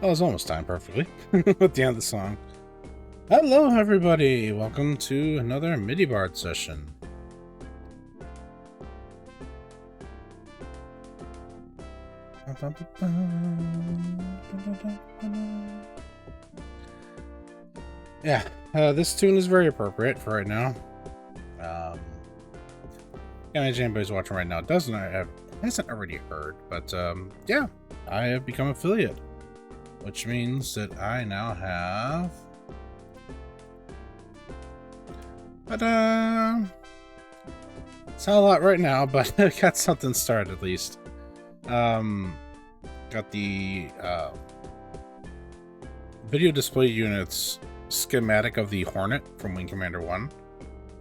Oh, it's almost timed perfectly at the end of the song. Hello, everybody. Welcome to another MIDI Bard session. Yeah, this tune is very appropriate for right now. Can't imagine anybody's watching right now hasn't already heard, but yeah, I have become affiliate, which means that I now have. But it's not a lot right now, but I got something started at least. Got the video display units schematic of the Hornet from Wing Commander 1,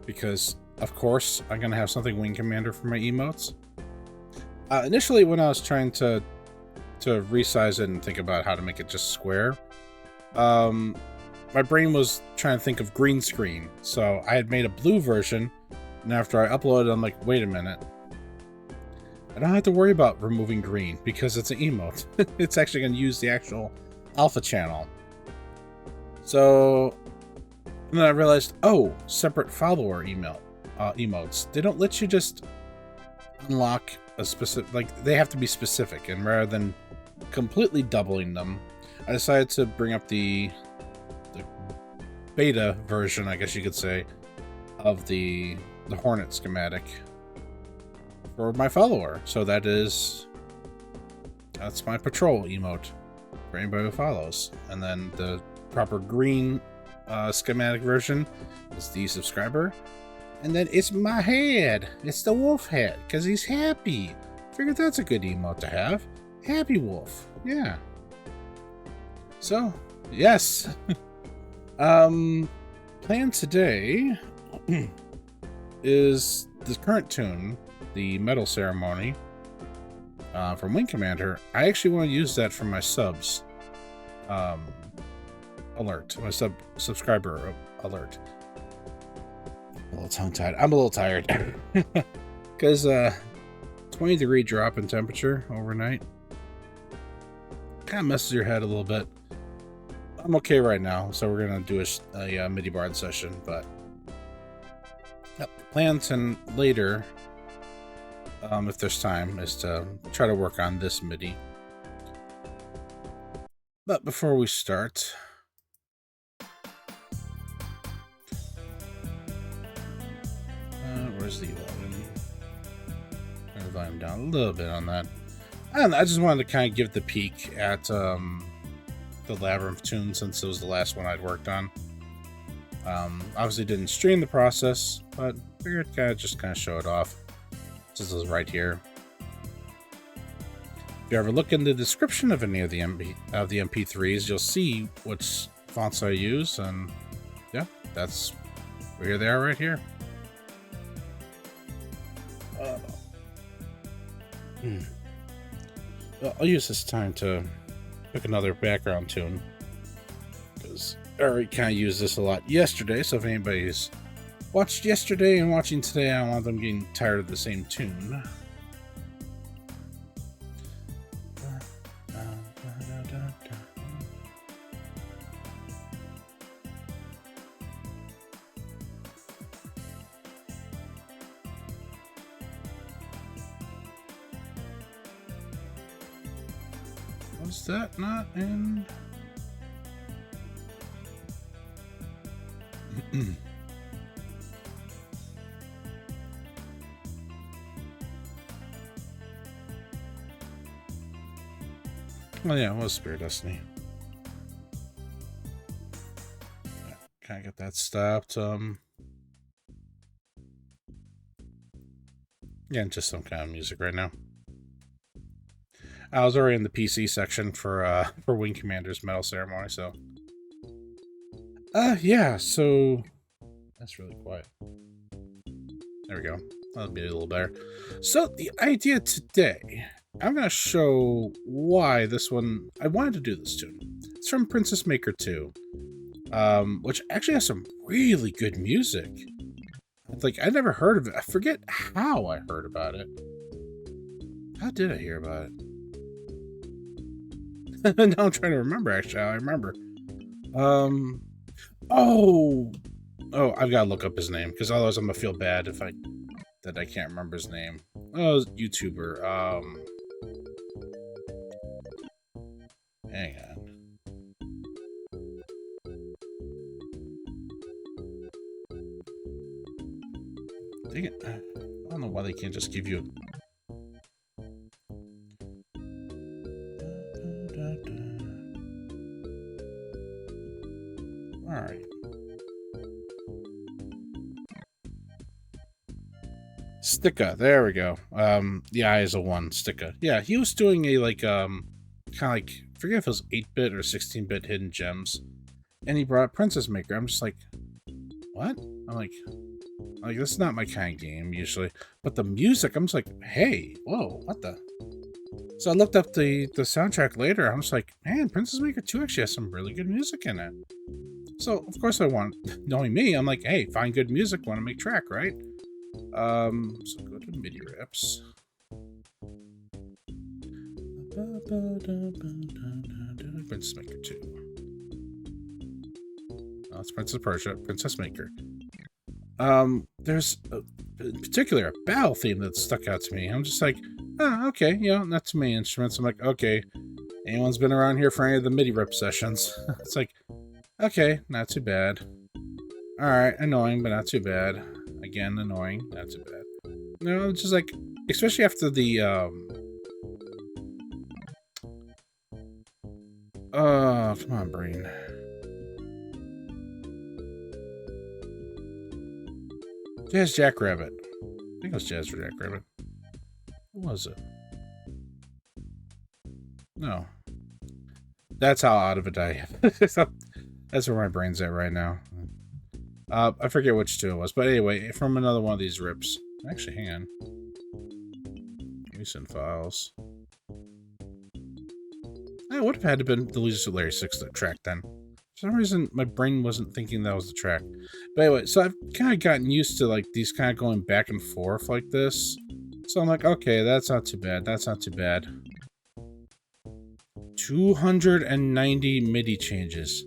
because of course I'm gonna have something Wing Commander for my emotes. Initially, when I was trying to resize it and think about how to make it just square, my brain was trying to think of green screen. So I had made a blue version, and after I uploaded, I'm like, wait a minute. I don't have to worry about removing green because it's an emote. It's actually going to use the actual alpha channel. So and then I realized, oh, separate follower emotes. They don't let you just unlock a specific, like, they have to be specific, and rather than completely doubling them, I decided to bring up the beta version, I guess you could say, of the Hornet schematic for my follower. So that's my patrol emote for anybody who follows, and then the proper green schematic version is the subscriber. And then it's my head. It's the wolf head, because he's happy. Figured that's a good emote to have. Happy wolf. Yeah. So, yes. Plan today is the current tune, the Medal Ceremony, from Wing Commander. I actually want to use that for my subs alert. My subscriber alert. A little tongue-tied. I'm a little tired because 20-degree drop in temperature overnight kind of messes your head a little bit. I'm okay right now, so we're gonna do a MIDI Bard session, but plans and later, if there's time, is to try to work on this MIDI. But before we start, where's the volume? Turn the volume down a little bit on that. I don't know, I just wanted to kind of give the peek at the Labyrinth tune, since it was the last one I'd worked on. Obviously didn't stream the process, but figured just kind of show it off, since it was right here. If you ever look in the description of any of the MP3s, you'll see which fonts I use, and yeah, here they are right here. I'll use this time to pick another background tune, because I already kind of used this a lot yesterday, so if anybody's watched yesterday and watching today, I don't want them getting tired of the same tune. Was that not in? Oh yeah, it was Spirit Destiny. Can I get that stopped? Yeah, just some kind of music right now. I was already in the PC section for Wing Commander's Medal Ceremony, so yeah, so that's really quiet. There we go. That'll be a little better. So the idea today, I'm gonna show why this one, I wanted to do this tune. It's from Princess Maker 2, which actually has some really good music. Like, I never heard of it. I forget how I heard about it. How did I hear about it? Now I'm trying to remember, actually. I remember. Oh, I've got to look up his name, because otherwise I'm going to feel bad if I can't remember his name. Oh, YouTuber. Hang on. Dang it. I don't know why they can't just give you Alright. Sticka, there we go. The eye is a 1, Sticka. Yeah, he was doing a, like, kind of like, I forget if it was 8-bit or 16-bit hidden gems. And he brought Princess Maker. I'm just like, what? I'm like, this is not my kind of game, usually. But the music, I'm just like, hey, whoa, what the? So I looked up the soundtrack later. I'm just like, man, Princess Maker 2 actually has some really good music in it. So, of course I want, knowing me, I'm like, hey, find good music, want to make track, right? So go to MIDI rips. Princess Maker 2. Oh, it's Princess Persia, Princess Maker. There's in particular a battle theme that stuck out to me. I'm just like, oh, okay, that's my instruments. I'm like, okay, anyone's been around here for any of the MIDI rip sessions? It's like, okay, not too bad. Alright, annoying, but not too bad. Again, annoying, not too bad. No, it's just like, especially after the, come on, brain. Jazz Jackrabbit. I think it was Jazz Jackrabbit. What was it? No. That's how out of it I am. That's where my brain's at right now. I forget which two it was, but anyway, from another one of these rips. Actually, hang on. Recent files. It would have had to have been the Losers of Larry 6 track then. For some reason, my brain wasn't thinking that was the track. But anyway, so I've kind of gotten used to like these kind of going back and forth like this. So I'm like, okay, that's not too bad. That's not too bad. 290 MIDI changes.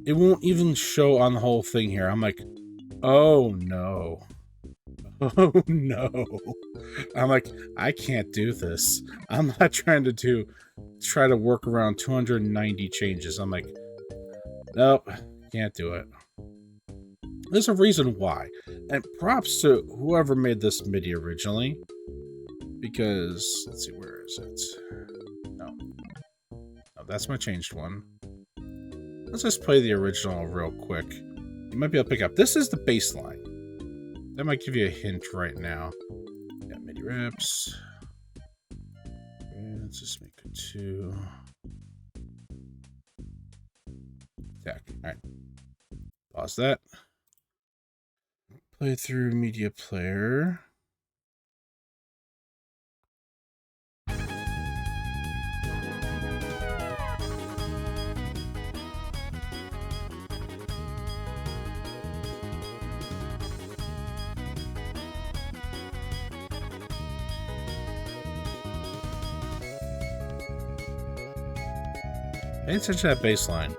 It won't even show on the whole thing here. I'm like, oh no. Oh no. I'm like, I can't do this. I'm not trying to try to work around 290 changes. I'm like, nope, can't do it. There's a reason why. And props to whoever made this MIDI originally. Because, let's see, where is it? No, that's my changed one. Let's just play the original real quick. You might be able to pick up. This is the bass line. That might give you a hint right now. Yeah, MIDI rips. And let's just make it 2. Attack. Alright. Pause that. Play through media player. Pay attention to that bass line.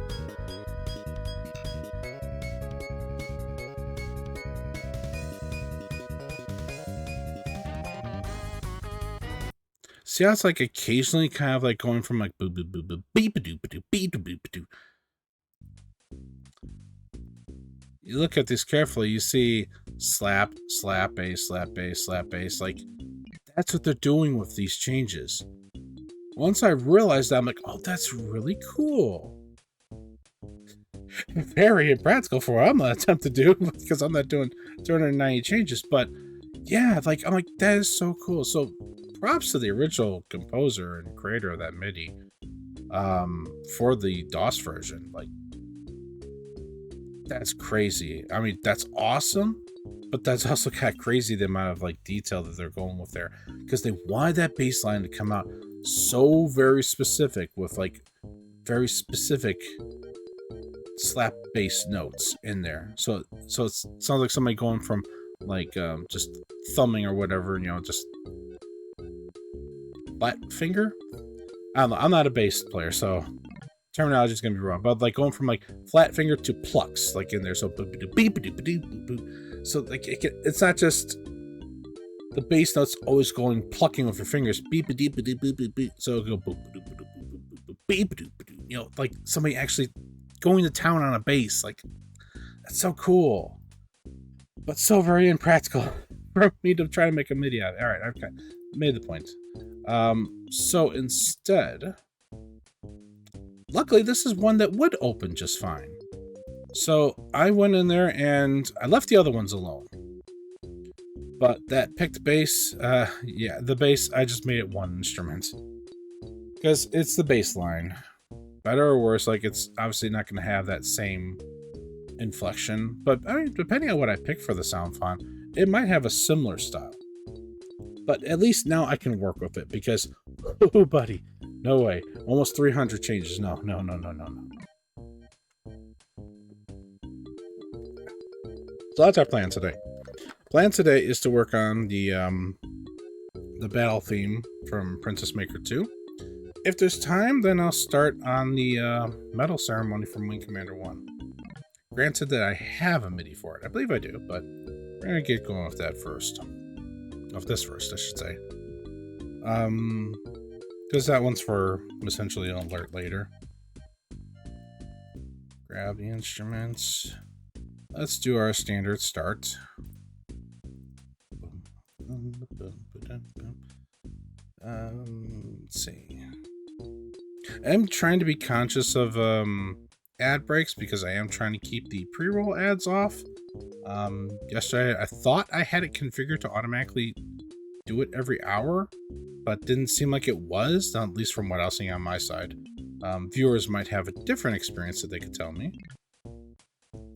See how it's like occasionally kind of like going from like boo boo boo boo beep a doo doo beep doo beep doo. You look at this carefully, you see slap, slap bass, slap bass, slap bass. Like that's what they're doing with these changes. Once I realized that, I'm like, oh, that's really cool. Very impractical for what I'm gonna attempt to do because I'm not doing 290 changes. But yeah, like I'm like, that is so cool. So props to the original composer and creator of that MIDI for the DOS version. Like that's crazy. I mean, that's awesome. But that's also kind of crazy the amount of like detail that they're going with there because they wanted that bass line to come out so very specific with like very specific slap bass notes in there. So it sounds like somebody going from like just thumbing or whatever, just flat finger. I don't know, I'm not a bass player, so terminology is gonna be wrong. But like going from like flat finger to plucks, like in there. So so like it's not just the bass notes always going plucking with your fingers. So it'll go you know, like somebody actually going to town on a bass. Like that's so cool, but so very impractical for me to try to make a MIDI out of it. All right, I've made the point. So instead, luckily this is one that would open just fine. So I went in there and I left the other ones alone. But that picked bass, yeah, the bass, I just made it one instrument. Because it's the bass line. Better or worse, like it's obviously not going to have that same inflection. But I mean, depending on what I pick for the sound font, it might have a similar style. But at least now I can work with it because, oh buddy, no way. Almost 300 changes. No. So that's our plan today. Plan today is to work on the battle theme from Princess Maker 2. If there's time, then I'll start on the medal ceremony from Wing Commander 1. Granted that I have a MIDI for it. I believe I do, but we're going to get going with that first. Of this first, I should say. Because that one's for essentially an alert later. Grab the instruments. Let's do our standard start. Let's see. I'm trying to be conscious of ad breaks because I am trying to keep the pre-roll ads off. Yesterday I thought I had it configured to automatically do it every hour, but didn't seem like it was, at least from what I was seeing on my side. Viewers might have a different experience that they could tell me.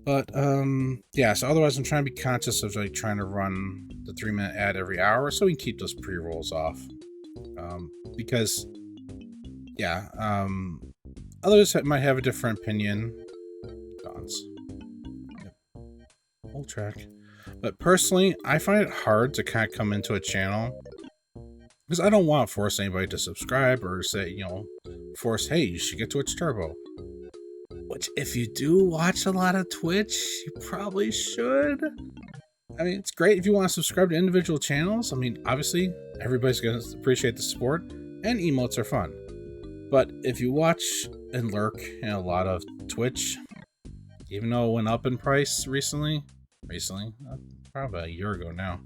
But, yeah, so otherwise I'm trying to be conscious of, like, trying to run the 3-minute ad every hour so we can keep those pre-rolls off. Because, yeah, others might have a different opinion. Dons. Yep. Whole track. But personally, I find it hard to kind of come into a channel because I don't want to force anybody to subscribe or say, you know, force, hey, you should get Twitch Turbo. Which, if you do watch a lot of Twitch, you probably should. I mean, it's great if you want to subscribe to individual channels. I mean, obviously, everybody's going to appreciate the support, and emotes are fun. But if you watch and lurk in a lot of Twitch, even though it went up in price recently, probably a year ago now,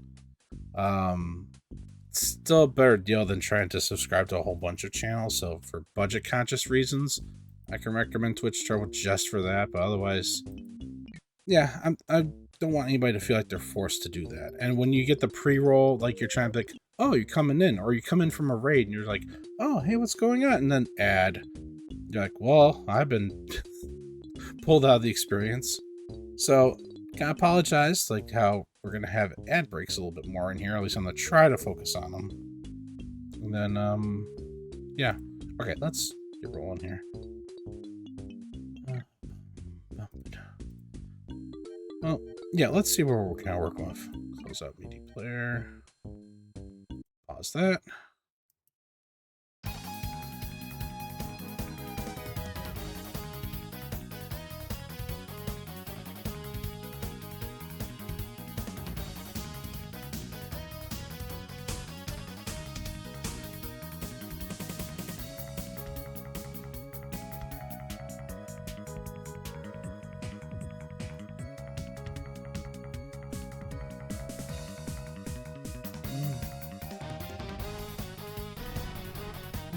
it's still a better deal than trying to subscribe to a whole bunch of channels. So for budget-conscious reasons, I can recommend Twitch Turbo just for that, but otherwise, yeah, I don't want anybody to feel like they're forced to do that. And when you get the pre-roll, like you're trying to like, oh, you're coming in, or you come in from a raid, and you're like, oh, hey, what's going on? And then ad. You're like, well, I've been pulled out of the experience. So, can I apologize, like how we're going to have ad breaks a little bit more in here. At least I'm going to try to focus on them. And then, yeah. Okay, let's get rolling here. Well, yeah, let's see where we're kind of working with. Close out MIDI player. Pause that.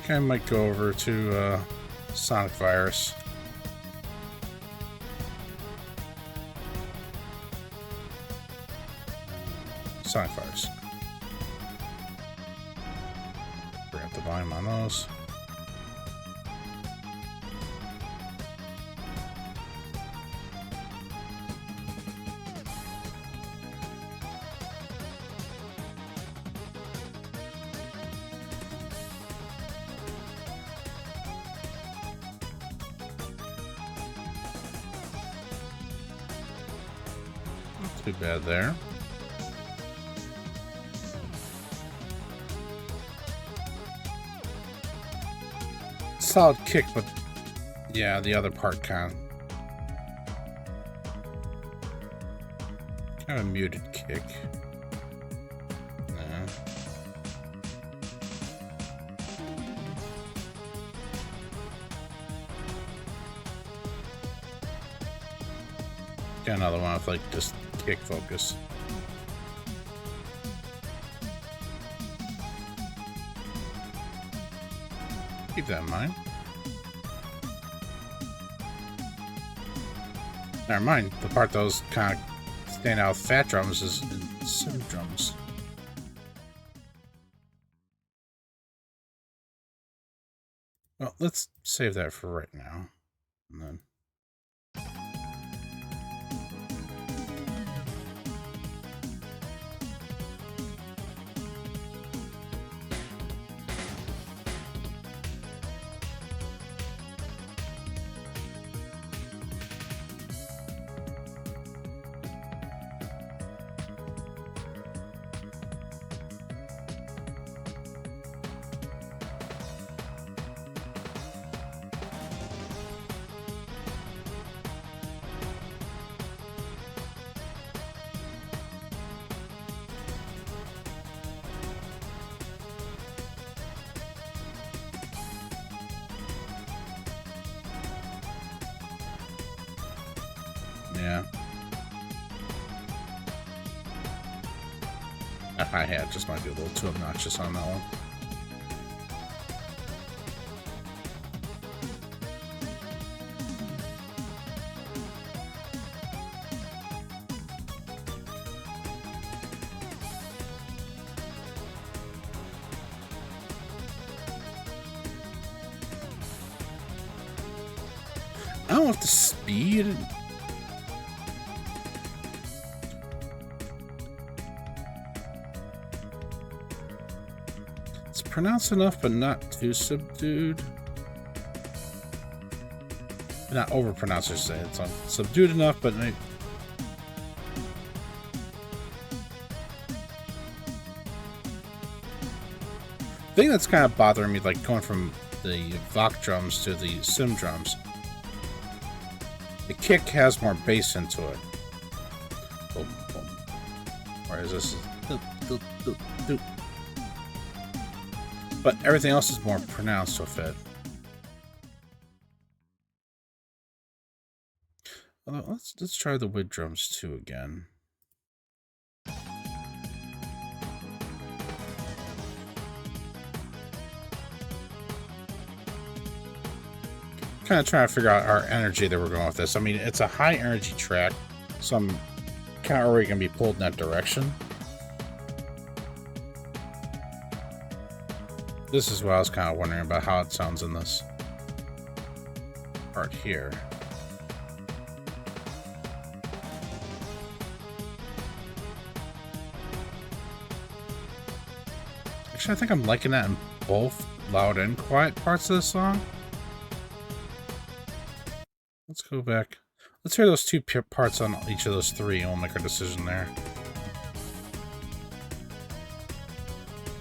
I might go over to Sonic Virus. Sonic Virus. Bring up the volume on those. Too bad there. solid kick, but yeah, the other part kind of a muted kick. No. Got another one with like just kick focus. Keep that in mind. Never mind. The part that was kind of standing out with fat drums is in sim drums. Well, let's save that for right now. And then yeah. That hi-hat just might be a little too obnoxious on that one. I don't know if the speed... It's pronounced enough, but not too subdued. Not overpronounced, I should say. It's subdued enough, but maybe... The thing that's kind of bothering me, like going from the VOD drums to the sim drums, the kick has more bass into it. Boom, boom. Whereas this is... But everything else is more pronounced with it. Although, let's try the wood drums too again. Kind of trying to figure out our energy that we're going with this. I mean, it's a high energy track, so I'm kind of already going to be pulled in that direction. This is what I was kind of wondering about, how it sounds in this part here. Actually, I think I'm liking that in both loud and quiet parts of the song. Let's go back. Let's hear those two parts on each of those three, and we'll make our decision there.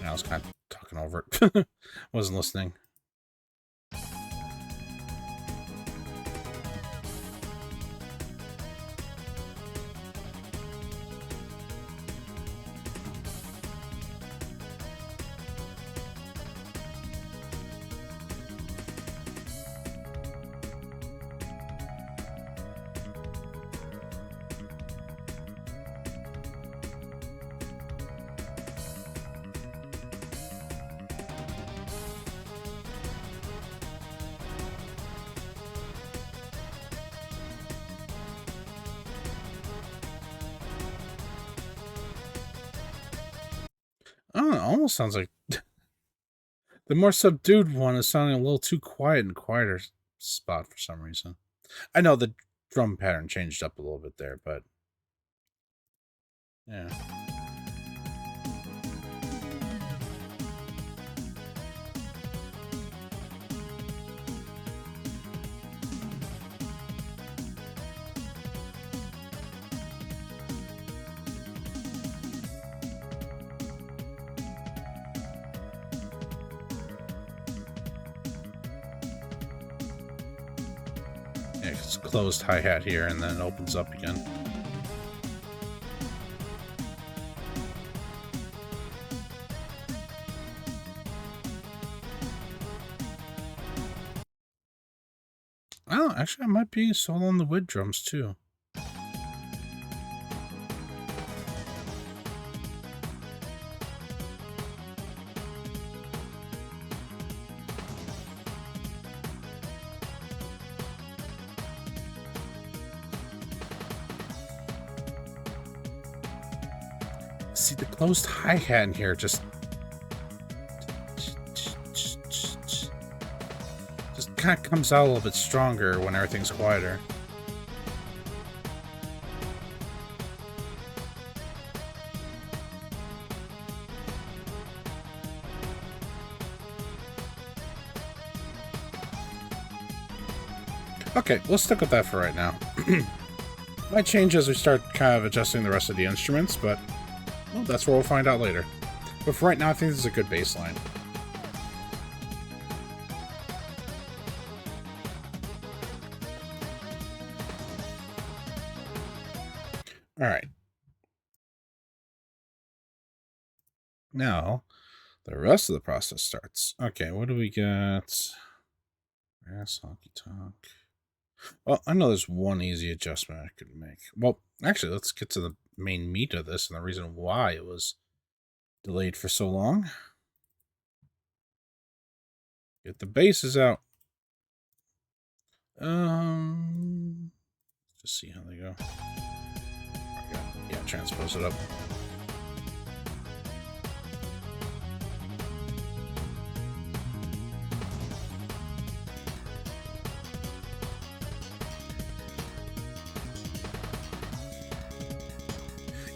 I was kind of talking over it. Wasn't listening. Oh, it almost sounds like the more subdued one is sounding a little too quiet in quieter spot for some reason. I know the drum pattern changed up a little bit there, but yeah. it's closed hi-hat here, and then it opens up again. Oh, actually, I might be solo on the wood drums, too. See, the closed hi-hat in here just kind of comes out a little bit stronger when everything's quieter. Okay, we'll stick with that for right now. Might change as we start kind of adjusting the rest of the instruments, but well, that's where we'll find out later. But for right now, I think this is a good bass line. All right. Now, the rest of the process starts. Okay, what do we got? Brass, honky tonk. Well, I know there's one easy adjustment I could make. Well, actually, let's get to the main meat of this and the reason why it was delayed for so long. Get the basses out. Just see how they go. Yeah, transpose it up.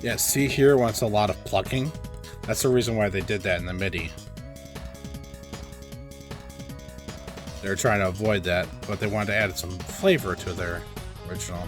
Yeah, see here wants a lot of plucking. That's the reason why they did that in the MIDI. They're trying to avoid that, but they wanted to add some flavor to their original.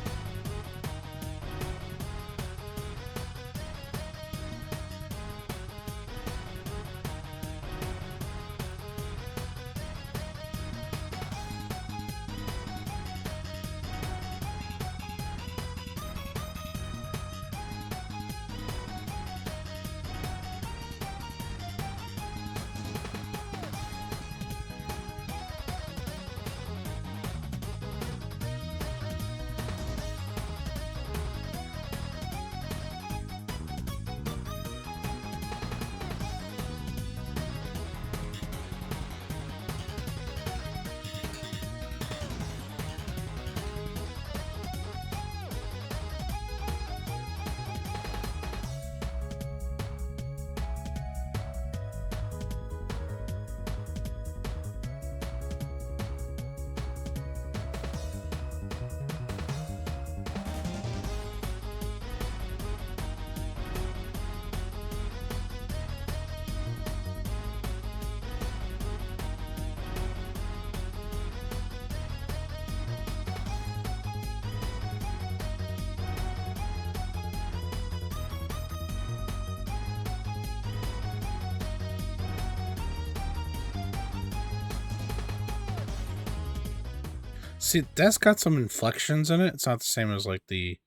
See, that's got some inflections in it. It's not the same as like the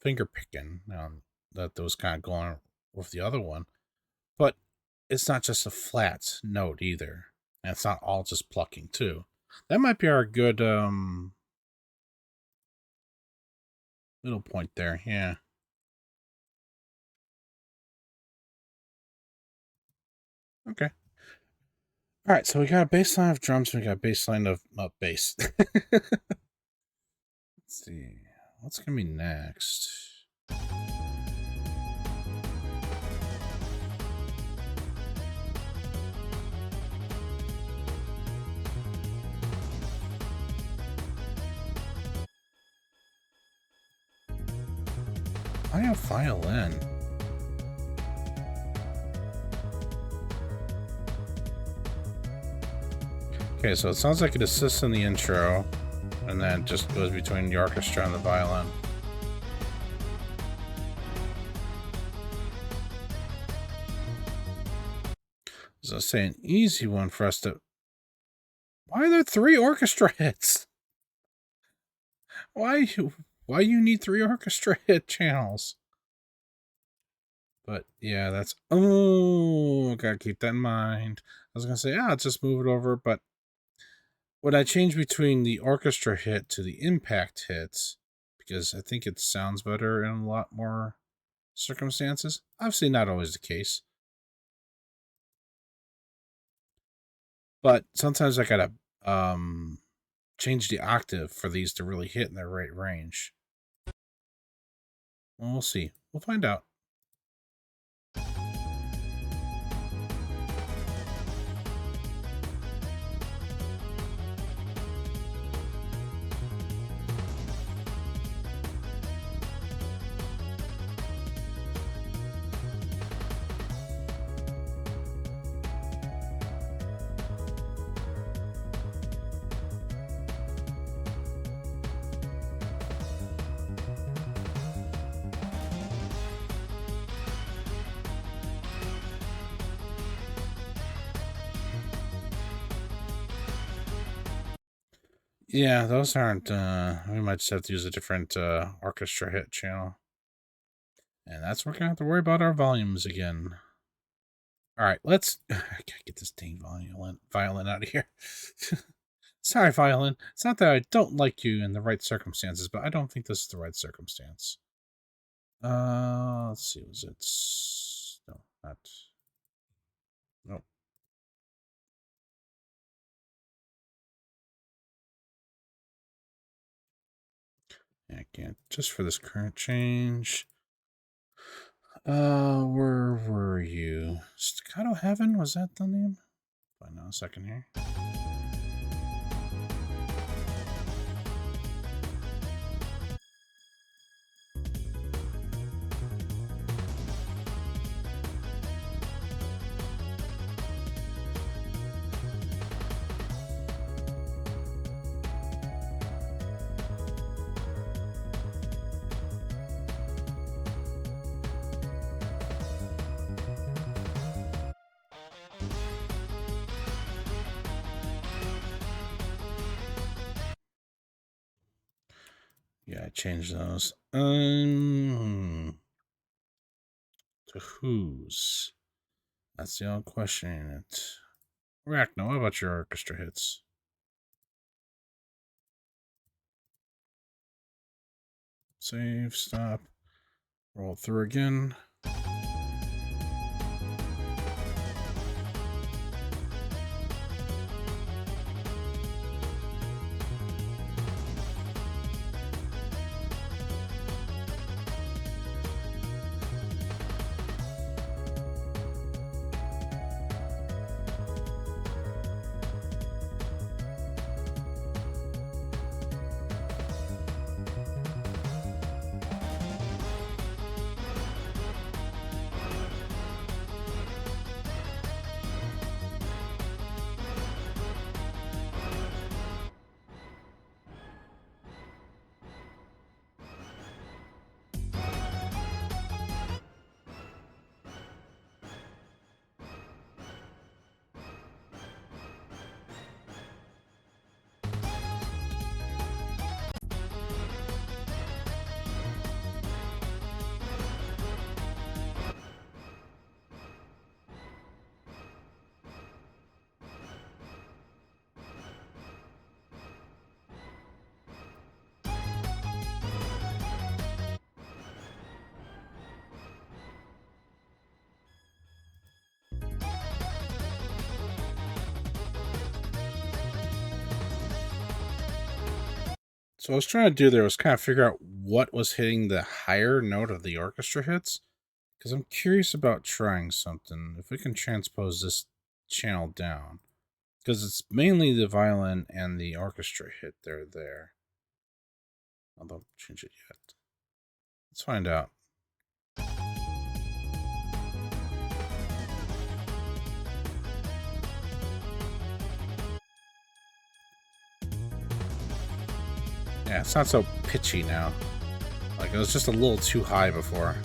finger picking that was kind of going with the other one, but it's not just a flat note either, and it's not all just plucking too. That might be our good little point there. Yeah. Okay. All right. So we got a bass line of drums. We got a bass line of bass. Let's see. What's gonna be next? I have violin. Okay, so it sounds like it assists in the intro, and then it just goes between the orchestra and the violin. So I say an easy one for us to... Why are there 3 orchestra hits? why you need 3 orchestra hit channels? But yeah, that's gotta keep that in mind. I was gonna say, I'll just move it over, but when I change between the orchestra hit to the impact hits, because I think it sounds better in a lot more circumstances. Obviously not always the case. But sometimes I gotta change the octave for these to really hit in their right range. Well, we'll see. We'll find out. Yeah, those aren't, we might just have to use a different orchestra hit channel. And that's where we're gonna have to worry about our volumes again. Alright, let's, I gotta get this dang violin out of here. Sorry, violin. It's not that I don't like you in the right circumstances, but I don't think this is the right circumstance. Let's see, was it, no, not, nope. I can't, just for this current change. Where were you? Staccato Heaven, was that the name? Find out a second here. Yeah, I changed those. To whose? That's the old question, ain't it? Arachno, what about your orchestra hits? Save, stop, roll through again. So what I was trying to do there was kind of figure out what was hitting the higher note of the orchestra hits, because I'm curious about trying something. If we can transpose this channel down, because it's mainly the violin and the orchestra hit there. I don't change it yet. Let's find out. Yeah, it's not so pitchy now. Like, it was just a little too high before.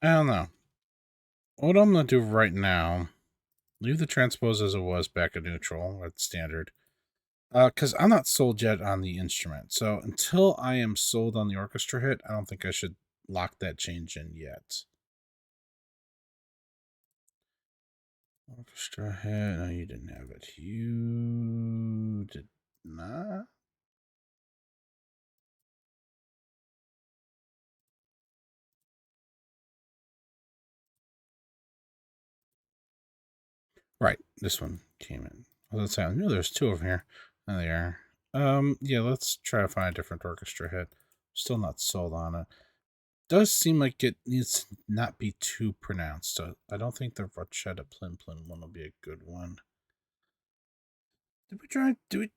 I don't know. What I'm going to do right now, leave the transpose as it was back at neutral, at standard. Because I'm not sold yet on the instrument. So until I am sold on the orchestra hit, I don't think I should lock that change in yet. Orchestra hit. No, you didn't have it. You did not. Right, this one came in. Let's say I knew there's two over here. There they are. Yeah, let's try to find a different orchestra hit. Still not sold on it. Does seem like it needs to not be too pronounced. So I don't think the Rochetta Plin Plin one will be a good one. Did we try? Do we?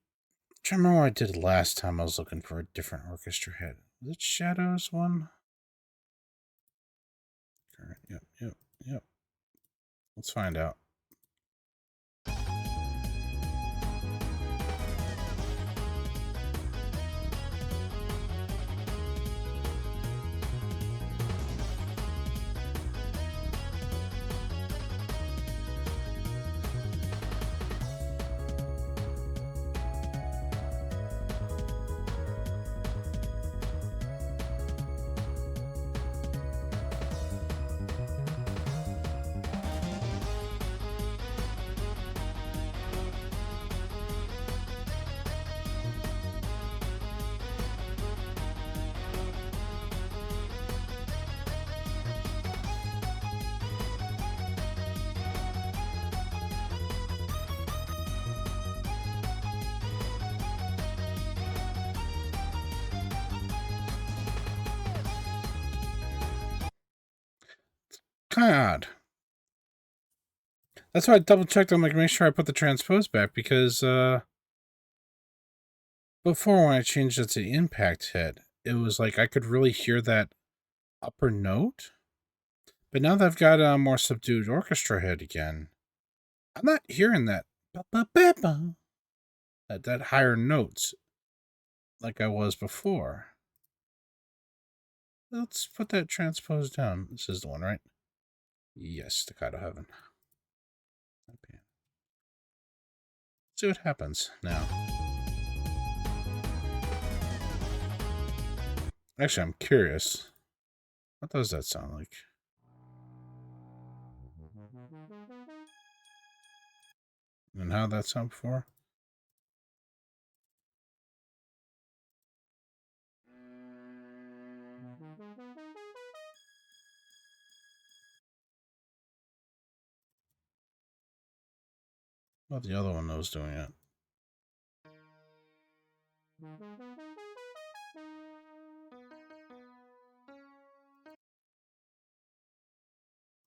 Try to remember what I did last time I was looking for a different orchestra hit. Was it Shadows one? Yep. Let's find out. Kind of odd. That's why I double checked. I'm like, make sure I put the transpose back because before when I changed it to the impact hit, it was like I could really hear that upper note. But now that I've got a more subdued orchestra hit again, I'm not hearing that that higher notes like I was before. Let's put that transpose down. This is the one, right? Yes, Staccato Heaven. Okay. See what happens now. Actually, I'm curious. What does that sound like? And how did that sound before? Well, the other one that was doing it.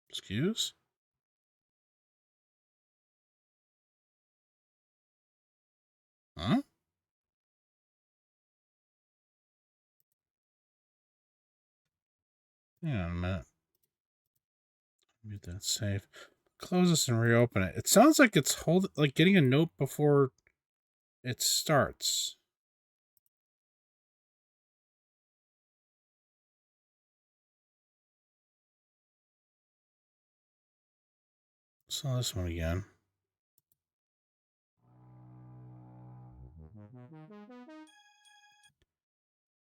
Excuse? Huh? Hang on a minute. Mute that save. Close this and reopen it. It sounds like it's like getting a note before it starts. So this one again.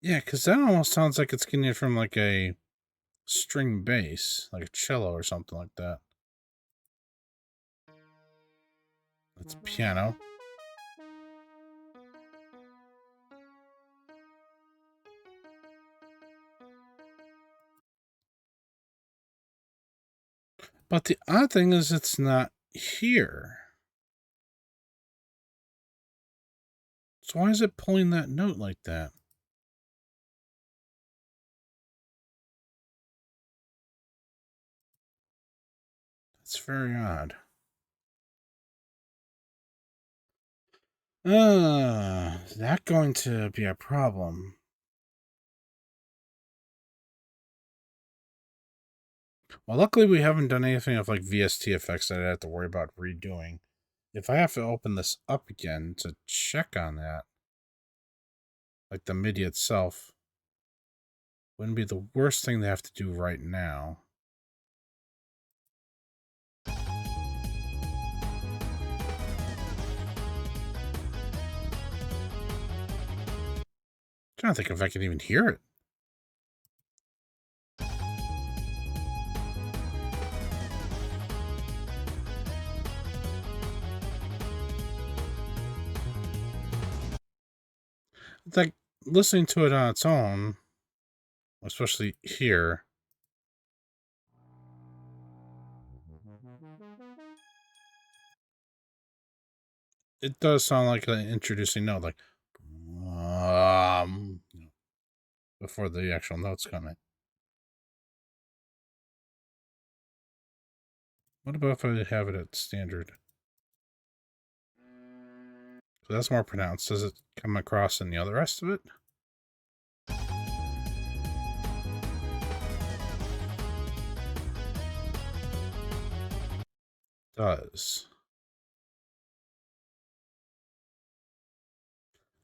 Yeah, because that almost sounds like it's getting it from like a string bass, like a cello or something like that. That's piano. But the odd thing is it's not here. So why is it pulling that note like that? That's very odd. Is that going to be a problem? Well, luckily we haven't done anything of like VST effects that I have to worry about redoing. If I have to open this up again to check on that, like the MIDI itself, wouldn't be the worst thing to have to do right now. trying to think if I can even hear it. Like, listening to it on its own, especially here, it does sound like an introducing note, like, before the actual notes come in. What about if I have it at standard? So that's more pronounced. Does it come across in the other rest of it? Does.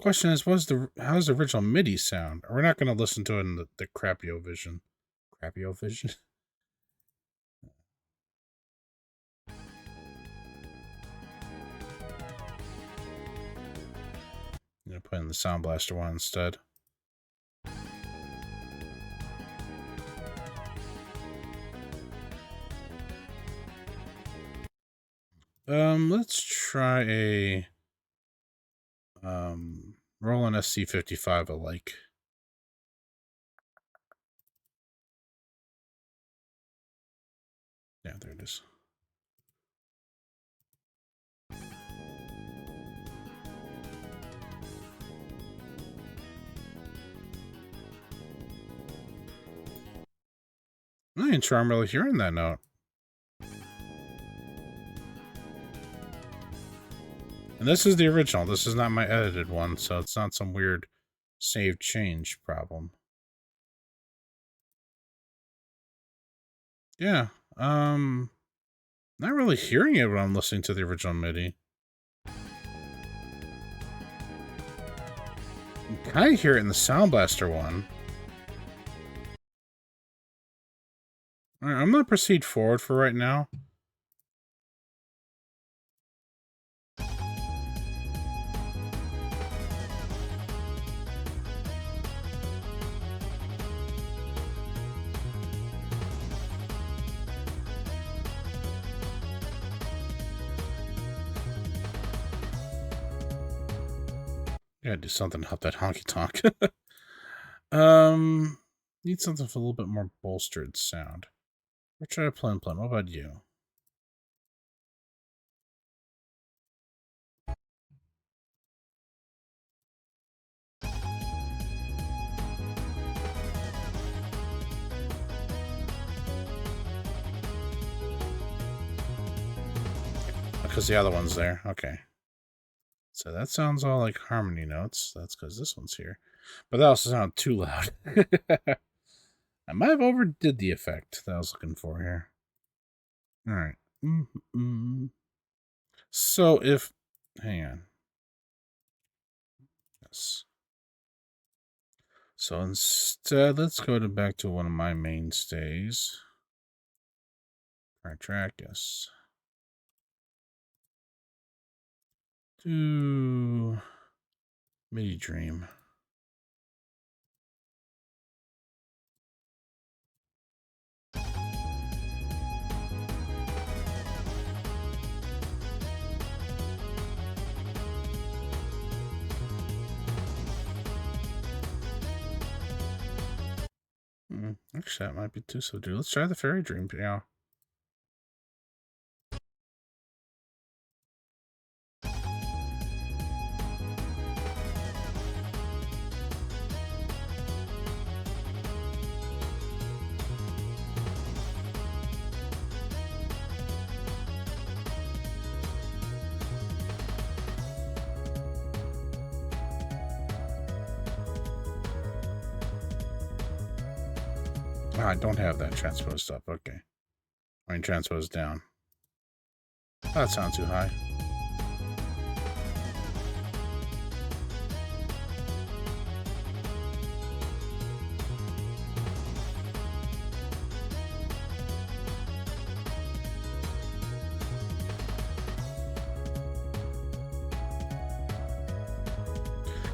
Question is, how's the original MIDI sound? We're not going to listen to it in the Crapio Vision. Crapio Vision? I'm going to put in the Sound Blaster one instead. Let's try a Roland SC55 alike. Yeah, there it is. I'm not even sure I'm really hearing that note. And this is the original. This is not my edited one, so it's not some weird save change problem. Yeah. Not really hearing it when I'm listening to the original MIDI. I kind of hear it in the Sound Blaster one. Alright, I'm going to proceed forward for right now. Gotta do something to help that honky tonk. Need something for a little bit more bolstered sound. We'll try a Plin Plin. What about you? Because the other one's there. Okay. So that sounds all like harmony notes. That's because this one's here. But that also sounded too loud. I might have overdid the effect that I was looking for here. Alright. So if... Hang on. Yes. So instead, let's go back to one of my mainstays. Track, yes. Do MIDI Dream. Actually, that might be too subdued. Let's try the Fairy Dream piano. Oh, I don't have that transposed up. Okay. I mean, transposed down. That sounds too high.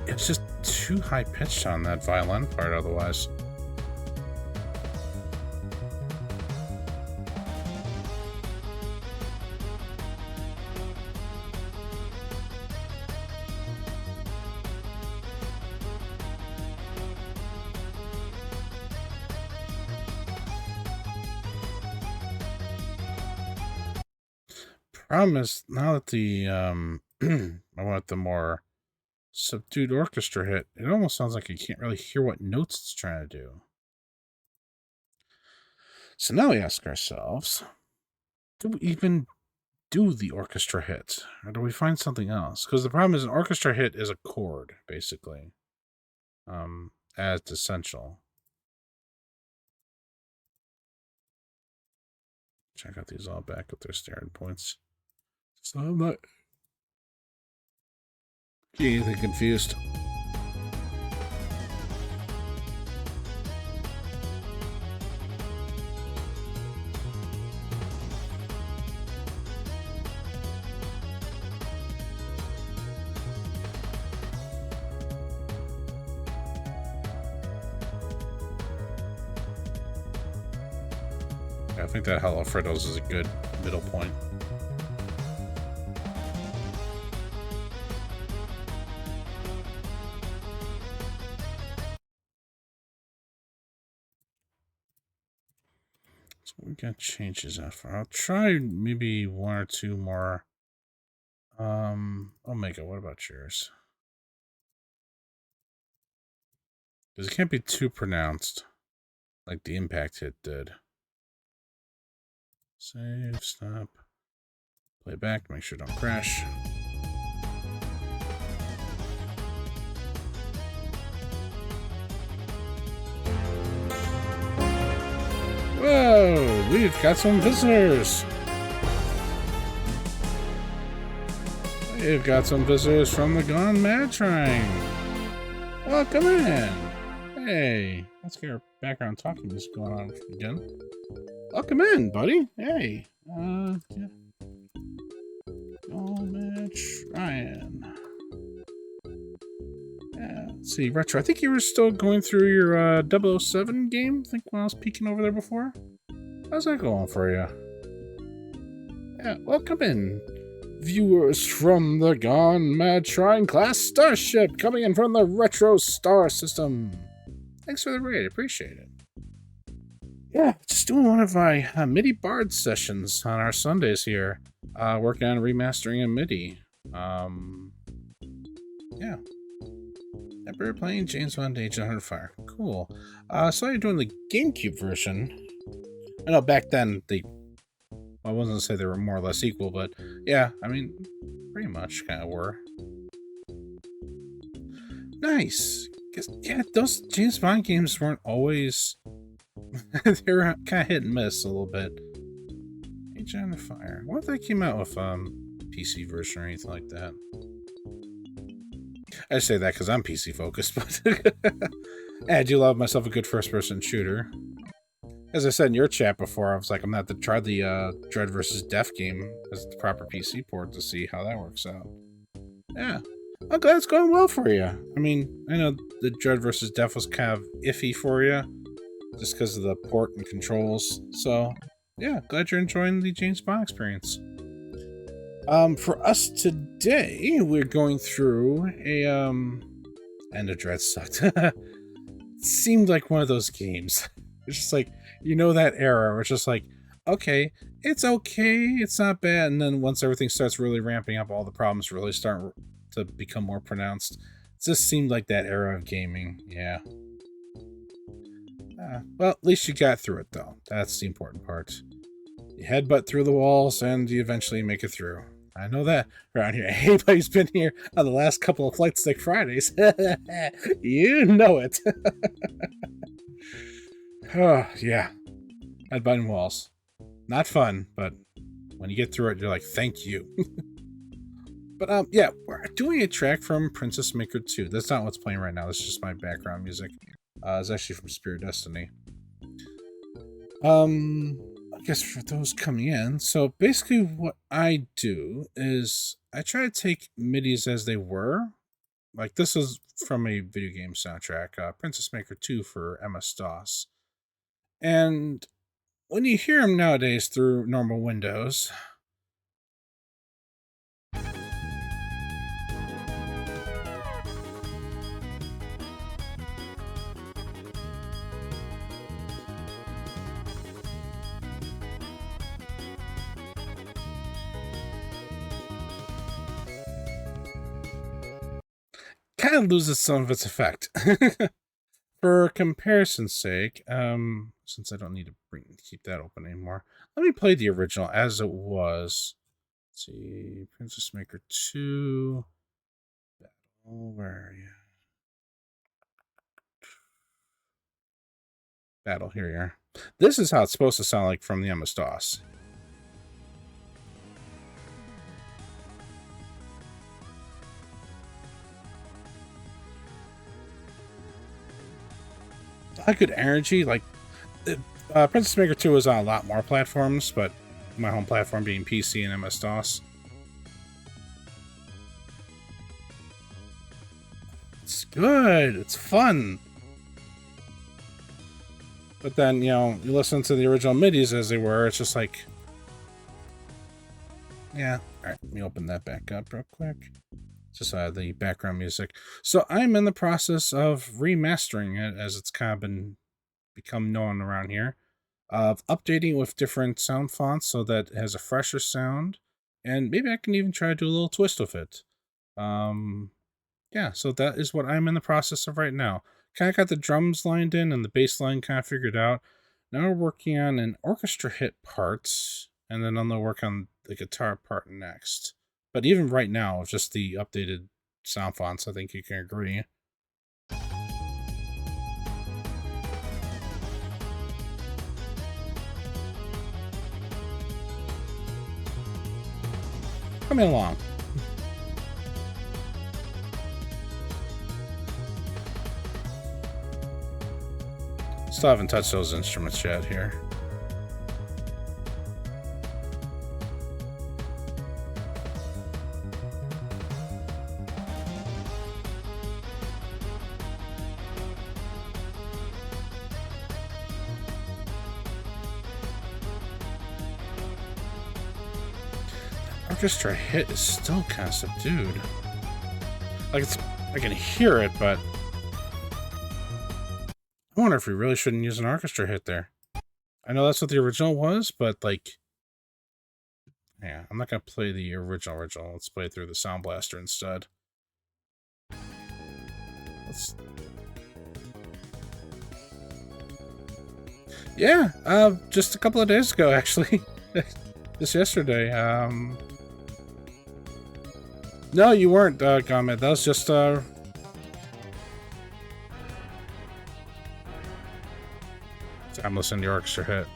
it's just too high-pitched on that violin part otherwise. Problem is, now that the I want the more subdued orchestra hit, it almost sounds like you can't really hear what notes it's trying to do. So now we ask ourselves, do we even do the orchestra hit? Or do we find something else? Because the problem is an orchestra hit is a chord, basically. As essential. Check out these all back with their starting points. So I'm not getting anything confused. I think that Hello Freddos is a good middle point. So we got changes after. I'll try maybe one or two more. Omega, what about yours? Because it can't be too pronounced, like the impact hit did. Save, stop, play back, make sure don't crash. Whoa, we've got some visitors. We've got some visitors from the Gone Mad Shrine. Welcome in. Hey, let's get our background talking music going on again. Welcome in, buddy. Hey. Gone Mad Shrine. Yeah, let's see, Retro. I think you were still going through your 007 game, I think, when I was peeking over there before. How's that going for you? Yeah, welcome in. Viewers from the Gone Mad Shrine class starship coming in from the Retro Star System. Thanks for the raid, appreciate it. Yeah, just doing one of my MIDI Bard sessions on our Sundays here. Working on remastering a MIDI. Yeah. We're playing James Bond Agent Under Fire. Cool. So you're doing the GameCube version. I know back then I wasn't gonna say they were more or less equal, but yeah, I mean, pretty much kind of were. Nice. Yeah, those James Bond games weren't always. They were kind of hit and miss a little bit. Agent Under Fire. What if they came out with PC version or anything like that? I say that because I'm PC focused, but I do love myself a good first-person shooter. As I said in your chat before, I was like, I'm gonna have to try the Dread vs. Def game as the proper PC port to see how that works out. Yeah, I'm glad it's going well for you. I mean, I know the Dread vs. Def was kind of iffy for you, just because of the port and controls. So, yeah, glad you're enjoying the James Bond experience. For us today, we're going through a End of Dread sucked. It seemed like one of those games. It's just like, you know, that era where it's just like, okay, it's not bad, and then once everything starts really ramping up, all the problems really start to become more pronounced. It just seemed like that era of gaming, yeah. Well, at least you got through it, though. That's the important part. You headbutt through the walls, and you eventually make it through. I know that around here. Anybody's been here on the last couple of Flight Stick Fridays. You know it. Oh, yeah. Headbutting walls. Not fun, but when you get through it, you're like, thank you. But, yeah, we're doing a track from Princess Maker 2. That's not what's playing right now. That's just my background music. It's actually from Spirit Destiny. I guess for those coming in, so basically what I do is I try to take MIDIs as they were Like, this is from a video game soundtrack, Princess Maker 2 for MS-DOS. And when you hear them nowadays through normal Windows, kind of loses some of its effect. For comparison's sake, since I don't need to keep that open anymore, let me play the original as it was. Let's see, Princess Maker 2. Battle, where are you? Battle, here you are. This is how it's supposed to sound like from the MS-DOS. A good energy, like Princess Maker 2 is on a lot more platforms, but my home platform being PC and MS-DOS. It's good. It's fun. But then, you know, you listen to the original MIDIs as they were, it's just like... Yeah. Alright, let me open that back up real quick. Just the background music. So I'm in the process of remastering it, as it's kind of become known around here. Of updating with different sound fonts so that it has a fresher sound. And maybe I can even try to do a little twist with it. Yeah, so that is what I'm in the process of right now. Kind of got the drums lined in and the bass line kind of figured out. Now we're working on an orchestra hit part, and then I'm going to work on the guitar part next. But even right now, with just the updated sound fonts, I think you can agree. Coming along. Still haven't touched those instruments yet here. Orchestra hit is still kind of subdued. Like, I can hear it, but I wonder if we really shouldn't use an orchestra hit there. I know that's what the original was, but like, yeah, I'm not gonna play the original. Let's play through the Sound Blaster instead. Yeah, just a couple of days ago, actually. Just yesterday. No, you weren't, Gomez. That was just, I'm listening to the orchestra hit.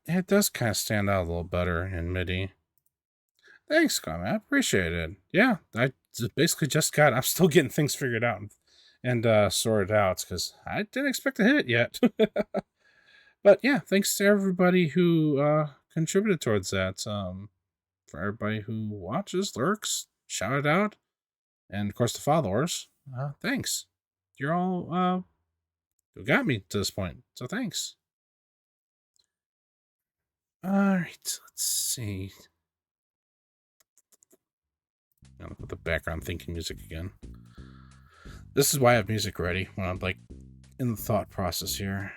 It does kind of stand out a little better in MIDI. Thanks, Gomez. I appreciate it. Yeah, I basically just got... I'm still getting things figured out and sorted out, because I didn't expect to hit it yet. But yeah, thanks to everybody who contributed towards that. For everybody who watches, lurks, shout it out, and of course the followers. Thanks. You're all who got me to this point, so thanks. Alright, let's see. I'm gonna put the background thinking music again. This is why I have music ready when I'm like in the thought process here.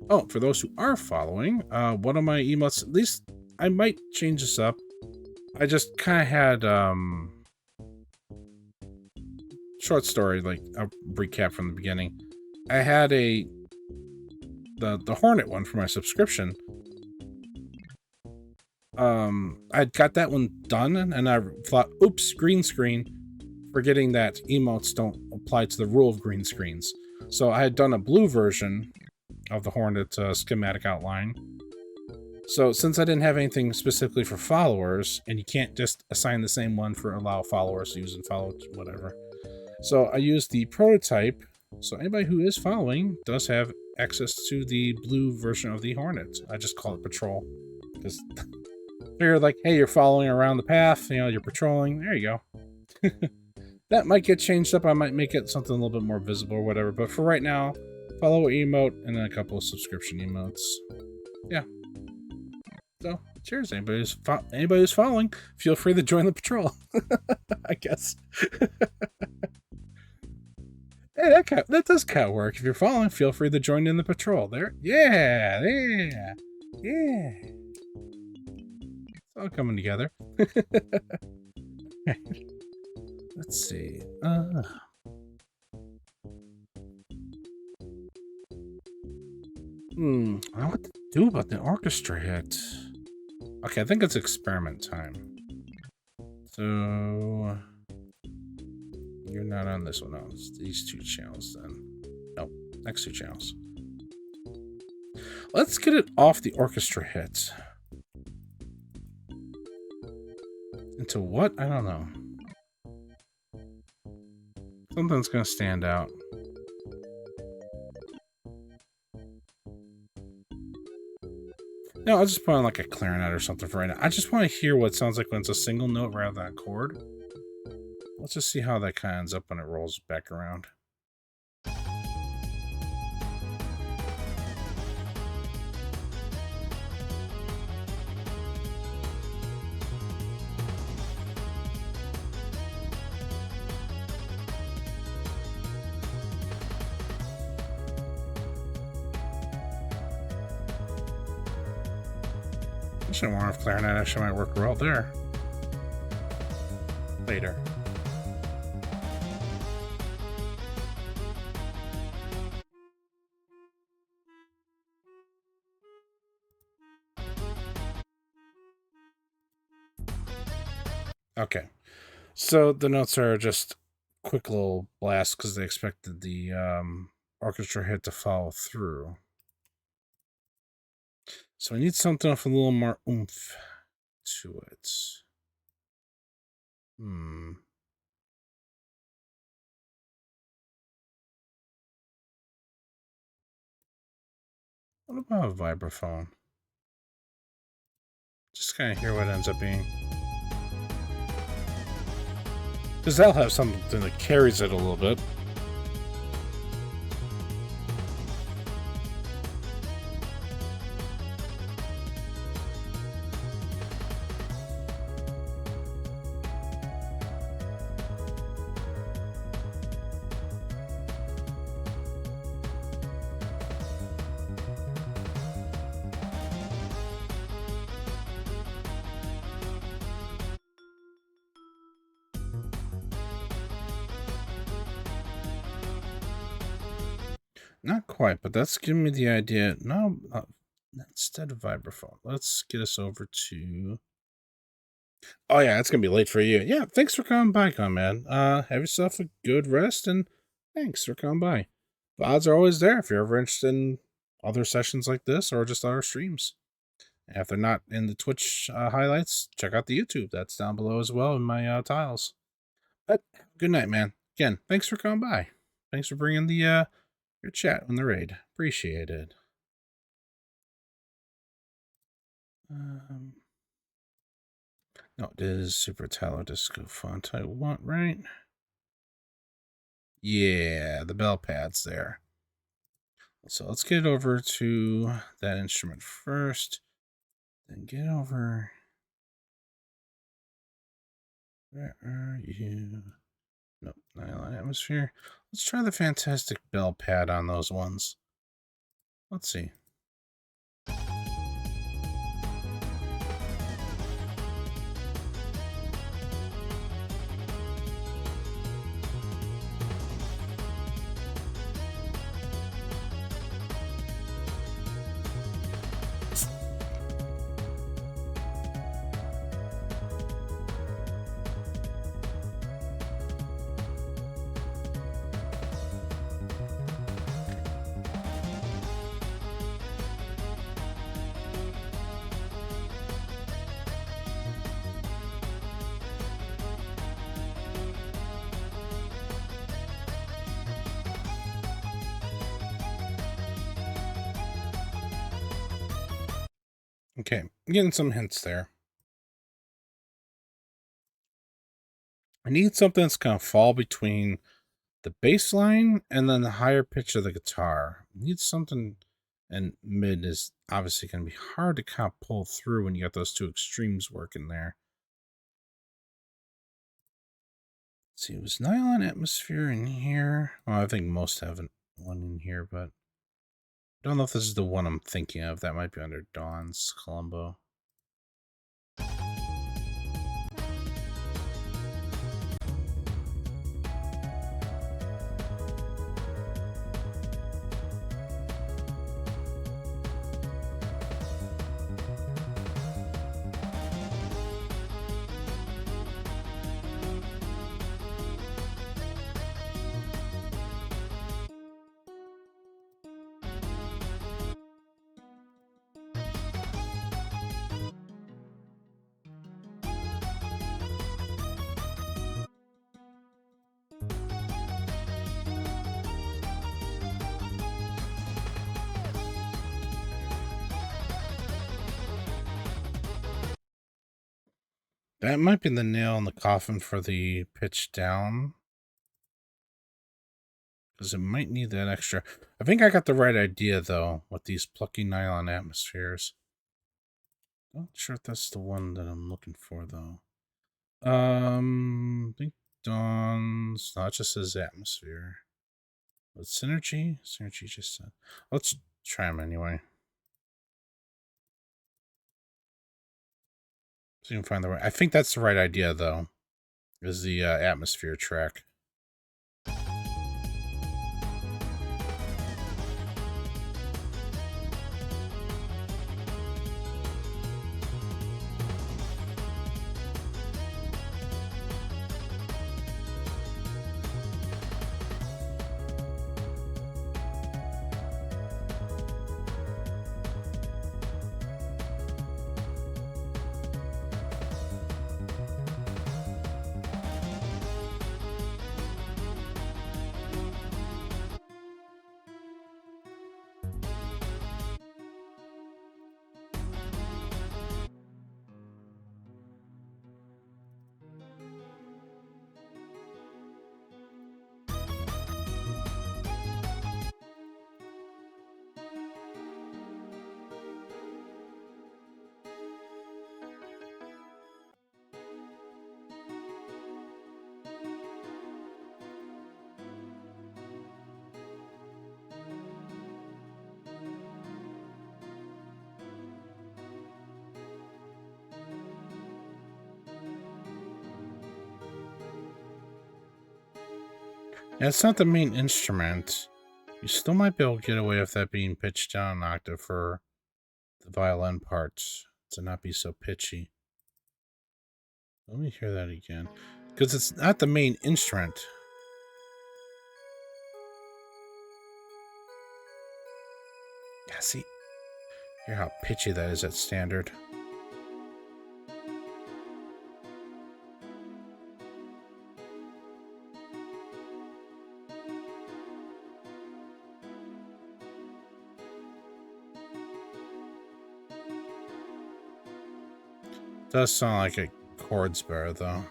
Oh, for those who are following, one of my emotes, at least I might change this up. I just kind of had short story, like a recap from the beginning. I had the Hornet one for my subscription. I'd got that one done, and I thought, oops, green screen, forgetting that emotes don't apply to the rule of green screens. So I had done a blue version of the Hornet schematic outline. So since I didn't have anything specifically for followers, and you can't just assign the same one for allow followers to use and follow whatever. So I used the prototype So anybody who is following does have access to the blue version of the Hornet. I just call it Patrol. Because they're like, hey, you're following around the path, you know, you're patrolling. There you go. That might get changed up. I might make it something a little bit more visible or whatever. But for right now, follow emote and then a couple of subscription emotes. Yeah. So, cheers. Anybody who's following, feel free to join the patrol. I guess. Hey, that does kind of work. If you're following, feel free to join in the patrol. There. Yeah. It's all coming together. Let's see. I don't know what to do about the orchestra hit. Okay, I think it's experiment time. So you're not on this one. No, it's these two channels then. Nope, next two channels. Let's get it off the orchestra hit. Into what? I don't know. Something's gonna stand out. No, I'll just put on like a clarinet or something for right now. I just want to hear what it sounds like when it's a single note rather than a chord. Let's just see how that kind of ends up when it rolls back around. I shouldn't wonder if clarinet actually might work well there. Later. Okay. So the notes are just quick little blasts because they expected the orchestra hit to follow through. So I need something with a little more oomph to it. What about a vibraphone? Just kind of hear what it ends up being. Because that'll have something that carries it a little bit. Not quite, but that's giving me the idea. No, instead of vibraphone, let's get us over to... Oh yeah, it's gonna be late for you. Yeah, thanks for coming by, man. Have yourself a good rest, and thanks for coming by. VODs are always there if you're ever interested in other sessions like this or just other streams. And if they're not in the Twitch highlights, check out the YouTube. That's down below as well in my tiles. But good night, man. Again, thanks for coming by. Thanks for bringing the your chat on the raid. Appreciate it. No, it is Super Italo Disco font I want, right? Yeah, the bell pad's there. So let's get over to that instrument first. Then get over... Where are you? Nope, Nylon Atmosphere. Let's try the Fantastic Bell Pad on those ones. Let's see. Okay, I'm getting some hints there. I need something that's going to fall between the bass line and then the higher pitch of the guitar. I need something, and mid is obviously going to be hard to kind of pull through when you got those two extremes working there. Let's see, it was Nylon Atmosphere in here. Well, I think most have one in here, but I don't know if this is the one I'm thinking of. That might be under Dawn's Columbo. That might be the nail in the coffin for the pitch down. Because it might need that extra. I think I got the right idea, though, with these plucky nylon atmospheres. Not sure if that's the one that I'm looking for, though. I think Dawn's not just his atmosphere. But Synergy? Synergy just said. Let's try them anyway. So you can find the right. I think that's the right idea, though. Is the atmosphere track. Yeah, it's not the main instrument. You still might be able to get away with that being pitched down an octave for the violin parts to not be so pitchy. Let me hear that again. Because it's not the main instrument. Yeah, see? Hear how pitchy that is at standard. Does sound like it chords better, though.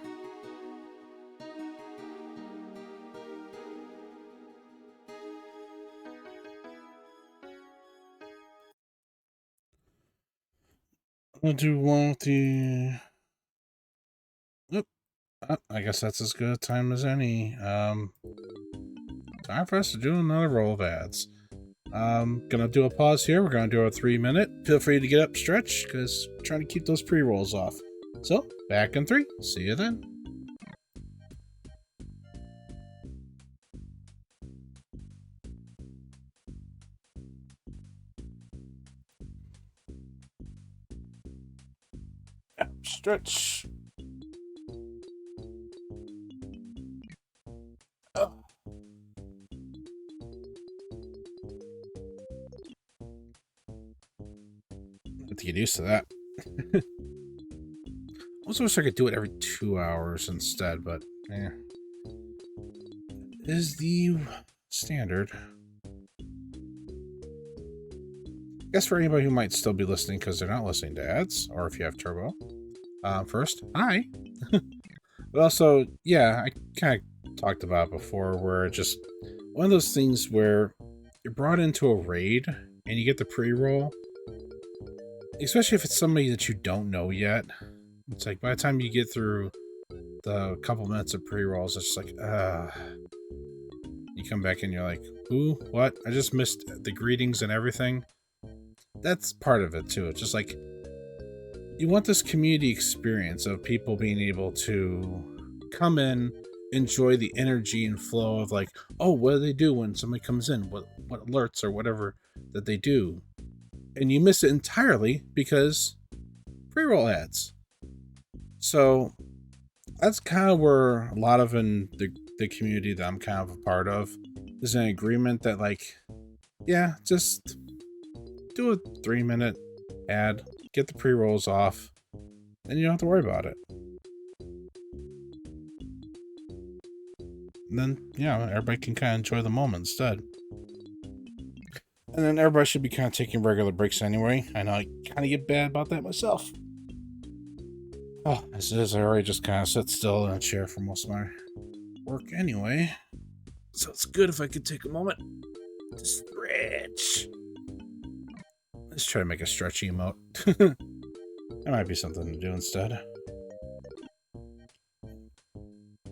I'll do one with the... Oop. I guess that's as good a time as any. Time for us to do another roll of ads. Gonna do a pause here. We're gonna do a 3-minute. Feel free to get up, stretch, because I'm trying to keep those pre-rolls off. So, back in 3. See you then. Stretch. Oh. I have to get used to that. I also wish I could do it every 2 hours instead, but yeah. Is the standard. guess for anybody who might still be listening because they're not listening to ads, or if you have Turbo, first, hi. But also, yeah, I kind of talked about it before, where just one of those things where you're brought into a raid and you get the pre-roll, especially if it's somebody that you don't know yet. It's like by the time you get through the couple minutes of pre-rolls, it's like, you come back and you're like, ooh, what? I just missed the greetings and everything. That's part of it too. It's just like, you want this community experience of people being able to come in, enjoy the energy and flow of like, oh, what do they do when somebody comes in? What alerts or whatever that they do? And you miss it entirely because pre-roll ads. So that's kind of where a lot of in the community that I'm kind of a part of is an agreement that like, yeah, just do a 3-minute ad, get the pre-rolls off, and you don't have to worry about it. And then, yeah, everybody can kind of enjoy the moment instead. And then everybody should be kind of taking regular breaks anyway. I know I kind of get bad about that myself. Oh, as it is, I already just kind of sit still in a chair for most of my work anyway. So it's good if I could take a moment to stretch. Let's try to make a stretch emote. That might be something to do instead.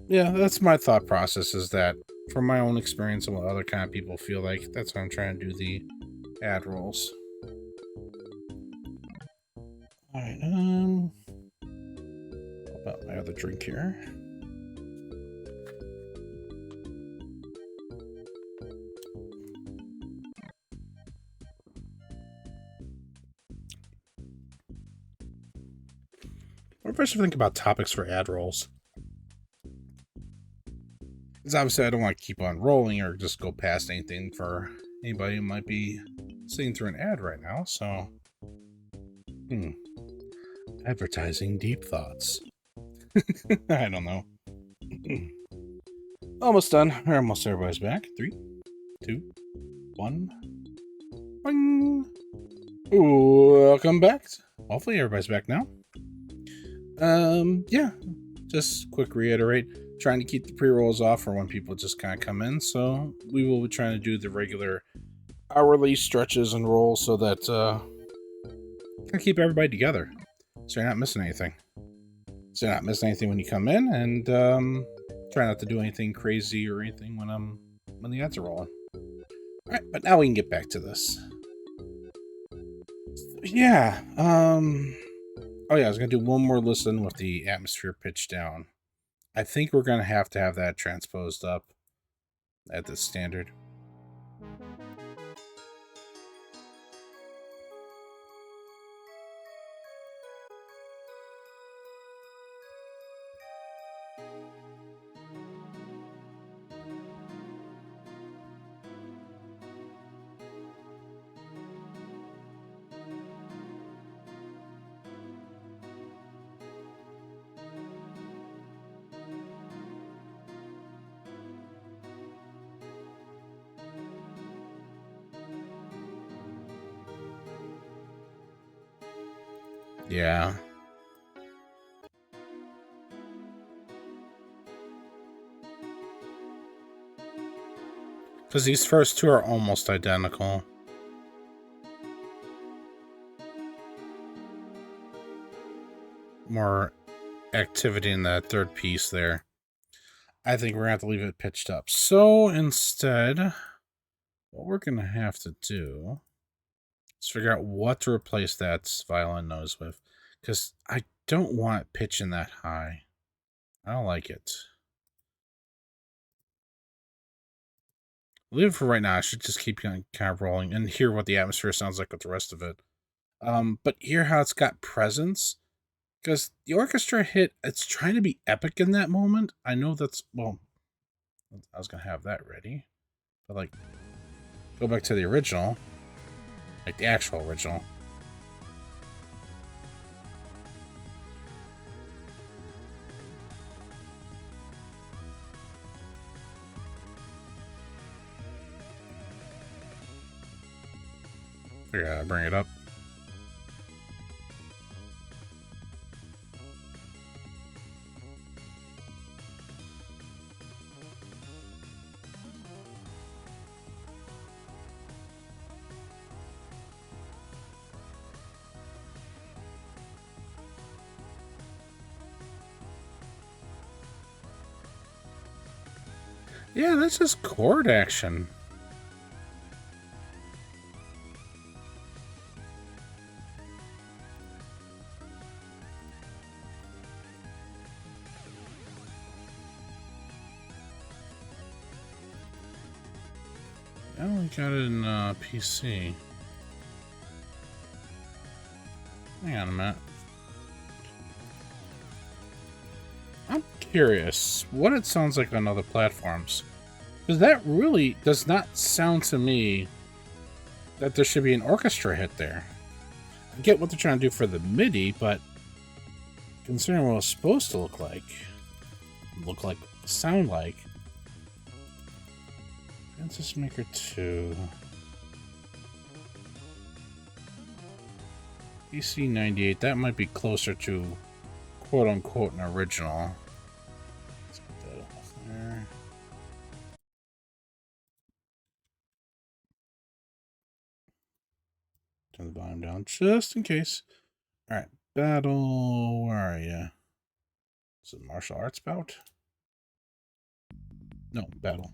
Yeah, that's my thought process, is that from my own experience and what other kind of people feel like, that's how I'm trying to do the ad rolls. Alright, what about my other drink here? What if I should think about topics for ad rolls? Because obviously I don't want to keep on rolling or just go past anything for anybody who might be sitting through an ad right now, so... Advertising deep thoughts. I don't know. Almost done. Almost everybody's back. 3, 2, 1. Boing. Welcome back. Hopefully everybody's back now. Yeah. Just quick reiterate. Trying to keep the pre-rolls off for when people just kind of come in. So we will be trying to do the regular hourly stretches and rolls so that kind of keep everybody together. So you're not missing anything. So you're not missing anything when you come in, and try not to do anything crazy or anything when the ads are rolling. Alright, but now we can get back to this. Yeah, oh yeah, I was gonna do one more listen with the atmosphere pitched down. I think we're gonna have to have that transposed up at the standard. Yeah. Because these first two are almost identical. More activity in that third piece there. I think we're going to have to leave it pitched up. So instead, what we're going to have to do is figure out what to replace that violin nose with. Because I don't want it pitching that high. I don't like it. Leave it for right now. I should just keep kind of rolling and hear what the atmosphere sounds like with the rest of it. But hear how it's got presence. Because the orchestra hit, it's trying to be epic in that moment. I know that's, well, I was going to have that ready. But, like, go back to the original. Like, the actual original. Figure out, bring it up. Yeah, that's just chord action. I only got it in PC. Hang on a minute. I'm curious what it sounds like on other platforms. Because that really does not sound to me that there should be an orchestra hit there. I get what they're trying to do for the MIDI, but considering what it's supposed to look like, sound like. Princess Maker 2. PC98, that might be closer to quote-unquote an original. Let's put that off there. Turn the volume down just in case. Alright, battle, where are you? Is it martial arts bout? No, battle.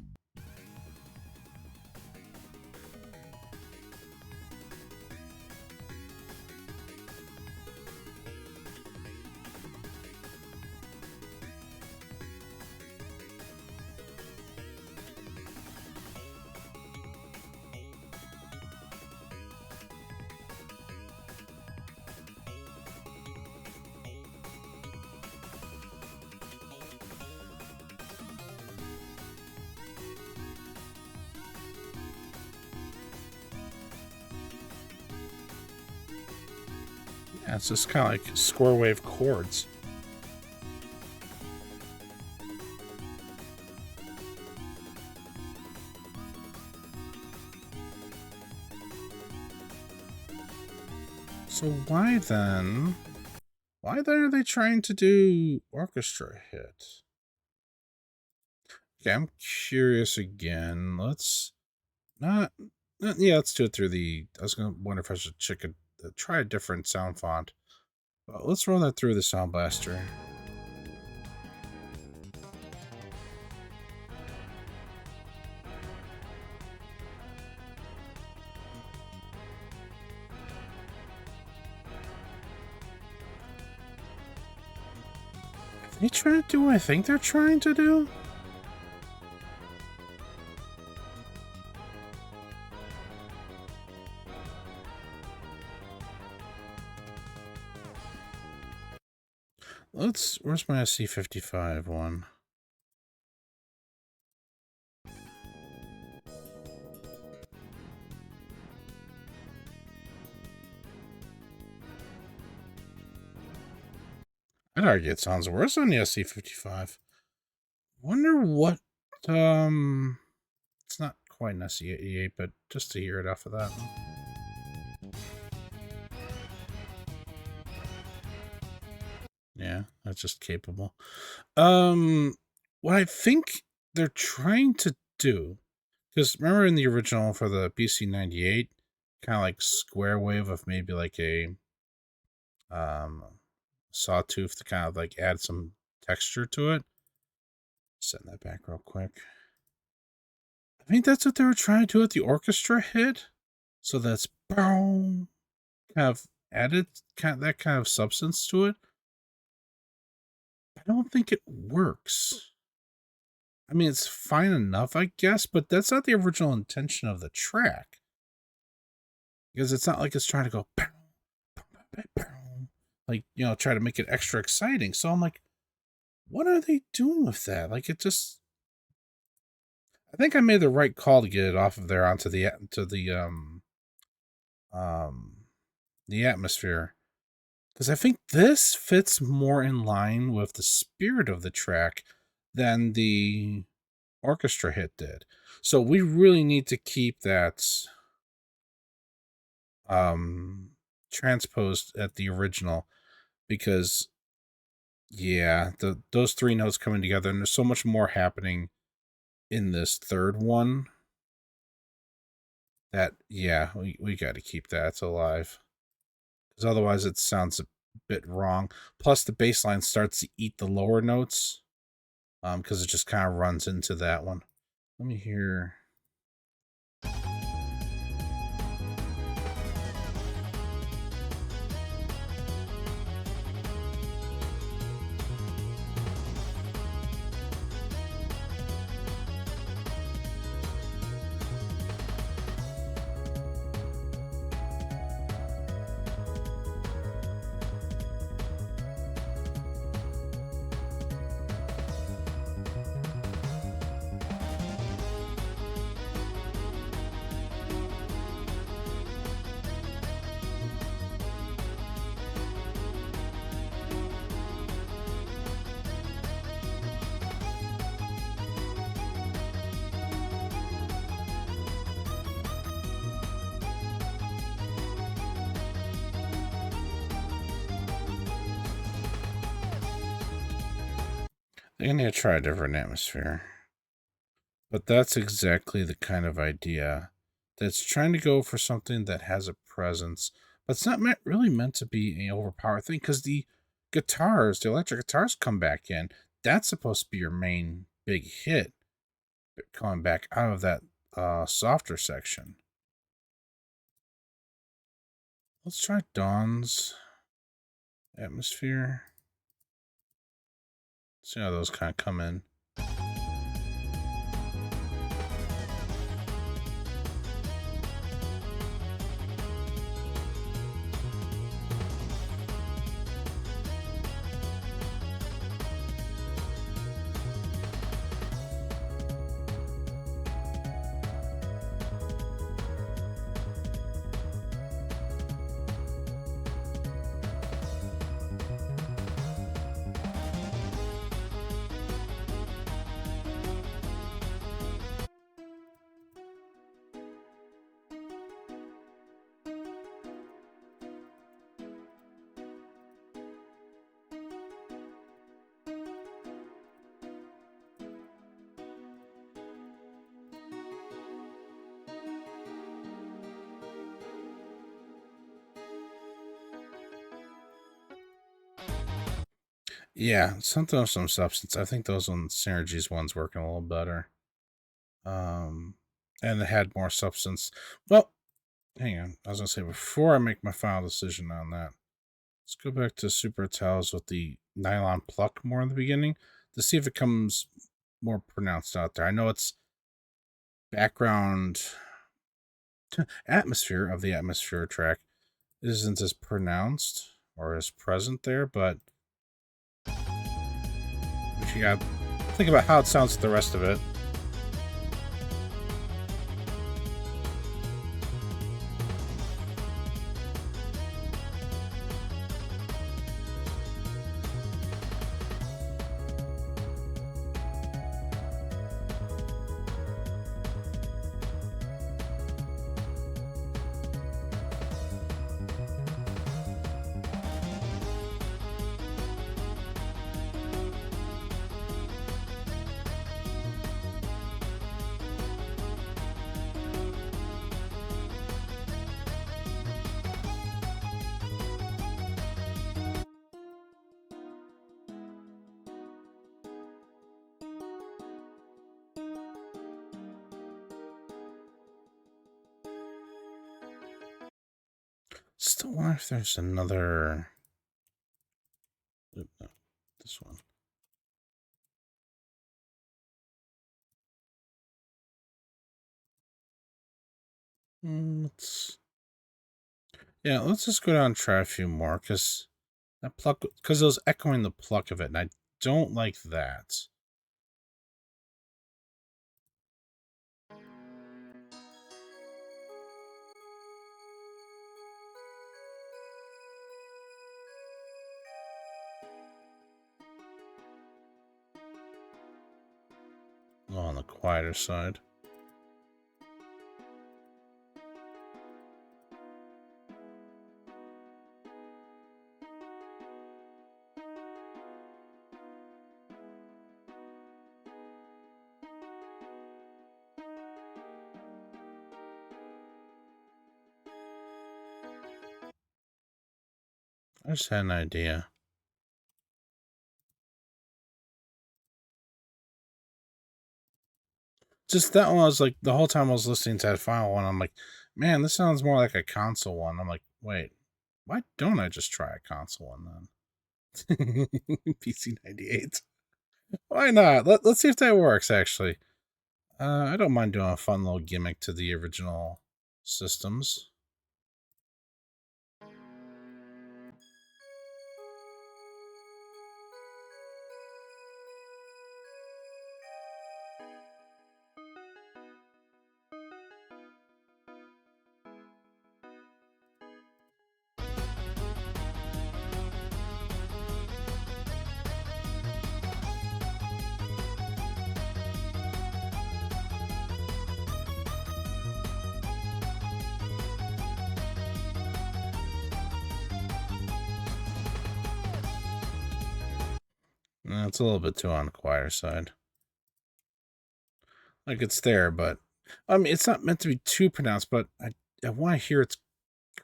Yeah, it's just kind of like square wave chords. So why then are they trying to do orchestra hit? Okay, I'm curious again. Let's yeah, let's do it through the. I was gonna wonder if I should try a different sound font. But let's run that through the Sound Blaster. Are they trying to do what I think they're trying to do? Where's my SC55 one? I'd argue it sounds worse on the SC55. Wonder what, it's not quite an SC88, but just to hear it off of that one. Yeah, that's just capable. What I think they're trying to do, because remember in the original for the PC98, kind of like square wave of maybe like a sawtooth to kind of like add some texture to it. Send that back real quick. I think that's what they were trying to do at the orchestra hit. So that's boom, kind of added that kind of substance to it. I don't think it works. I mean, it's fine enough, I guess, but that's not the original intention of the track. Because it's not like it's trying to go, like, try to make it extra exciting. So I'm like, what are they doing with that? Like, it just, I think I made the right call to get it off of there onto the atmosphere. Because I think this fits more in line with the spirit of the track than the orchestra hit did. So we really need to keep that transposed at the original, because yeah, those three notes coming together, and there's so much more happening in this third one that, yeah, we got to keep that alive, because otherwise it sounds a bit wrong. Plus the bass line starts to eat the lower notes, because it just kind of runs into that one. Let me hear. I need to try a different atmosphere. But that's exactly the kind of idea that's trying to go for something that has a presence, but it's not really meant to be an overpowered thing, because the guitars, the electric guitars, come back in. That's supposed to be your main big hit, coming back out of that softer section. Let's try Dawn's atmosphere. See how those kind of come in. Yeah, something of some substance. I think those Synergy's ones working a little better. And it had more substance. Well, hang on. I was gonna say, before I make my final decision on that, let's go back to Super Itals with the nylon pluck more in the beginning to see if it comes more pronounced out there. I know it's background atmosphere of the atmosphere track isn't as pronounced or as present there, but if you got think about how it sounds with the rest of it. Still wonder if there's another. Oop, no, this one. Let's just go down and try a few more, because that pluck, because it was echoing the pluck of it, and I don't like that. On the quieter side. just had an idea. Just that one, I was like, the whole time I was listening to that final one, I'm like, man, this sounds more like a console one. I'm like, wait, why don't I just try a console one then? PC-98. Why not? Let's see if that works, actually. I don't mind doing a fun little gimmick to the original systems. It's a little bit too on the quieter side. Like, it's there, but I mean, it's not meant to be too pronounced, but I want to hear its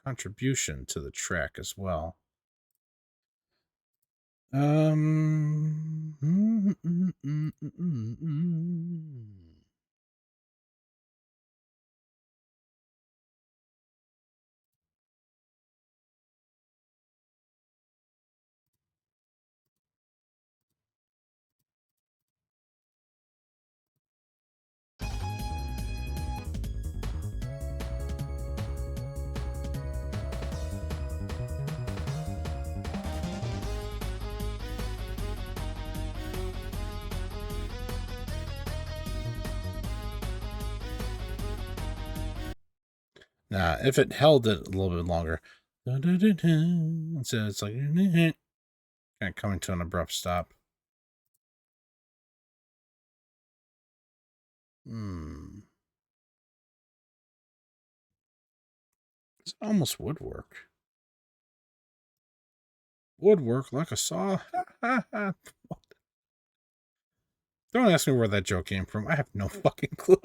contribution to the track as well. Nah, if it held it a little bit longer, so it's like kind of coming to an abrupt stop. This almost would work. Would work like a saw. Don't ask me where that joke came from. I have no fucking clue.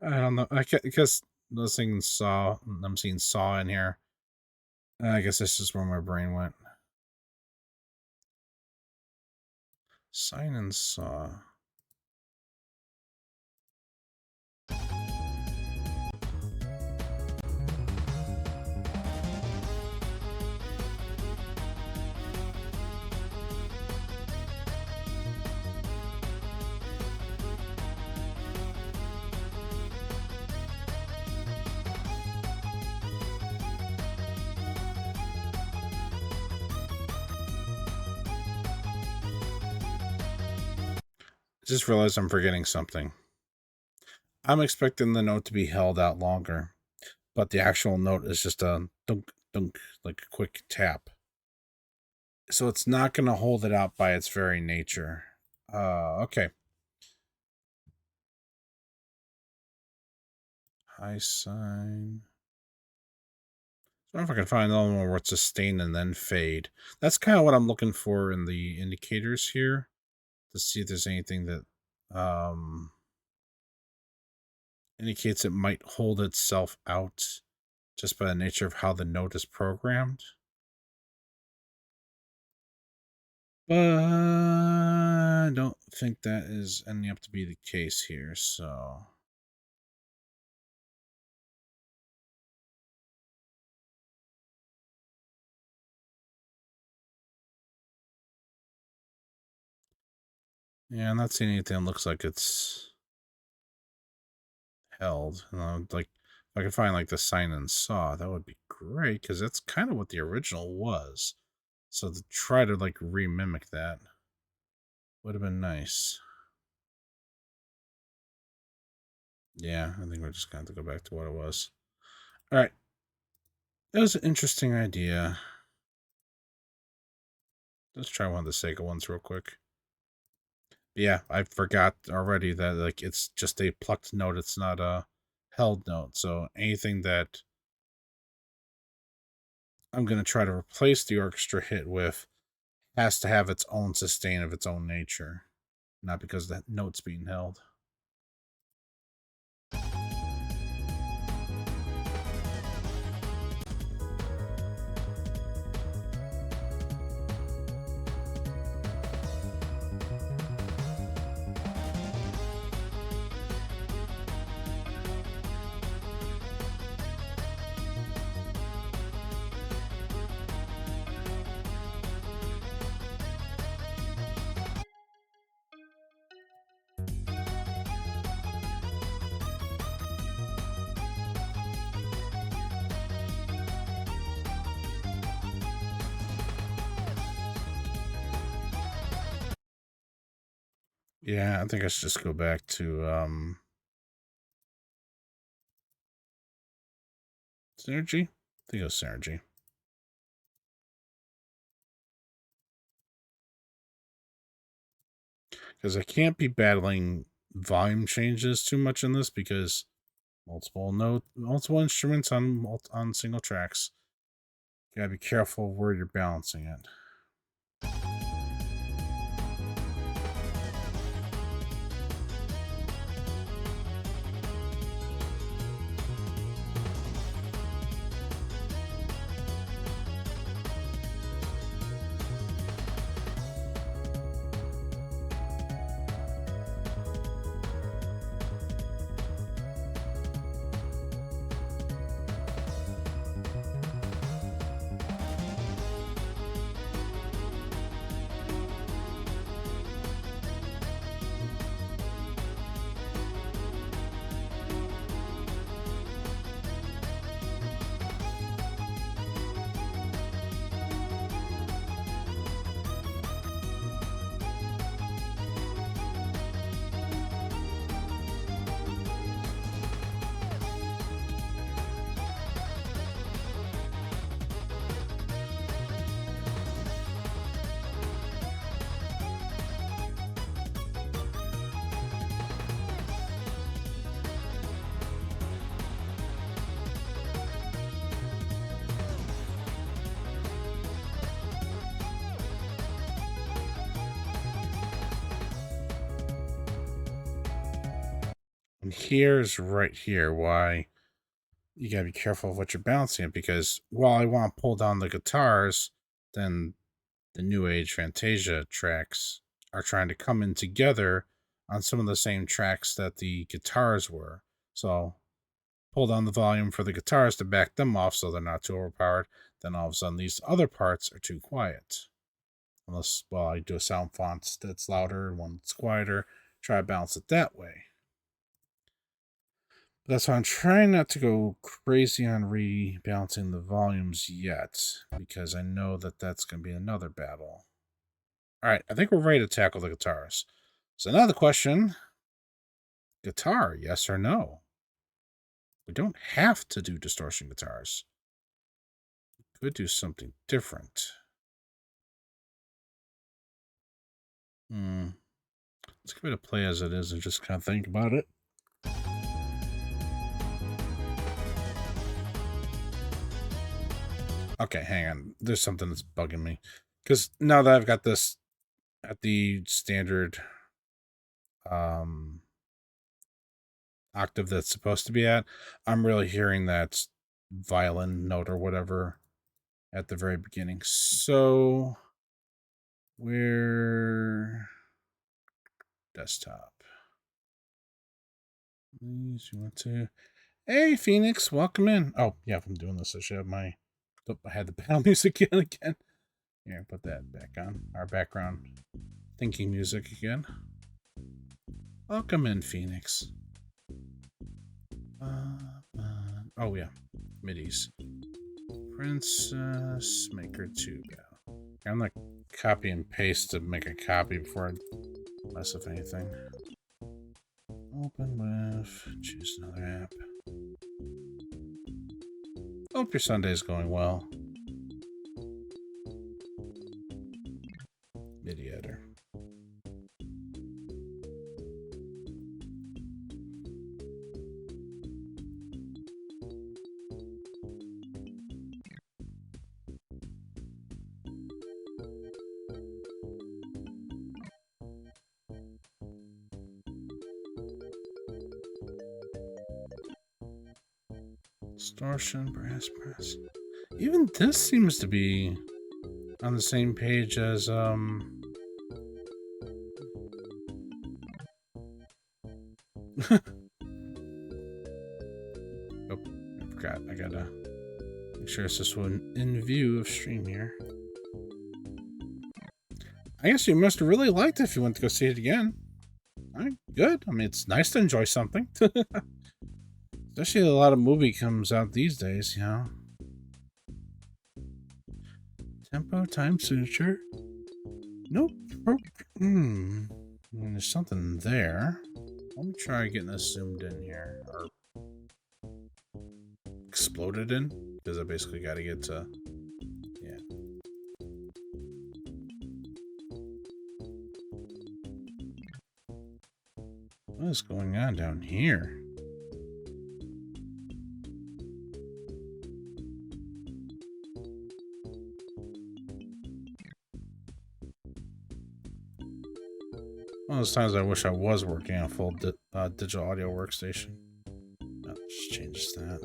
I don't know. Because listening Saw, I'm seeing Saw in here. I guess this is where my brain went. Sign and Saw. Just realized I'm forgetting something. I'm expecting the note to be held out longer, but the actual note is just a dunk, dunk, like a quick tap. So it's not going to hold it out by its very nature. Okay. High sign. I don't know if I can find another one where it's sustain and then fade. That's kind of what I'm looking for in the indicators here, to see if there's anything that indicates it might hold itself out just by the nature of how the note is programmed. But I don't think that is ending up to be the case here, so... Yeah, I'm not seeing anything that looks like it's held. Like, if I could find like the sign and saw, that would be great, because that's kind of what the original was. So to try to like re-mimic that would have been nice. Yeah, I think we're just going to have to go back to what it was. All right. That was an interesting idea. Let's try one of the Sega ones real quick. Yeah, I forgot already that like it's just a plucked note. It's not a held note. So anything that I'm going to try to replace the orchestra hit with has to have its own sustain of its own nature, not because that note's being held. Yeah, I think I should just go back to Synergy. I think it was Synergy. Because I can't be battling volume changes too much in this because multiple instruments on single tracks. You gotta be careful where you're balancing it. And here's right here why you gotta be careful of what you're balancing it, because while I want to pull down the guitars, then the New Age Fantasia tracks are trying to come in together on some of the same tracks that the guitars were. So pull down the volume for the guitars to back them off so they're not too overpowered. Then all of a sudden these other parts are too quiet. Unless, well, I do a sound font that's louder and one that's quieter. Try to balance it that way. But that's why I'm trying not to go crazy on rebalancing the volumes yet, because I know that that's going to be another battle. All right, I think we're ready to tackle the guitars. So now the question, guitar, yes or no? We don't have to do distortion guitars. We could do something different. Let's give it a play as it is and just kind of think about it. Okay, hang on. There's something that's bugging me. Because now that I've got this at the standard octave that's supposed to be at, I'm really hearing that violin note or whatever at the very beginning. So we're desktop. Please, you want to? Hey, Phoenix, welcome in. Oh, yeah, if I'm doing this, I should have my. Oh, I had the panel music again. Here, put that back on. Our background thinking music again. Welcome in, Phoenix. Oh, yeah. MIDIs. Princess Maker 2. I'm like copy and paste to make a copy before I mess with anything. Open with, choose another app. Hope your Sunday's going well. MIDI editor. Distortion, brass press. Even this seems to be on the same page as Oh, I forgot. I gotta make sure it's this one in view of stream here. I guess you must have really liked it if you went to go see it again. All right, good. I mean, it's nice to enjoy something. Especially a lot of movie comes out these days, you know. Tempo, time signature. Nope. And there's something there. Let me try getting this zoomed in here. Or exploded in. Because I basically got to get to... Yeah. What is going on down here? One of those times I wish I was working on a full digital audio workstation. Oh, just changes that.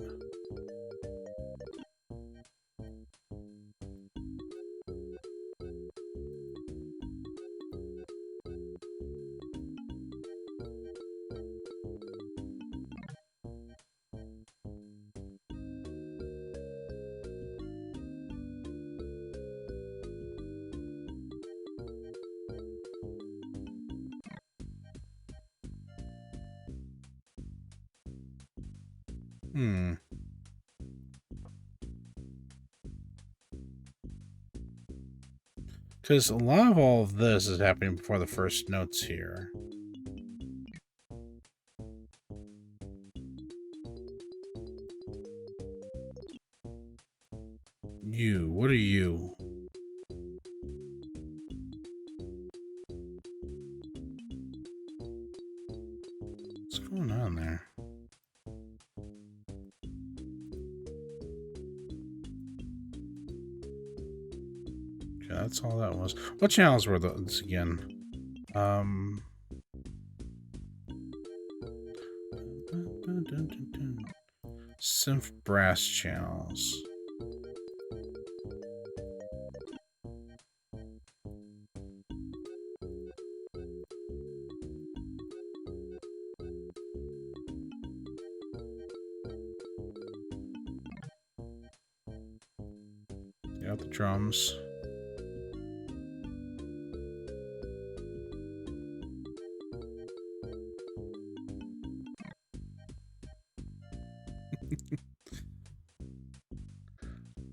Because a lot of all of this is happening before the first notes here. You, what are you? What's going on there? Okay, that's all that was. What channels were those again? Synth brass channels. Got the drums.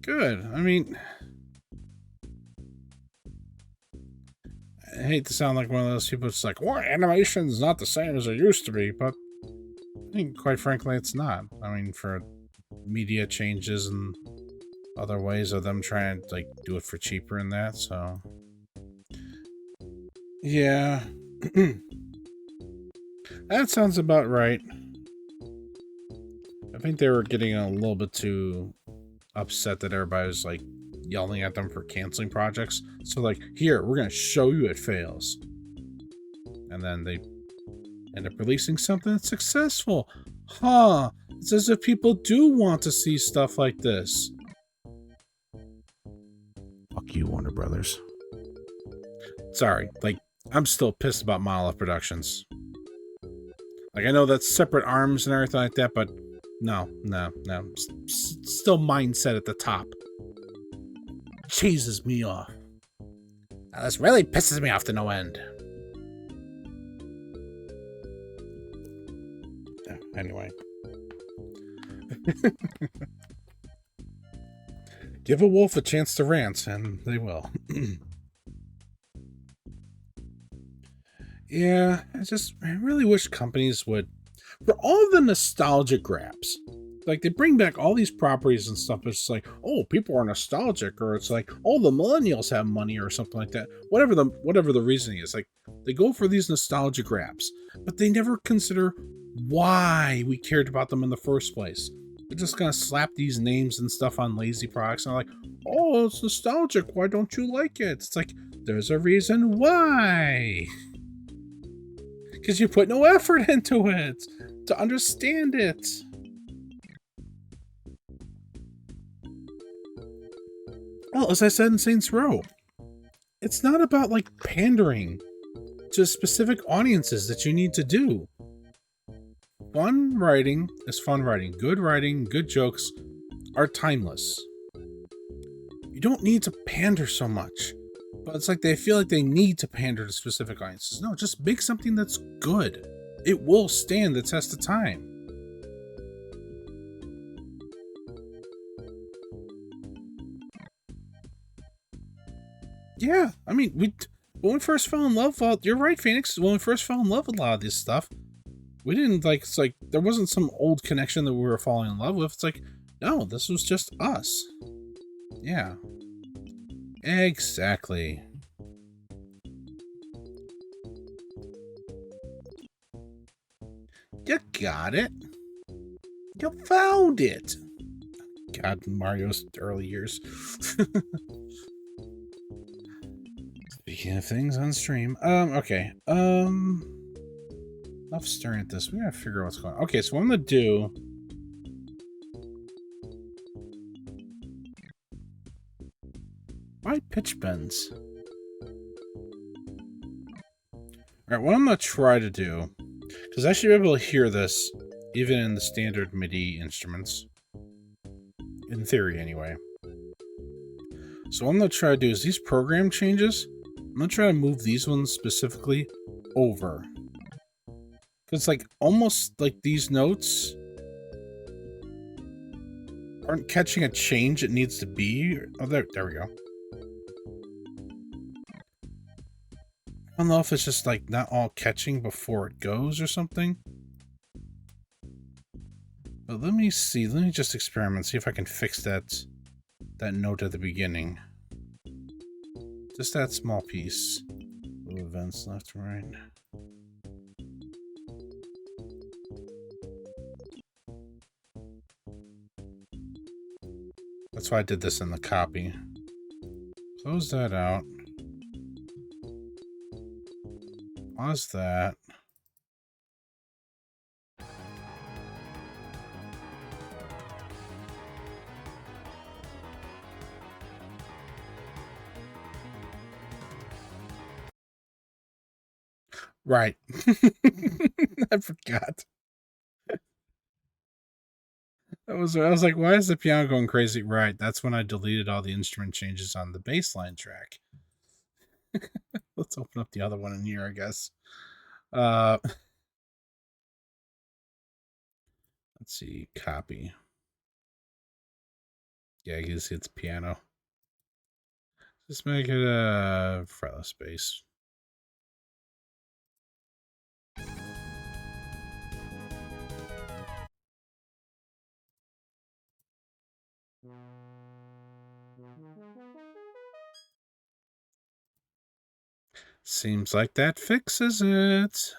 Good. I mean, I hate to sound like one of those people that's like, well, animation's not the same as it used to be, but I think, quite frankly, it's not. I mean, for media changes and other ways of them trying to, like, do it for cheaper and that, so... Yeah. That sounds about right. I think they were getting a little bit too upset that everybody was, like, yelling at them for canceling projects. So, like, here, we're gonna show you it fails. And then they end up releasing something that's successful. Huh. It's as if people do want to see stuff like this. Fuck you, Warner Brothers. Sorry, like, I'm still pissed about Monolith Productions. Like, I know that's separate arms and everything like that, but no. Still mindset at the top. Cheeses me off. Now, this really pisses me off to no end. Anyway. Give a wolf a chance to rant, and they will. Yeah, I really wish companies would, for all the nostalgic grabs, like, they bring back all these properties and stuff. It's like, oh, people are nostalgic, or it's like, oh, the millennials have money, or something like that. Whatever the reasoning is, like, they go for these nostalgia grabs, but they never consider why we cared about them in the first place. They're just gonna slap these names and stuff on lazy products, and they're like, oh, it's nostalgic. Why don't you like it? It's like, there's a reason why. Because you put no effort into it to understand it. Well, as I said in Saints Row, it's not about, like, pandering to specific audiences that you need to do. Fun writing is fun writing. Good jokes are timeless. You don't need to pander so much. But it's like they feel like they need to pander to specific audiences. No, just make something that's good. It will stand the test of time. Yeah, I mean, when we first fell in love, you're right, Phoenix. When we first fell in love with a lot of this stuff, we didn't like. It's like there wasn't some old connection that we were falling in love with. It's like, no, this was just us. Yeah. Exactly. You got it. You found it. God, Mario's early years. Speaking of things on stream. Okay. Enough staring at this. We gotta figure out what's going on. Okay, so what I'm gonna do. Why pitch bends? Alright, what I'm gonna try to do, because I should be able to hear this even in the standard MIDI instruments. In theory, anyway. So what I'm gonna try to do is these program changes, I'm gonna try to move these ones specifically over. It's like almost like these notes aren't catching a change it needs to be. Oh, there we go. I don't know if it's just like not all catching before it goes or something. But let me see. Let me just experiment, see if I can fix that note at the beginning. Just that small piece. Little events left and right. That's why I did this in the copy. Close that out. Pause that. Right. I forgot. I was like, why is the piano going crazy? Right, that's when I deleted all the instrument changes on the bassline track. Let's open up the other one in here, I guess. Let's see, copy. Yeah, you can see it's piano. Just make it a fretless bass. Seems like that fixes it.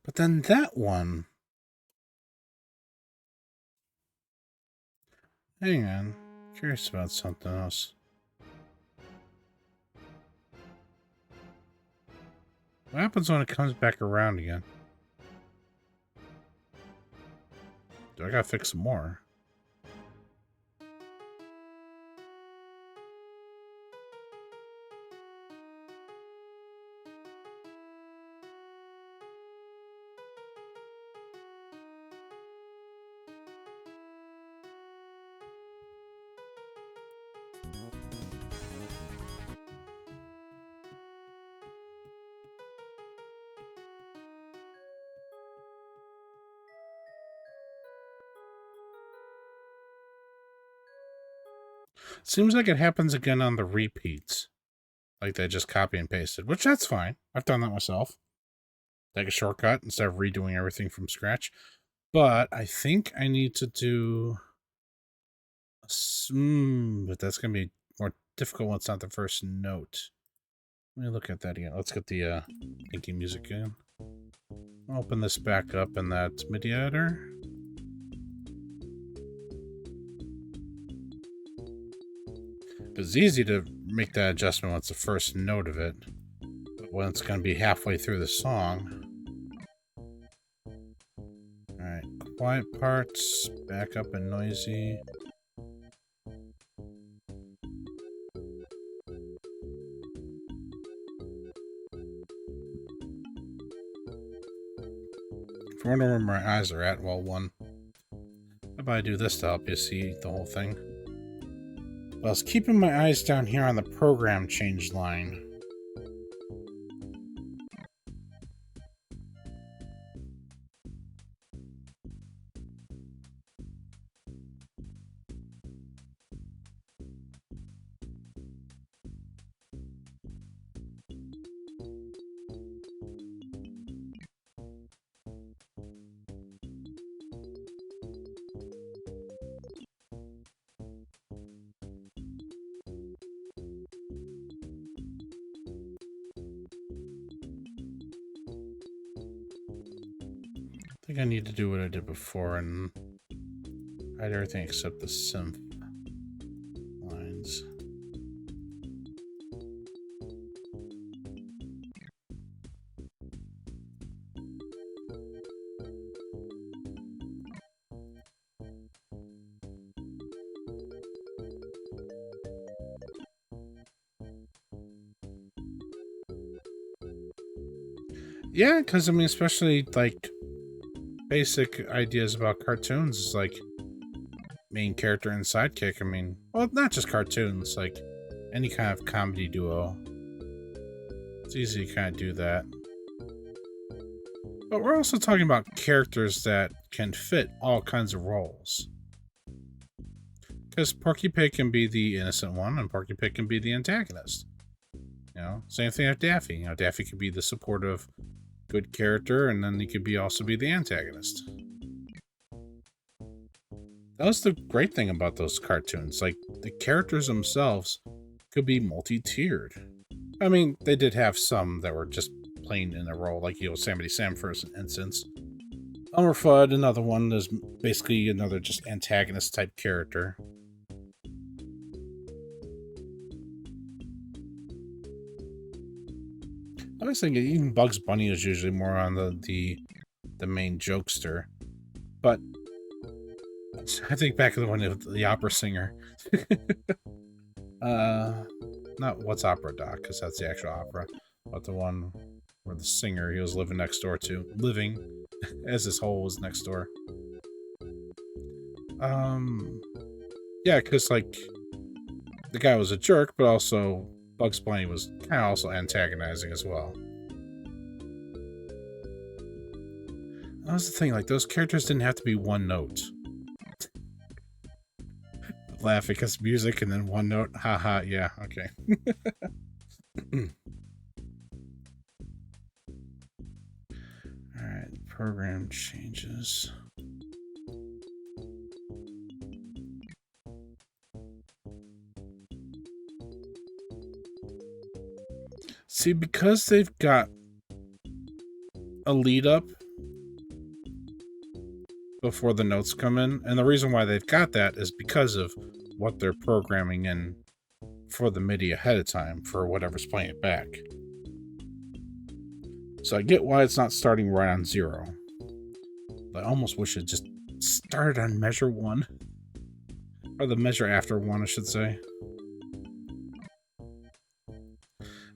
But then that one... Hang on. Curious about something else. What happens when it comes back around again? Do I gotta fix some more? Seems like it happens again on the repeats. Like they just copy and pasted, which that's fine. I've done that myself. Take a shortcut instead of redoing everything from scratch. But I think I need to do... but that's going to be more difficult when it's not the first note. Let me look at that again. Let's get the thinking music again. Open this back up in that MIDI editor. It's easy to make that adjustment when it's the first note of it. But when it's going to be halfway through the song... Alright, quiet parts, back up and noisy. If you wonder where my eyes are at, well, one. How about I do this to help you see the whole thing? I was keeping my eyes down here on the program change line. I think I need to do what I did before and hide everything except the synth lines. Yeah, because I mean, especially like basic ideas about cartoons is like main character and sidekick. I mean, well, not just cartoons, like any kind of comedy duo. It's easy to kind of do that. But we're also talking about characters that can fit all kinds of roles. Because Porky Pig can be the innocent one, and Porky Pig can be the antagonist. You know, same thing with Daffy. You know, Daffy could be the supportive, good character, and then he could also be the antagonist. That was the great thing about those cartoons. Like, the characters themselves could be multi-tiered. I mean, they did have some that were just plain in a role, like Yosemite Sam, for instance. Elmer Fudd, another one, is basically another just antagonist type character. I was thinking even Bugs Bunny is usually more on the main jokester, but I think back to the one of the opera singer. Not What's Opera Doc, because that's the actual opera, but the one where the singer he was living next door to, living as his hole was next door. Yeah, because like the guy was a jerk, but also Bugs Bunny was kind of also antagonizing as well. That was the thing, like those characters didn't have to be one note. Laugh because music and then one note. Haha, yeah, okay. Alright, program changes. See, because they've got a lead up before the notes come in, and the reason why they've got that is because of what they're programming in for the MIDI ahead of time for whatever's playing it back. So I get why it's not starting right on 0. I almost wish it just started on measure 1. Or the measure after 1, I should say.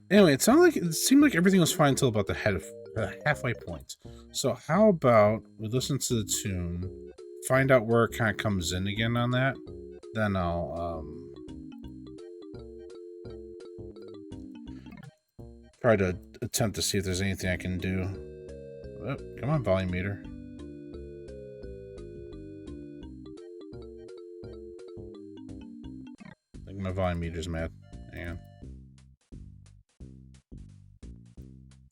Anyway, it seemed like everything was fine until about the halfway point. So how about we listen to the tune, find out where it kind of comes in again on that, then I'll try to attempt to see if there's anything I can do. Oh, come on, volume meter. I think my volume meter's mad. Hang on.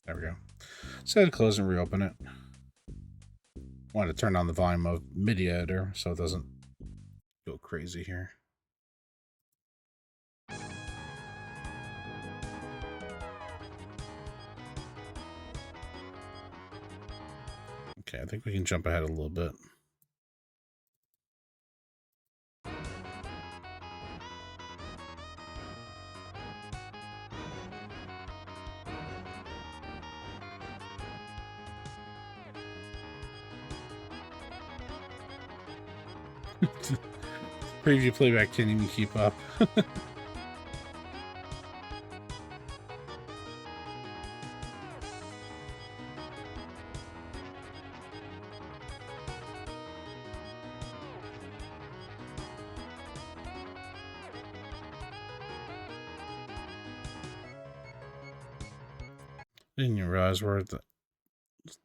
There we go. So I had to close and reopen it. Wanted to turn on the volume of MIDI editor so it doesn't go crazy here. Okay, I think we can jump ahead a little bit. Preview playback can't even keep up. Didn't even realize where I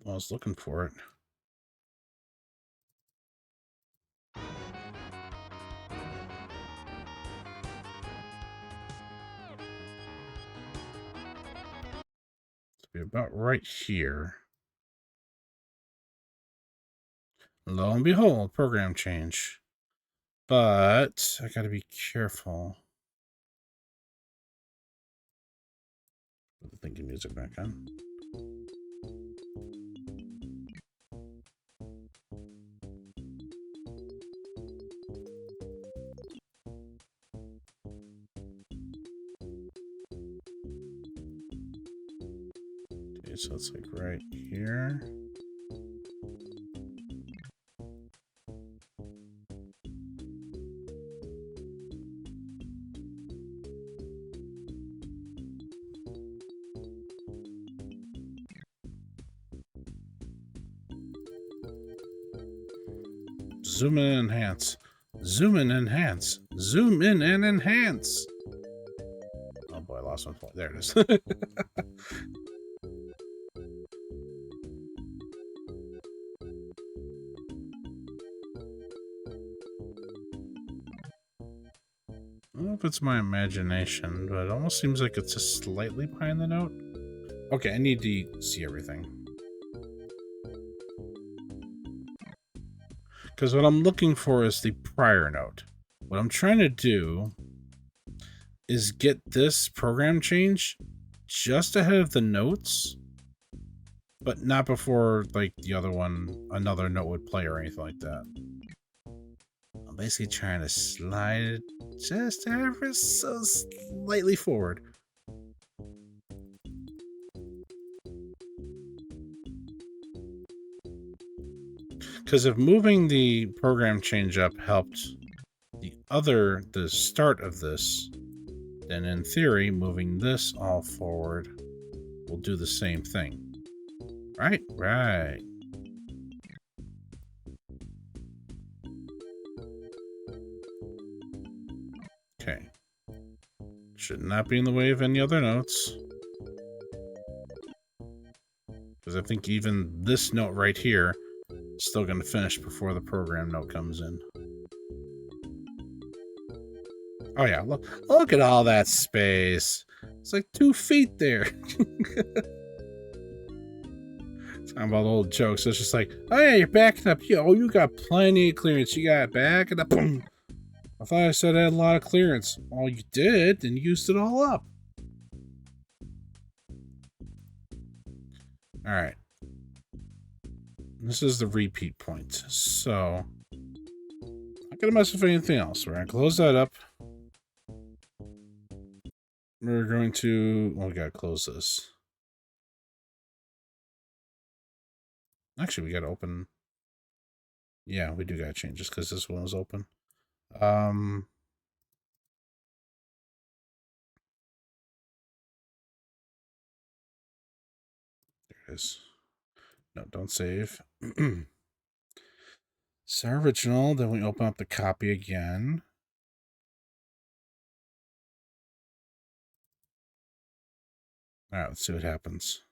was looking for it. Be about right here. Lo and behold, program change. But I gotta be careful. Put the thinking music back on. see, so it's like right here. Zoom in and enhance. Zoom in and enhance. Zoom in and enhance. Oh boy, I lost one point. There it is. I don't know if it's my imagination, but it almost seems like it's just slightly behind the note. Okay, I need to see everything. Because what I'm looking for is the prior note. What I'm trying to do is get this program change just ahead of the notes, but not before, like, the other one, another note would play or anything like that. I'm basically trying to slide it just ever so slightly forward. Because if moving the program change up helped the start of this, then in theory, moving this all forward will do the same thing. Right? Right. Okay. Should not be in the way of any other notes. Because I think even this note right here is still going to finish before the program note comes in. Oh yeah, look at all that space. It's like 2 feet there. Talking about old jokes. It's just like, oh yeah, you're backing up. Yo, you got plenty of clearance. You got backing up. Boom. I thought I said I had a lot of clearance. Well, you did, and used it all up. Alright. This is the repeat point. So, not gonna mess with anything else. We're gonna close that up. We're going to... well, we gotta close this. Actually, we gotta open... yeah, we do gotta change this because this one was open. There it is. No, don't save. So original, then we open up the copy again. Alright, let's see what happens.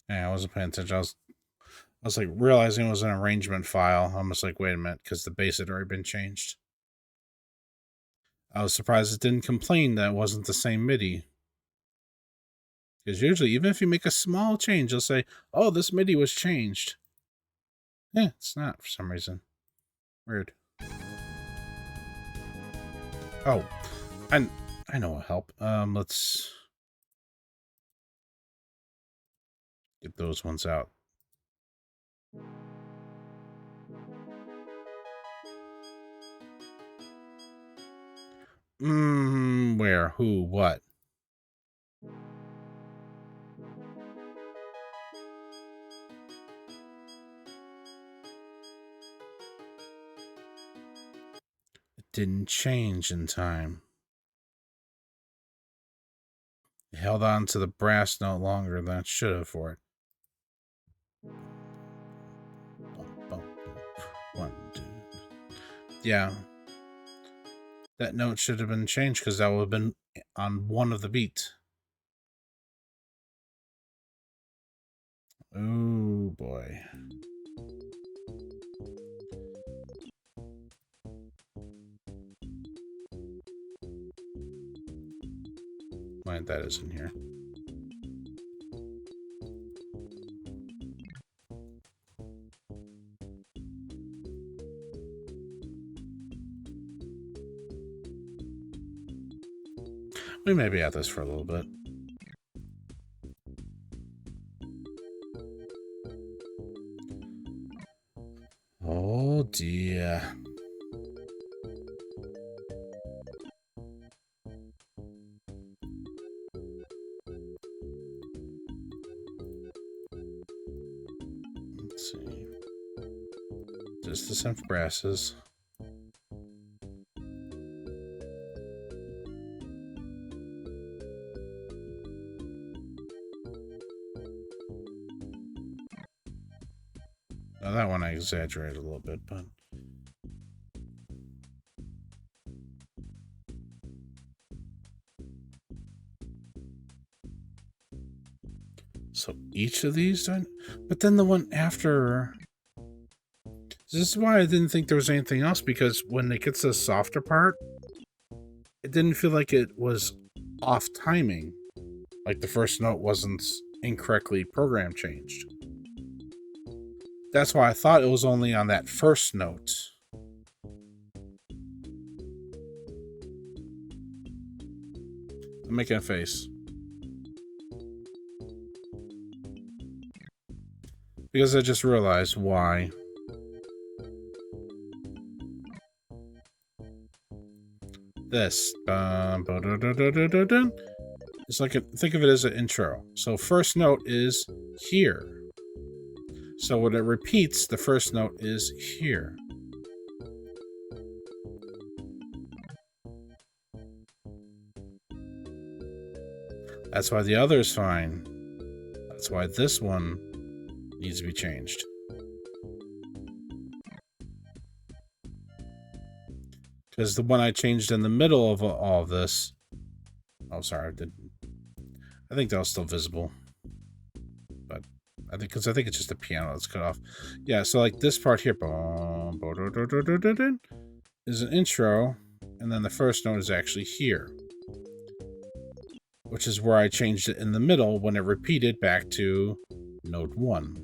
Yeah, I wasn't paying attention. I was like realizing it was an arrangement file. I'm just like, wait a minute, because the bass had already been changed. I was surprised it didn't complain that it wasn't the same MIDI. Because usually, even if you make a small change, you'll say, oh, this MIDI was changed. Yeah, it's not for some reason. Weird. Oh, I know what'll help. Let's get those ones out. Where? Who? What? It didn't change in time. It held on to the brass note longer than it should have for it. 1, 2. Yeah. That note should have been changed because that would have been on one of the beats. Oh boy. Why that isn't here? We may be at this for a little bit. dear. Let's see. Just the synth brasses. Now that one I exaggerated a little bit, but so each of these, but then the one after. This is why I didn't think there was anything else, because when it gets to the softer part, it didn't feel like it was off timing, like the first note wasn't incorrectly program changed. That's why I thought it was only on that first note. I'm making a face. Because I just realized why. This. It's like think of it as an intro. So first note is here. So when it repeats, the first note is here. That's why the other is fine. That's why this one needs to be changed. Because the one I changed in the middle of all of this... Oh, sorry, I didn't. I think that was still visible. But I think it's just the piano that's cut off. Yeah, so like this part here is an intro, and then the first note is actually here. Which is where I changed it in the middle when it repeated back to note 1.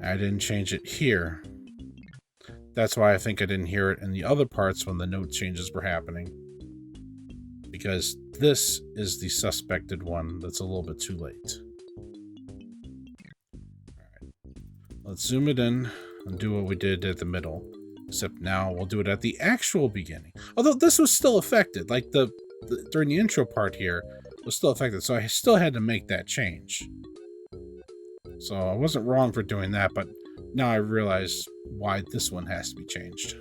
I didn't change it here. That's why I think I didn't hear it in the other parts when the note changes were happening. Because this is the suspected one that's a little bit too late. Alright. Let's zoom it in and do what we did at the middle. Except now we'll do it at the actual beginning. Although this was still affected. Like during the intro part here was still affected. So I still had to make that change. So I wasn't wrong for doing that, but now I realize why this one has to be changed.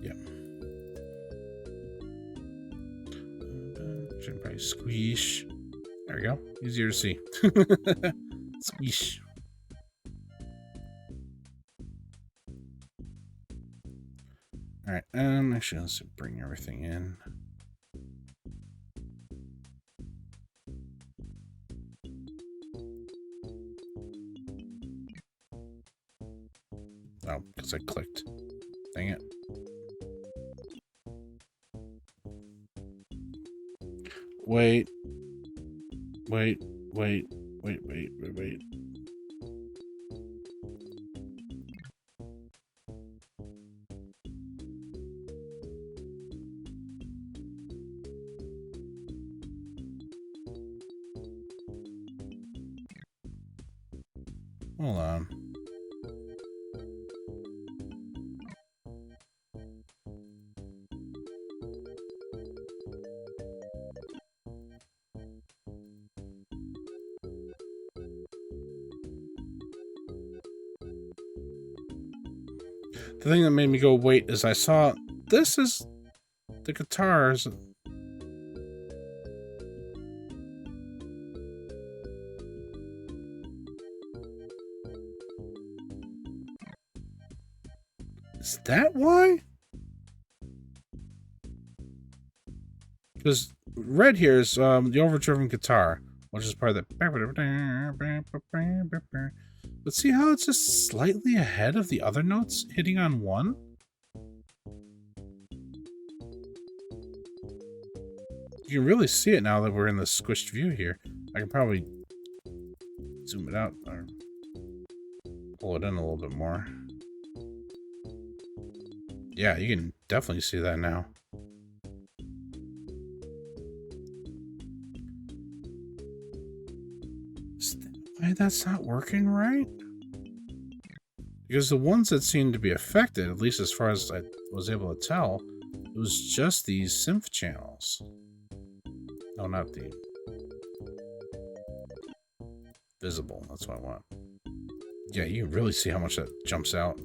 Yeah. Should probably squish. There we go. Easier to see. Squish. Alright, actually let's bring everything in. Oh, because I clicked. Dang it. Wait. Wait. Hold on. The thing that made me go wait is I saw this is the guitars. Is that why? Because red here is the overdriven guitar, which is part of the. But see how it's just slightly ahead of the other notes hitting on 1? You can really see it now that we're in the squished view here. I can probably zoom it out or pull it in a little bit more. Yeah, you can definitely see that now. why that's not working right? Because the ones that seemed to be affected, at least as far as I was able to tell, it was just these synth channels. No, not the visible. That's what I want. Yeah, you can really see how much that jumps out.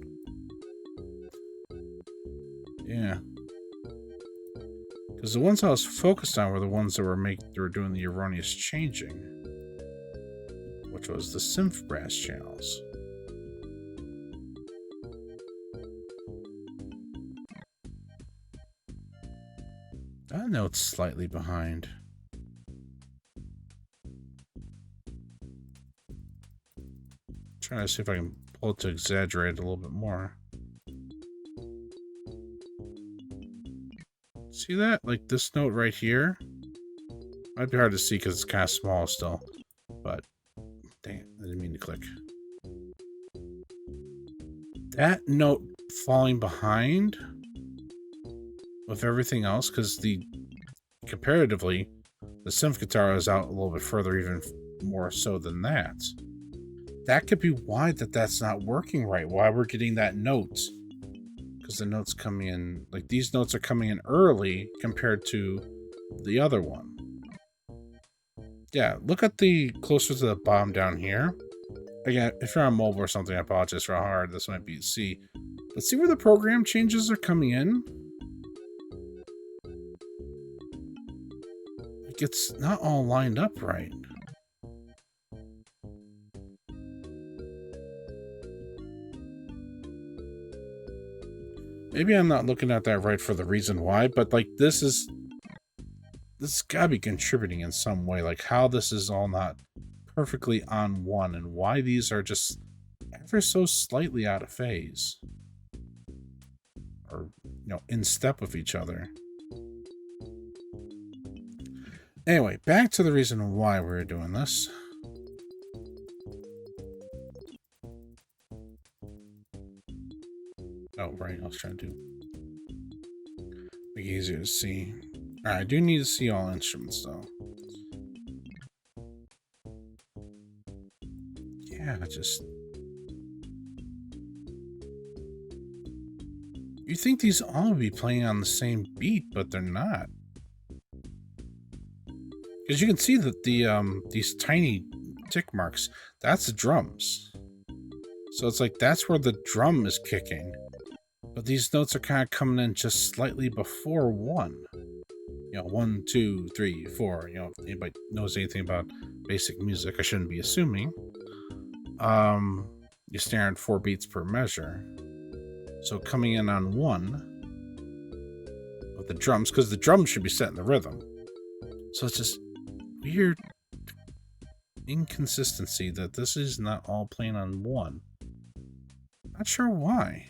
Yeah. Because the ones I was focused on were the ones that were doing the erroneous changing, which was the synth brass channels. That note's slightly behind. Trying to see if I can pull it to exaggerate a little bit more. See that? Like this note right here? Might be hard to see because it's kind of small still. But, dang it, I didn't mean to click. That note falling behind with everything else, because comparatively, the synth guitar is out a little bit further, even more so than that. That could be why that's not working right. Why we're getting that note. Because the notes coming in, like these notes are coming in early compared to the other one. Yeah, look at the closer to the bottom down here. Again, if you're on mobile or something, I apologize for how hard this might be to see. But see where the program changes are coming in? Like it's not all lined up right. Maybe I'm not looking at that right for the reason why, but like this gotta be contributing in some way, like how this is all not perfectly on one and why these are just ever so slightly out of phase. Or, in step with each other. Anyway, back to the reason why we're doing this. Oh, right, I was trying to make it easier to see. Alright, I do need to see all instruments, though. Yeah, you think these all would be playing on the same beat, but they're not. Because you can see that these tiny tick marks, that's the drums. So it's like that's where the drum is kicking. But these notes are kind of coming in just slightly before one. 1, 2, 3, 4. If anybody knows anything about basic music, I shouldn't be assuming. You're staring 4 beats per measure. So coming in on 1 with the drums, because the drums should be setting the rhythm. So it's just weird inconsistency that this is not all playing on 1. Not sure why.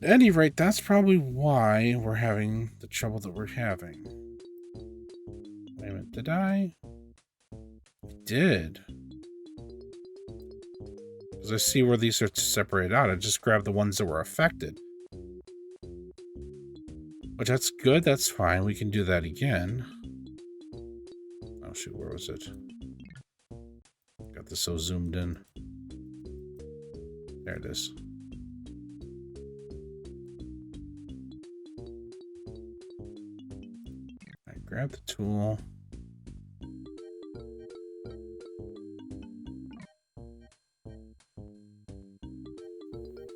At any rate, that's probably why we're having the trouble that we're having. Wait a minute, did I? I did. Because I see where these are separated out. I just grabbed the ones that were affected. Which, that's good, that's fine. We can do that again. Oh shoot, where was it? Got this so zoomed in. There it is. Grab the tool.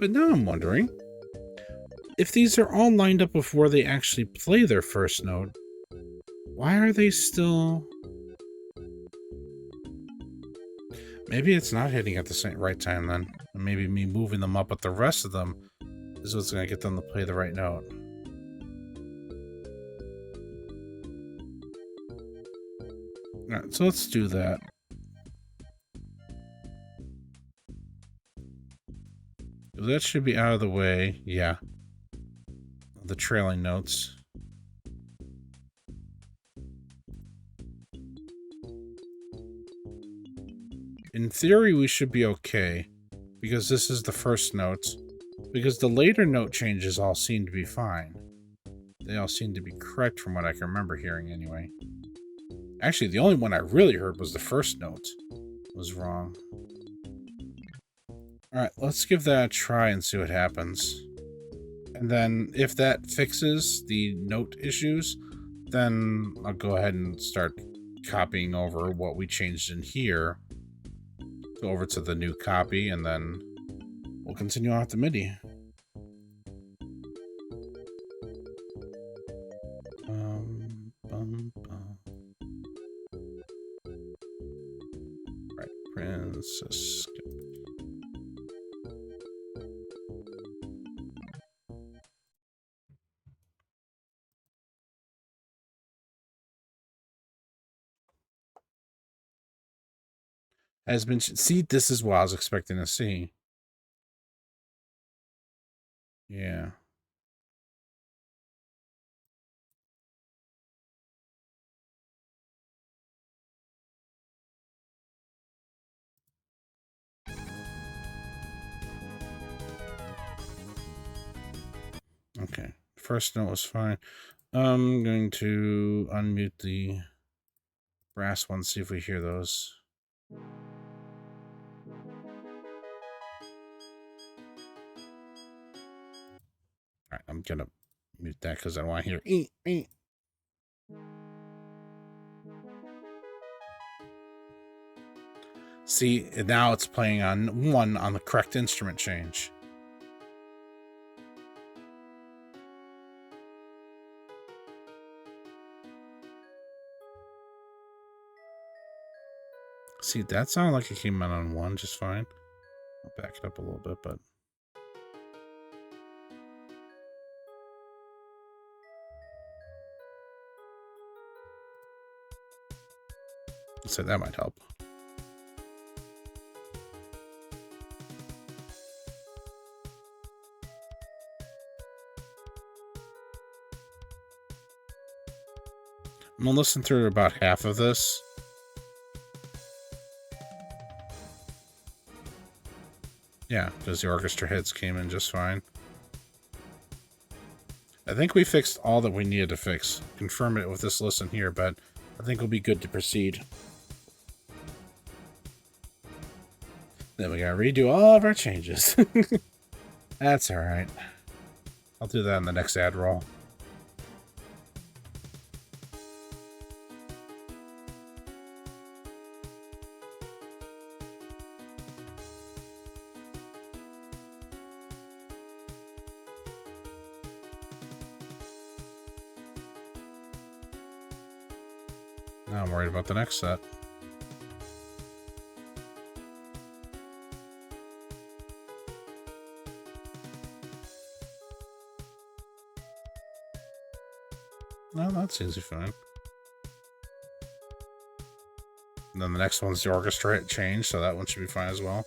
But now I'm wondering, if these are all lined up before they actually play their first note, why are they still... Maybe it's not hitting at the right time then. Maybe me moving them up, but the rest of them is what's going to get them to play the right note. Alright, so let's do that. That should be out of the way. Yeah. The trailing notes. In theory, we should be okay, because this is the first note. Because the later note changes all seem to be fine. They all seem to be correct from what I can remember hearing anyway. Actually, the only one I really heard was the first note was wrong. Alright, let's give that a try and see what happens. And then if that fixes the note issues, then I'll go ahead and start copying over what we changed in here over to the new copy, and then we'll continue on with the MIDI. Right, Princess. Has been. See, this is what I was expecting to see. Yeah. Okay. First note was fine. I'm going to unmute the brass one, see if we hear those. Alright, I'm gonna mute that because I don't want to hear See, now it's playing on 1 on the correct instrument change. See, that sounded like it came out on 1 just fine. I'll back it up a little bit, but... So that might help. I'm gonna listen through about half of this. Yeah, because the orchestra hits came in just fine. I think we fixed all that we needed to fix. Confirm it with this listen here, but I think we'll be good to proceed. Then we gotta redo all of our changes. That's alright. I'll do that in the next ad roll. Now I'm worried about the next set. No, that's easy fine. And then the next one's the orchestra change, so that one should be fine as well.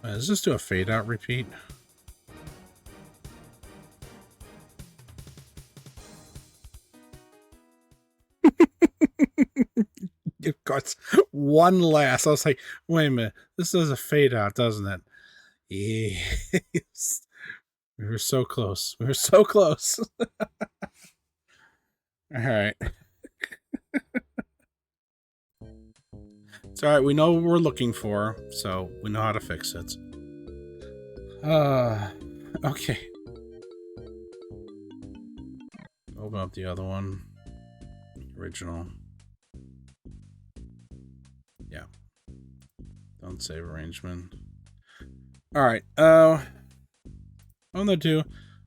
Does this do a fade out repeat? It got one last. I was like, wait a minute, this does a fade out, doesn't it? Yes. We were so close. We were so close. All right. It's all right. We know what we're looking for, so we know how to fix it. Okay. Open up the other one. Original. Yeah. Don't save arrangement. All right. What I'm gonna do,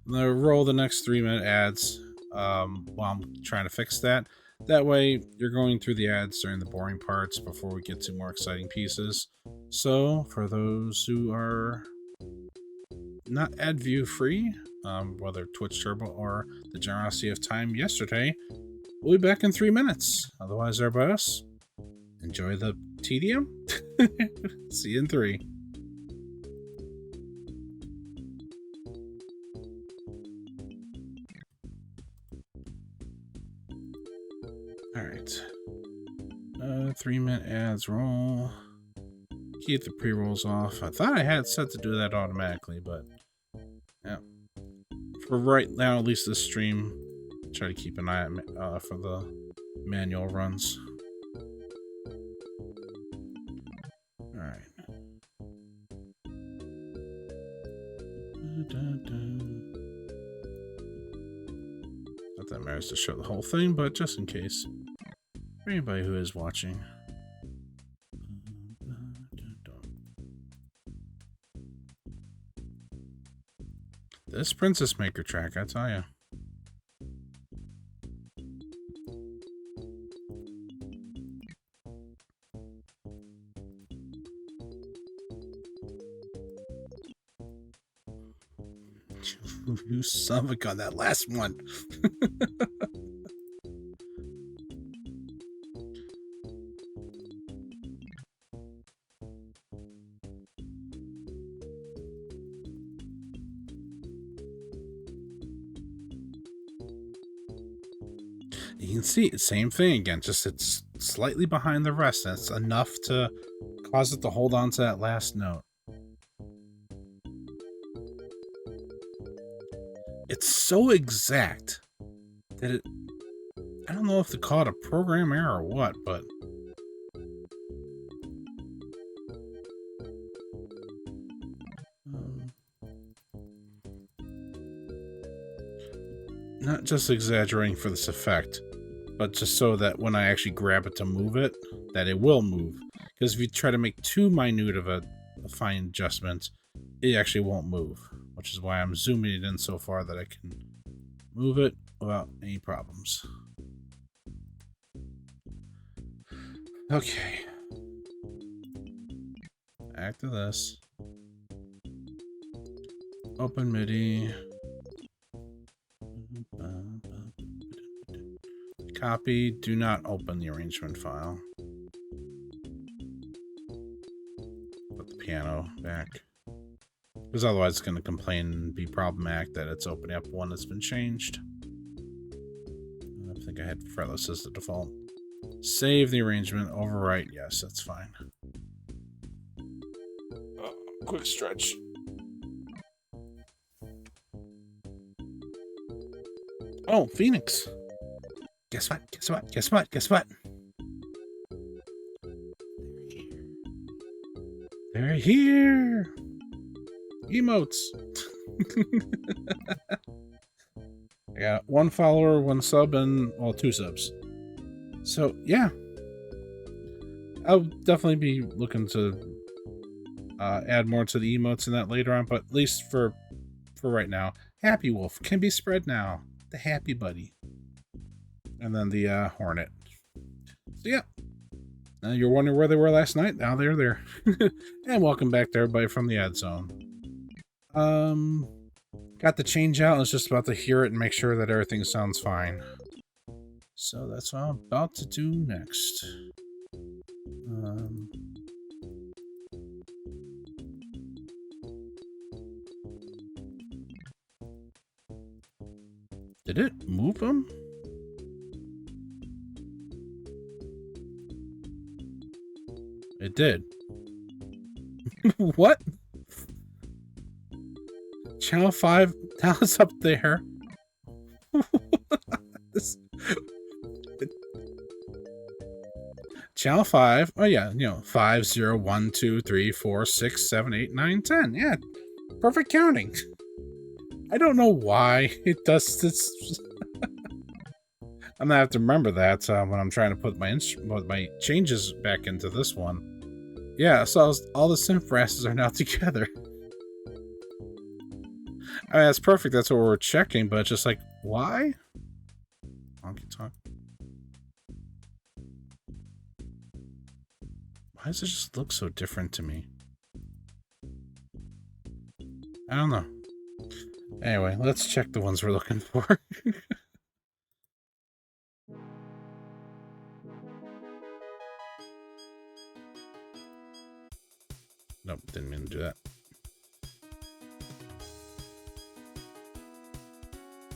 I'm gonna roll the next 3-minute ads while I'm trying to fix that. That way, you're going through the ads during the boring parts before we get to more exciting pieces. So, for those who are not ad view free, whether Twitch Turbo or the generosity of time yesterday, we'll be back in 3 minutes. Otherwise, everybody else, enjoy the tedium. See you in 3. Alright. 3-minute ads roll. Keep the pre-rolls off. I thought I had set to do that automatically, but yeah. For right now, at least this stream, try to keep an eye out for the manual runs. Alright. Not that matters to show the whole thing, but just in case. For anybody who is watching. This Princess Maker track, I tell you. You son of a gun, that last one. You can see, same thing again, just it's slightly behind the rest, and it's enough to cause it to hold on to that last note. It's so exact that it... I don't know if to call it a program error or what, but... not just exaggerating for this effect, but just so that when I actually grab it to move it, that it will move. Because if you try to make too minute of a fine adjustment, it actually won't move. Which is why I'm zooming it in so far that I can move it without any problems. Okay. Back to this. Open MIDI. Copy. Do not open the arrangement file. Put the piano back. Because otherwise it's going to complain and be problematic that it's opening up one that's been changed. I think I had fretless as the default. Save the arrangement, overwrite. Yes, that's fine. Quick stretch. Oh, Phoenix. Guess what? Guess what? Guess what? Guess what? They're here. Emotes. I got 1 follower, 1 sub, and, well, 2 subs. So, yeah. I'll definitely be looking to add more to the emotes and that later on, but at least for right now, Happy Wolf can be spread now. The Happy Buddy. And then the Hornet. So, yeah. You're wondering where they were last night? Now they're there. And welcome back to everybody from the ad zone. Got the change out. I was just about to hear it and make sure that everything sounds fine. So that's what I'm about to do next. Did it move them? It did. What? Channel 5, now it's up there. Channel 5, oh yeah, you know, 5, 0, 1, 2, 3, 4, 6, 7, 8, 9, 10. Yeah, perfect counting. I don't know why it does this. I'm gonna have to remember that when I'm trying to put my changes back into this one. Yeah, so all the synth brasses are now together. I mean, that's perfect. That's what we're checking, but it's just like, why? Honky tonk. Why does it just look so different to me? I don't know. Anyway, let's check the ones we're looking for. Nope, didn't mean to do that.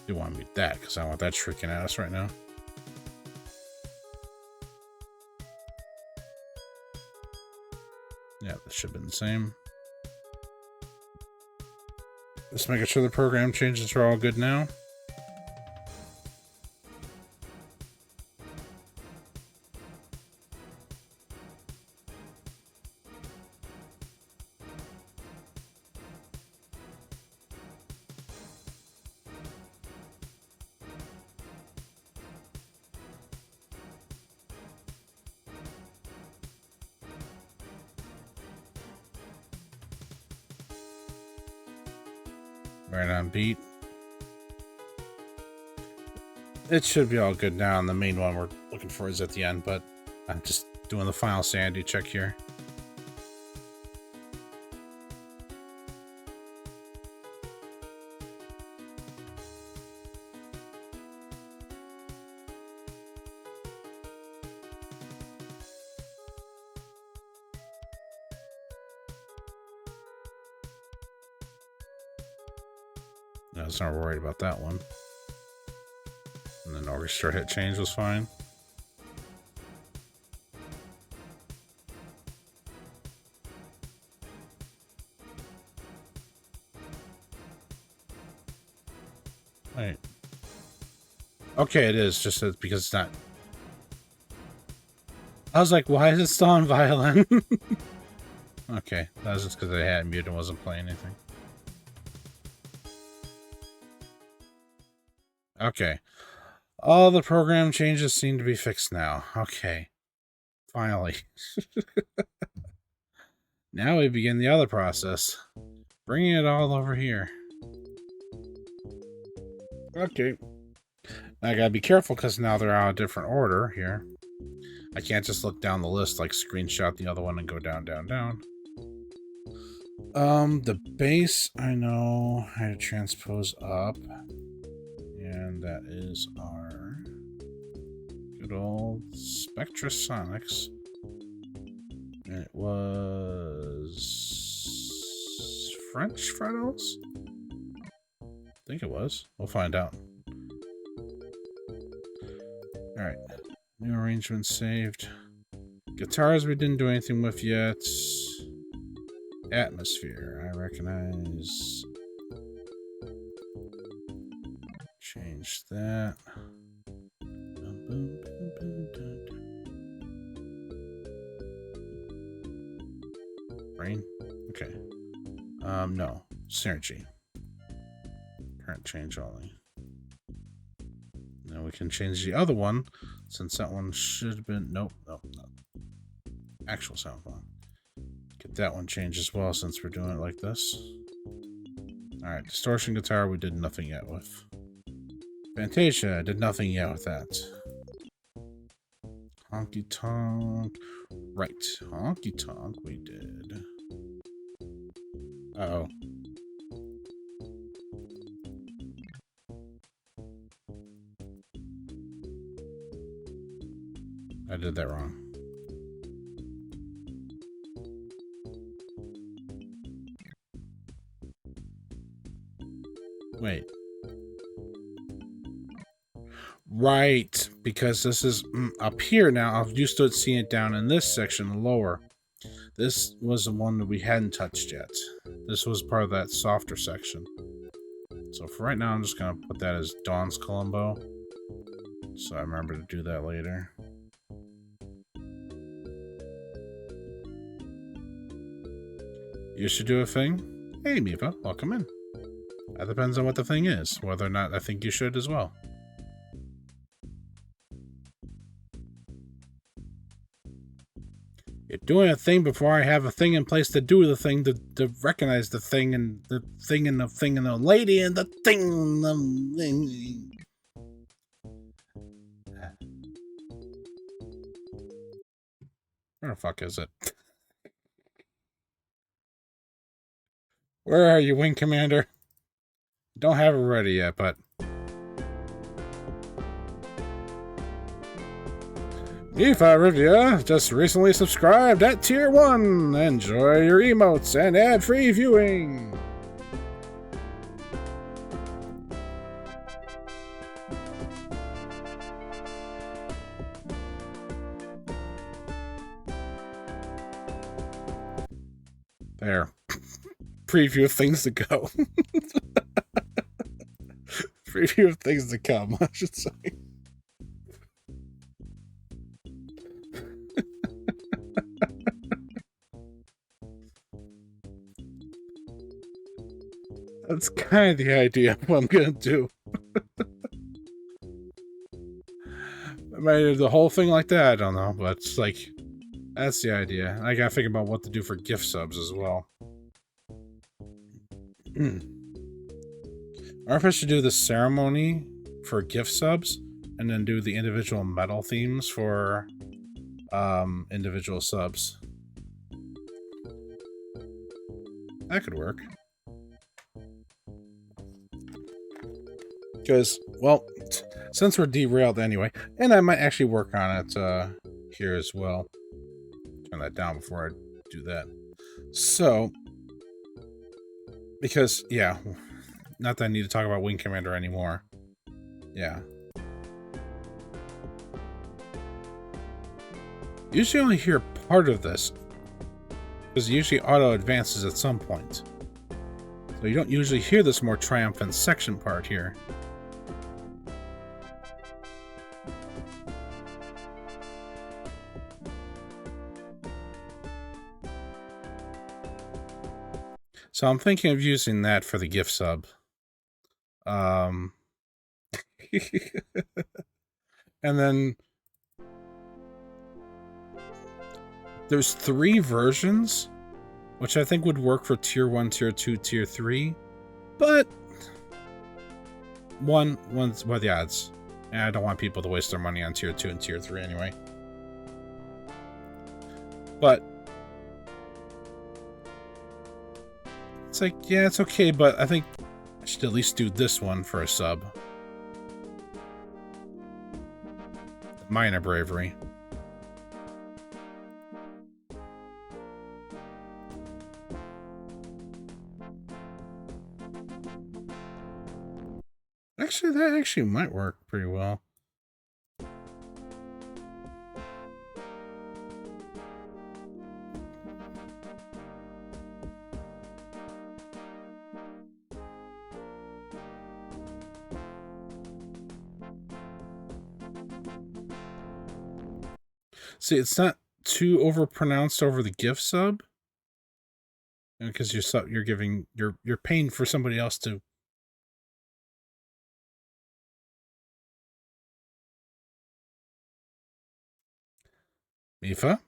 Do want to mute that because I want that shrieking at us right now. This should have been the same. Just making sure the program changes are all good now. Right on beat. It should be all good now, and the main one we're looking for is at the end, but I'm just doing the final sanity check here. I was not worried about that one. And then orchestra hit change was fine. Wait. Okay, it is, just that because it's not... I was like, why is it still on violin? Okay, that was just because I had it muted and wasn't playing anything. Okay. All the program changes seem to be fixed now. Okay. Finally. Now we begin the other process. Bringing it all over here. Okay. I gotta be careful because now they're out of different order here. I can't just look down the list, like screenshot the other one and go down, down, down. The bass, I know how to transpose up. And that is our good old Spectrasonics. And it was French frettles? I think it was. We'll find out. Alright. New arrangement saved. Guitars we didn't do anything with yet. Atmosphere. I recognize. Change that. Brain? Okay. No. Synergy. Current change only. Now we can change the other one, since that one should have been... Nope, nope, no. Actual sound file. Get that one changed as well, since we're doing it like this. Alright, distortion guitar we did nothing yet with. Fantasia, did nothing yet with that. Honky Tonk. Right, Honky Tonk we did. Uh-oh. I did that wrong. Wait. Right, because this is up here now. I'm used to seeing it down in this section, lower. This was the one that we hadn't touched yet. This was part of that softer section. So for right now, I'm just going to put that as Dawn's Columbo. So I remember to do that later. You should do a thing? Hey, Miva, welcome in. That depends on what the thing is, whether or not I think you should as well. You're doing a thing before I have a thing in place to do the thing, to recognize the thing and the thing and the thing and the lady and the thing. Where the fuck is it? Where are you, Wing Commander? Don't have it ready yet, but... Mifa Rivia just recently subscribed at Tier 1. Enjoy your emotes and ad-free viewing. There. Preview of things to go. Preview of things to come, I should say. That's kind of the idea of what I'm gonna do. I might do the whole thing like that, I don't know, but it's like, that's the idea. I gotta think about what to do for gift subs as well. Or if I should do the ceremony for gift subs, and then do the individual metal themes for individual subs. That could work. Because, well, since we're derailed anyway, and I might actually work on it here as well. Turn that down before I do that. So, because, yeah, not that I need to talk about Wing Commander anymore. Yeah. Usually only hear part of this, because it usually auto-advances at some point. So you don't usually hear this more triumphant section part here. So I'm thinking of using that for the gift sub. And then there's 3 versions, which I think would work for tier 1, tier 2, tier 3. But one's what are the odds? And I don't want people to waste their money on tier 2 and tier 3 anyway. But it's like, yeah, it's okay, but I think I should at least do this one for a sub. Minor Bravery. Actually, that actually might work pretty well. See, it's not too overpronounced over the gift sub, because you're giving you're paying for somebody else to. Mifa?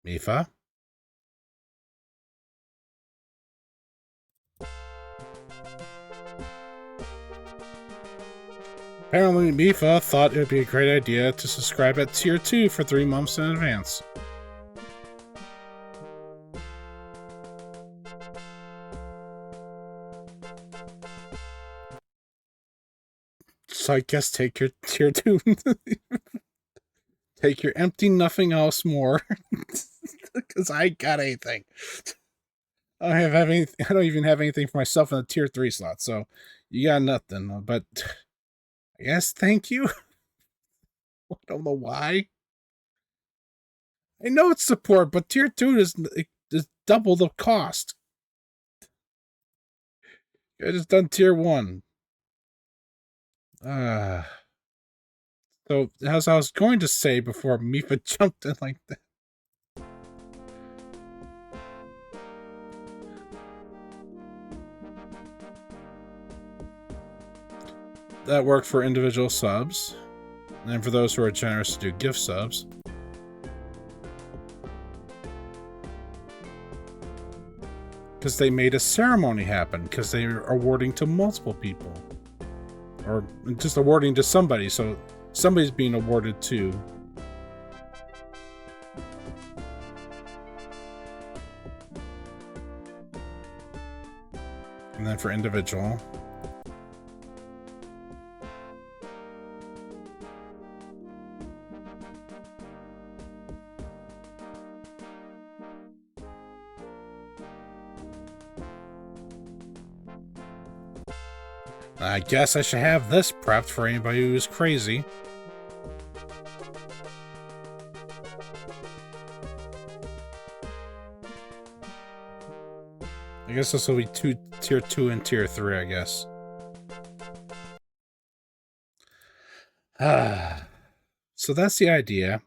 Mifa? Apparently, Mifa thought it would be a great idea to subscribe at tier 2 for 3 months in advance. So I guess take your tier 2. Take your empty nothing else more. Because I ain't got anything. I don't even have anything for myself in the tier 3 slot, so you got nothing. But I guess thank you. I don't know why. I know it's support, but tier 2 is double the cost. I just done tier 1. So, as I was going to say before Mifa jumped in like that. That worked for individual subs. And then for those who are generous to do gift subs. Because they made a ceremony happen, because they are awarding to multiple people. Or just awarding to somebody, so somebody's being awarded to. And then for individual. I guess I should have this prepped for anybody who's crazy. I guess this will be tier 2 and tier 3, I guess. So that's the idea.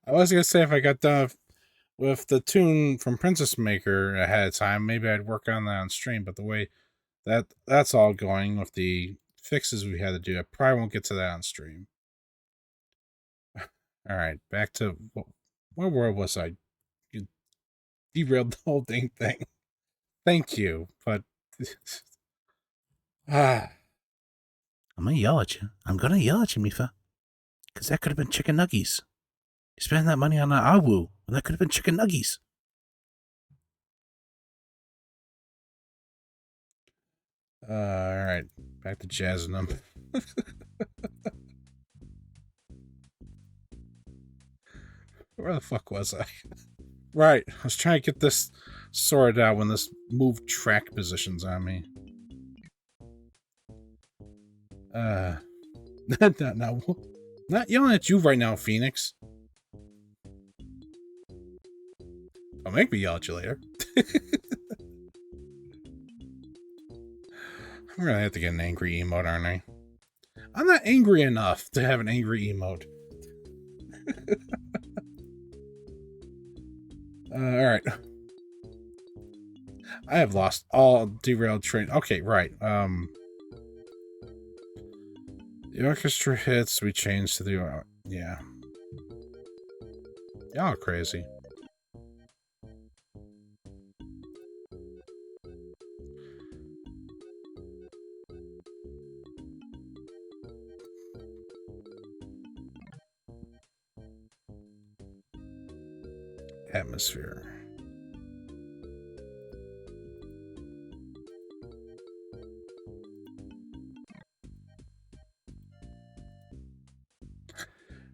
I was gonna say if I got done with the tune from Princess Maker ahead of time, maybe I'd work on that on stream, but the way that's all going with the fixes we had to do, I probably won't get to that on stream. Alright, back to what world was I? You derailed the whole dang thing. Thank you, but I'm gonna yell at you. I'm gonna yell at you, Mifa. Because that could have been chicken nuggies. You spend that money on an awu, and that could have been chicken nuggies. Alright. Back to jazzing them. Where the fuck was I? Right. I was trying to get this sorted out when this moved track positions on me. Not yelling at you right now, Phoenix. Don't make me yell at you later. I'm gonna have to get an angry emote, aren't I? I'm not angry enough to have an angry emote. Alright. I have lost all derailed train. Okay, right. The orchestra hits, we change to the... yeah. Y'all are crazy. Atmosphere.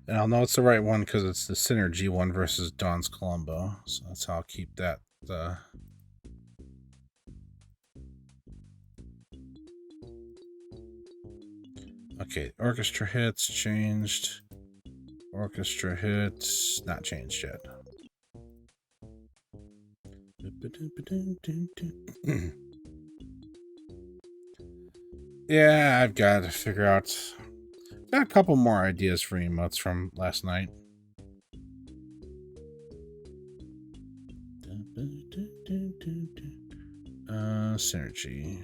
And I'll know it's the right one because it's the Synergy one versus Dawn's Colombo. So that's how I'll keep that. Okay, orchestra hits changed. Orchestra hits not changed yet. Yeah, I've got to figure out. Got a couple more ideas for emotes from last night. Synergy.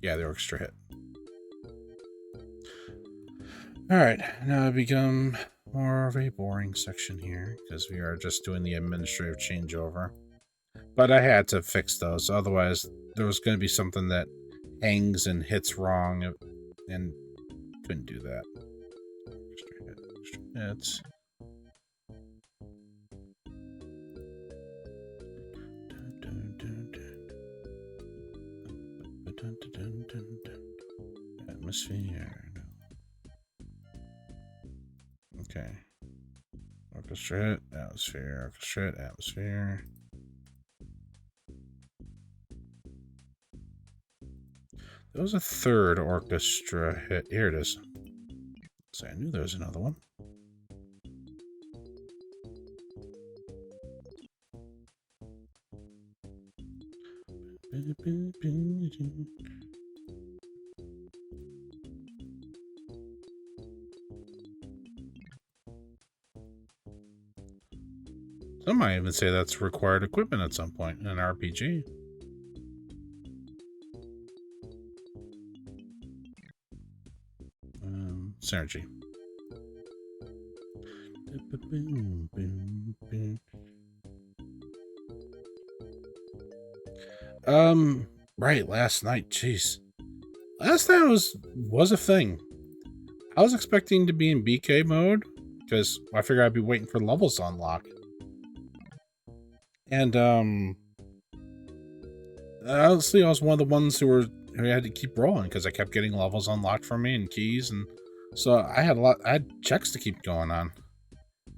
Yeah, the orchestra hit. Alright, now I become more of a boring section here, because we are just doing the administrative changeover. But I had to fix those, otherwise there was going to be something that hangs and hits wrong, and couldn't do that. Hits. Atmosphere. Okay. Orchestra hit, atmosphere, orchestra hit, atmosphere. There was a third orchestra hit. Here it is. So I knew there was another one. Some might even say that's required equipment at some point in an RPG. Synergy. Right, last night, jeez. Last night was a thing. I was expecting to be in BK mode, because I figured I'd be waiting for levels to unlock. And, honestly, I was one of the ones who had to keep rolling, because I kept getting levels unlocked for me and keys, and so I had checks to keep going on.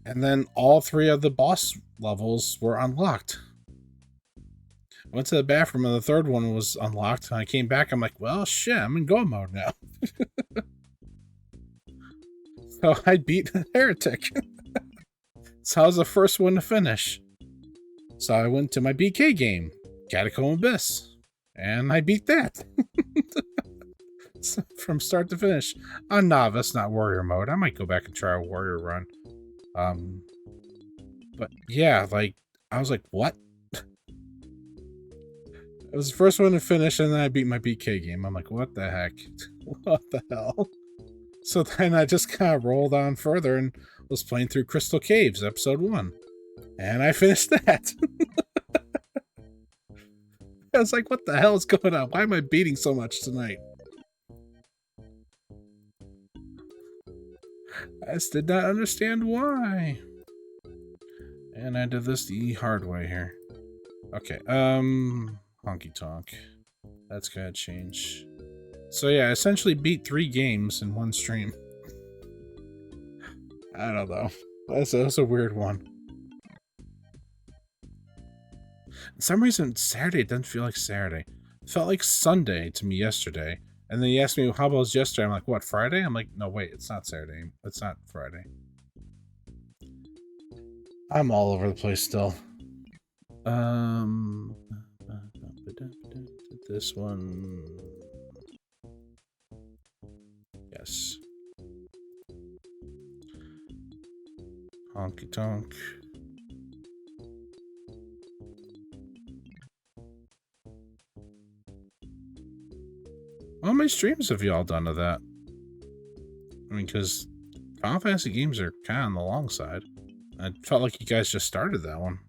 And then all 3 of the boss levels were unlocked. I went to the bathroom and the 3rd one was unlocked. And I came back, I'm like, well, shit, I'm in go mode now. So I beat Heretic. So I was the first one to finish. So I went to my BK game, Catacomb Abyss, and I beat that. So from start to finish. On novice, not warrior mode. I might go back and try a warrior run. But yeah, like, I was like, what? I was the first one to finish, and then I beat my BK game. I'm like, what the heck? What the hell? So then I just kind of rolled on further and was playing through Crystal Caves, episode 1. And I finished that. I was like, what the hell is going on? Why am I beating so much tonight? I just did not understand why. And I did this the hard way here. Okay, honky tonk. That's gotta change. So yeah, I essentially beat 3 games in one stream. I don't know. That's a weird one. For some reason, Saturday doesn't feel like Saturday. It felt like Sunday to me yesterday. And then he asked me, how about yesterday? I'm like, what, Friday? I'm like, no, wait, it's not Saturday. It's not Friday. I'm all over the place still. This one. Yes. Honky tonk. How many streams have y'all done of that? I mean, because Final Fantasy games are kind of on the long side. I felt like you guys just started that one.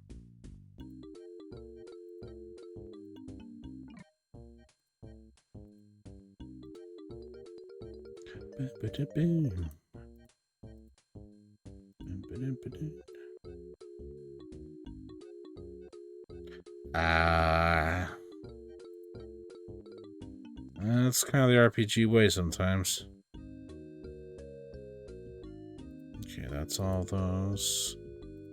That's kind of the RPG way sometimes. Okay, that's all those.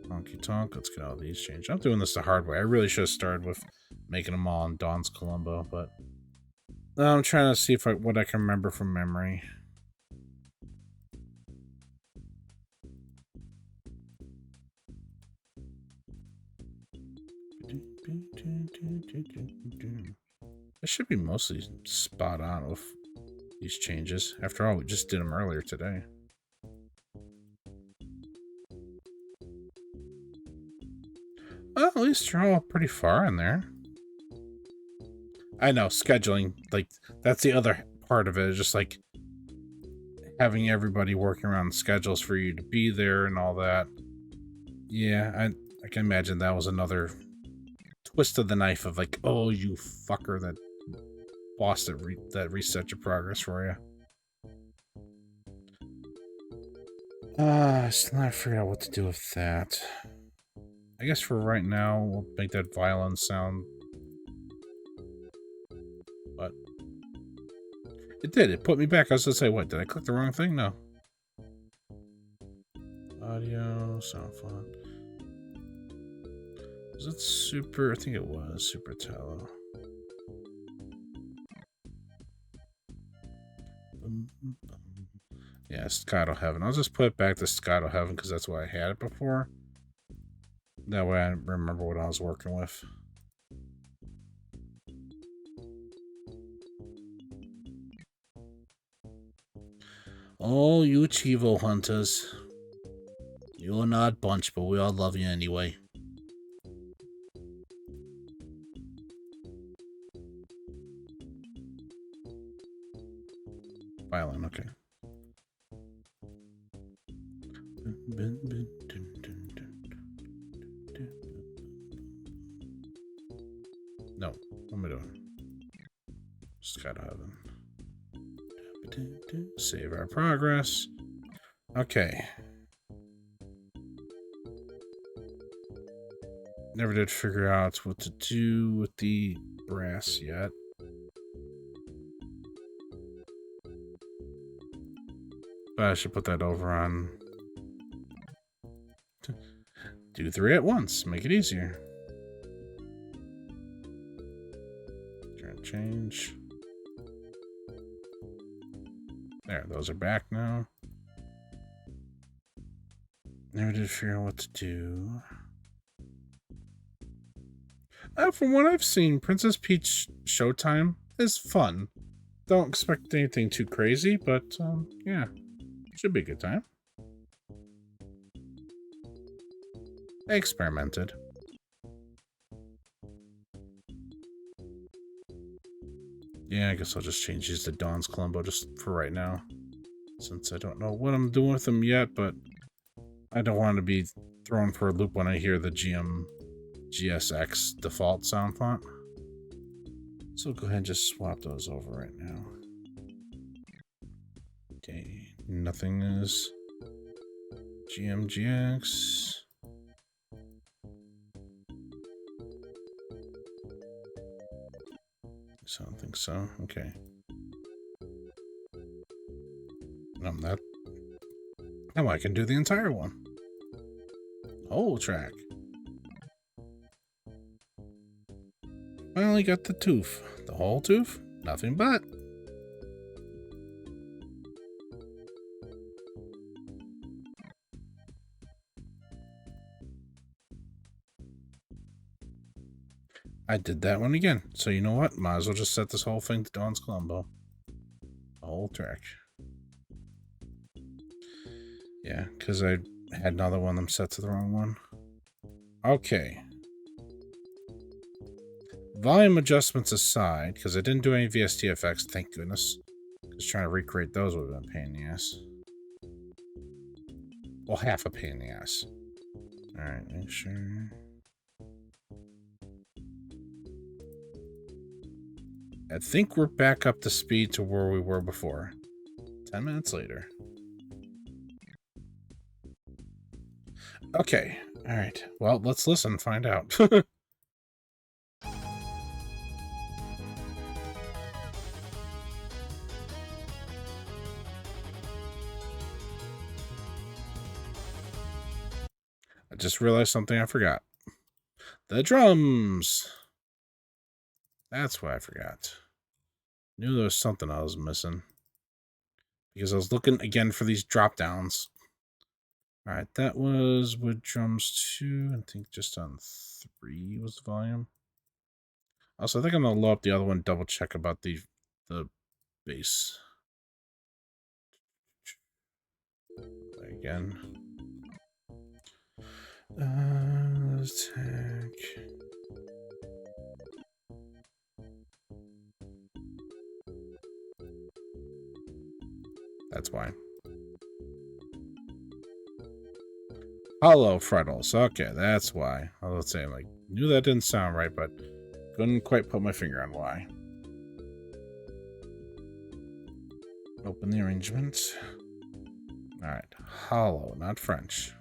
Honky tonk. Let's get all these changed. I'm doing this the hard way. I really should have started with making them all in Dawn's Columbo, but I'm trying to see if what I can remember from memory. I should be mostly spot on with these changes. After all, we just did them earlier today. Well, at least you're all pretty far in there. I know, scheduling, like, that's the other part of it, is just like having everybody working around schedules for you to be there and all that. Yeah, I can imagine that was another twist of the knife of like, oh, you fucker, that boss that reset your progress for you. Still not figured out what to do with that. I guess for right now, we'll make that violin sound. But it did. It put me back. I was gonna say, what? Did I click the wrong thing? No. Audio, sound font. Was it super? I think it was Super Tello. Yeah, Staccato Heaven. I'll just put it back to Staccato Heaven because that's why I had it before. That way I remember what I was working with. Oh, you Chivo hunters. You're an odd bunch, but we all love you anyway. Violin, okay. No, what am I doing? Just gotta have them. Save our progress. Okay. Never did figure out what to do with the brass yet. But I should put that over on... Do 3 at once. Make it easier. Change. There, those are back now. Never did figure out what to do. From what I've seen, Princess Peach Showtime is fun. Don't expect anything too crazy, but yeah, should be a good time. I experimented. Yeah, I guess I'll just change these to Dawn's Columbo just for right now, since I don't know what I'm doing with them yet, but I don't want to be thrown for a loop when I hear the GSX default sound font. So go ahead and just swap those over right now. Okay, nothing is GMGX. So I don't think so. Okay. That. Now I can do the entire one. Whole track. Finally got the tooth. The whole tooth? Nothing but. I did that one again. So you know what? Might as well just set this whole thing to Dawn's Columbo. The whole track. Yeah, because I had another one of them set to the wrong one. Okay. Volume adjustments aside, because I didn't do any VST effects, thank goodness. Because trying to recreate those would have been a pain in the ass. Well, half a pain in the ass. Alright, make sure. I think we're back up to speed to where we were before. 10 minutes later. Okay, alright. Well, let's listen and find out. I just realized something I forgot. The drums! That's what I forgot. Knew there was something I was missing. Because I was looking again for these drop downs. Alright, that was with drums 2. I think just on 3 was the volume. Also, I think I'm going to load up the other one, double check about the bass. Again. Let's take... That's why. Hollow frettles. Okay, that's why. Let's say, like, knew that didn't sound right, but couldn't quite put my finger on why. Open the arrangement. Alright. Hollow, not French.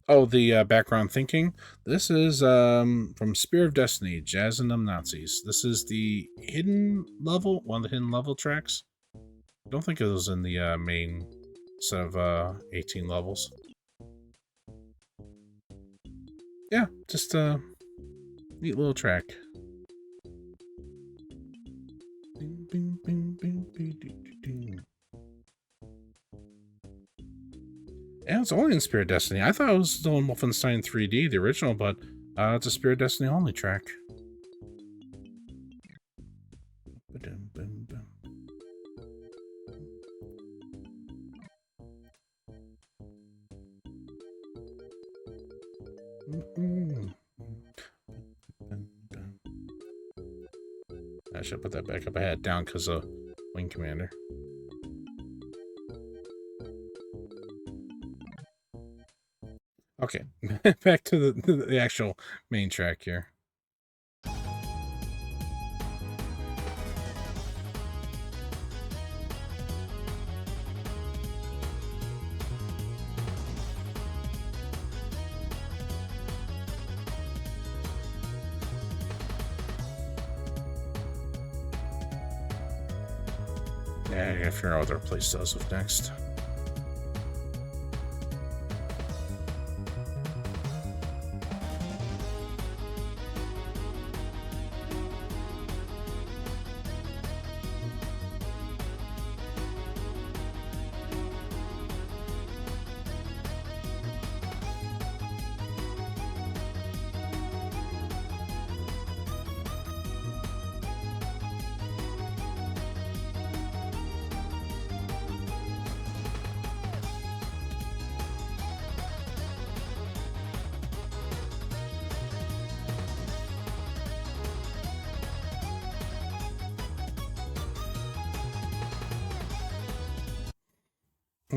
Oh, the background thinking. This is from Spear of Destiny, Jazz and Them Nazis. This is the hidden level, one of the hidden level tracks. I don't think it was in the main set of 18 levels. Yeah, just a neat little track. Bing, bing, bing, bing, bing, ding, ding. Yeah, it's only in Spear of Destiny. I thought it was still in Wolfenstein 3D, the original, but it's a Spear of Destiny only track. I should put that back up. I had it down because of Wing Commander. Okay, back to the actual main track here. Yeah, I gotta figure out what to replace those with next.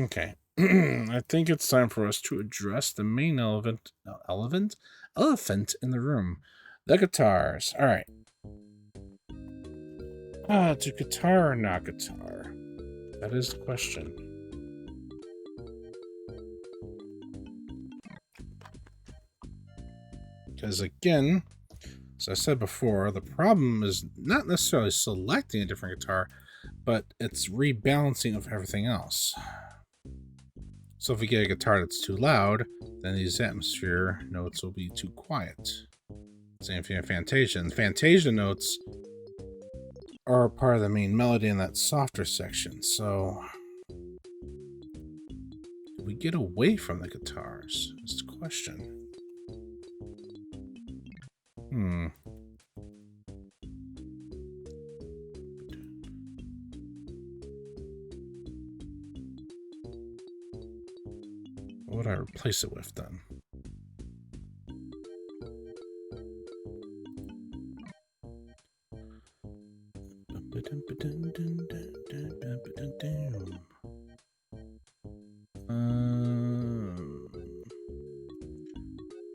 Okay. I think it's time for us to address the main elephant in the room. The guitars. All right. To guitar or not guitar? That is the question. Because again, as I said before, the problem is not necessarily selecting a different guitar, but it's rebalancing of everything else. So if we get a guitar that's too loud, then these atmosphere notes will be too quiet. Same thing with Fantasia. And Fantasia notes are part of the main melody in that softer section. So do we get away from the guitars? Is the question. What would I replace it with then?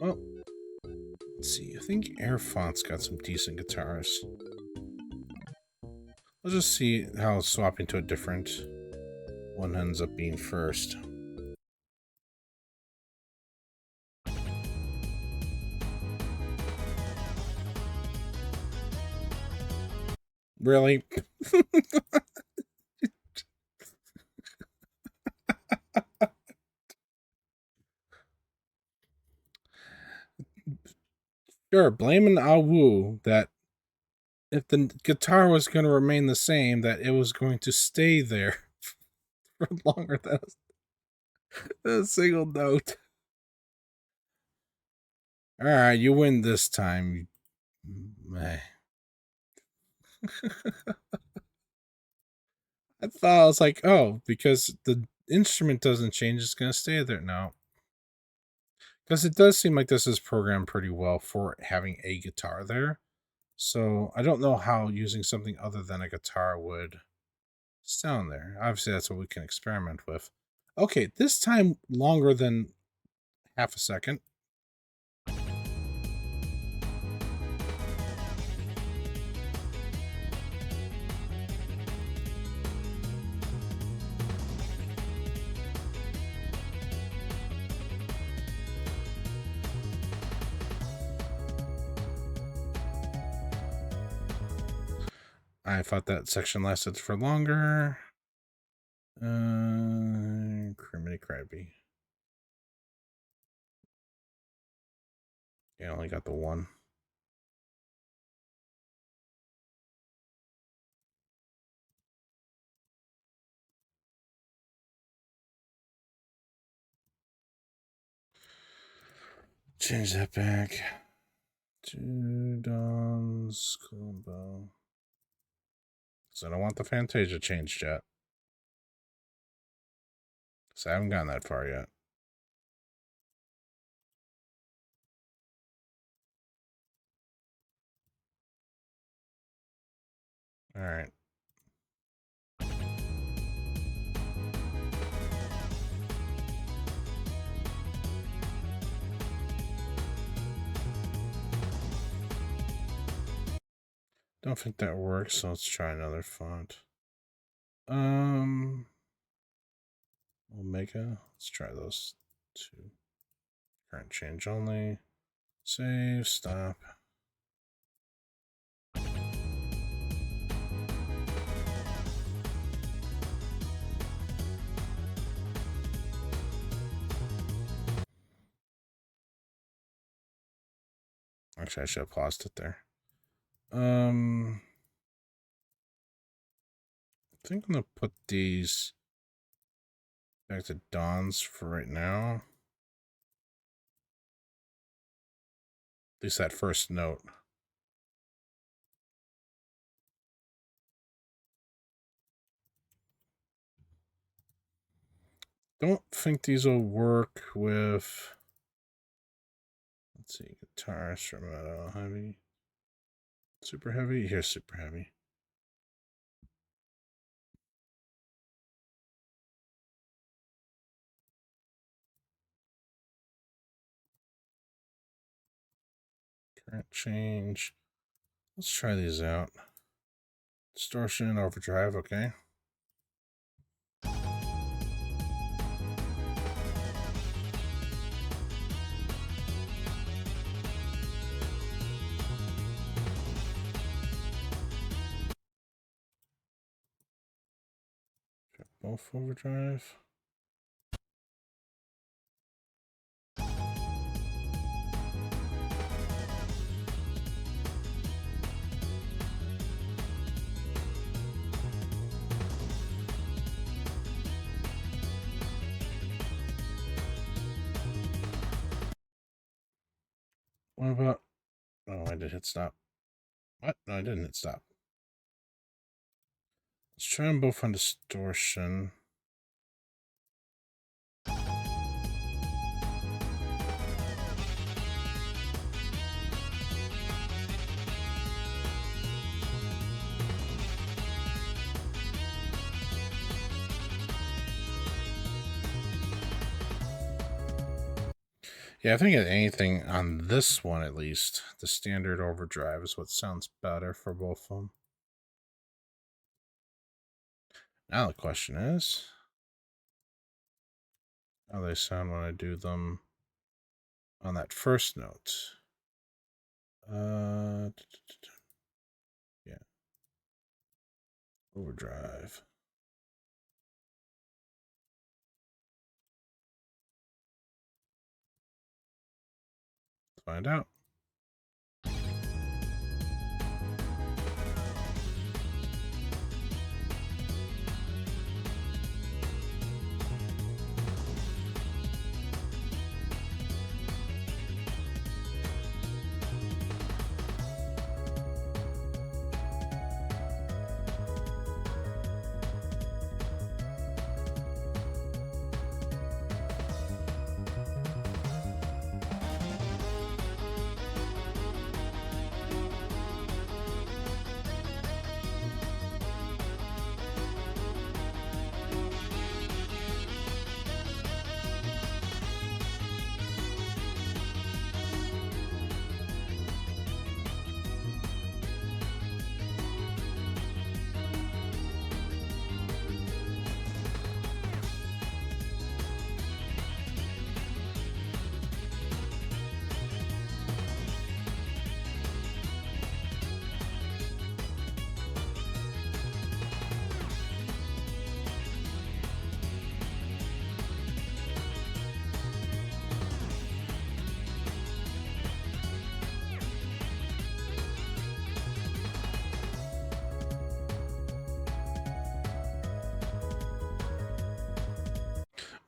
Well, let's see. I think Airfont's got some decent guitars. Let's just see how swapping to a different one ends up being first. Really? Sure, blaming Awu that if the guitar was going to remain the same, that it was going to stay there for longer than a single note. Alright, you win this time. I thought I was like, oh, because the instrument doesn't change, it's going to stay there. No. Because it does seem like this is programmed pretty well for having a guitar there. So I don't know how using something other than a guitar would sound there. Obviously, that's what we can experiment with. Okay, this time longer than half a second. I thought that section lasted for longer. Criminy Crabby. Yeah, I only got the one. Change that back to Don's combo. So I don't want the Fantasia changed yet. So I haven't gotten that far yet. All right. Don't think that works, so let's try another font. Omega. Let's try those two. Current change only. Save, stop. Actually, I should have paused it there. I think I'm gonna put these back to Dawn's for right now. At least that first note. Don't think these will work with. Let's see, guitar, instrumental, heavy, super heavy. Here's super heavy. Current change. Let's try these out. Distortion, overdrive, okay. Check both overdrive. What about... Oh, I did hit stop. What? No, I didn't hit stop. Let's try them both on distortion. Yeah, I think anything on this one, at least, the standard overdrive is what sounds better for both of them. Now the question is, how they sound when I do them on that first note. Yeah. Overdrive. Let's find out.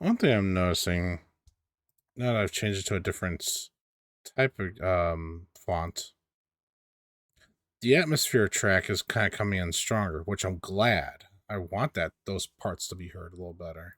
One thing I'm noticing, now that I've changed it to a different type of font, the atmosphere track is kind of coming in stronger, which I'm glad. I want those parts to be heard a little better.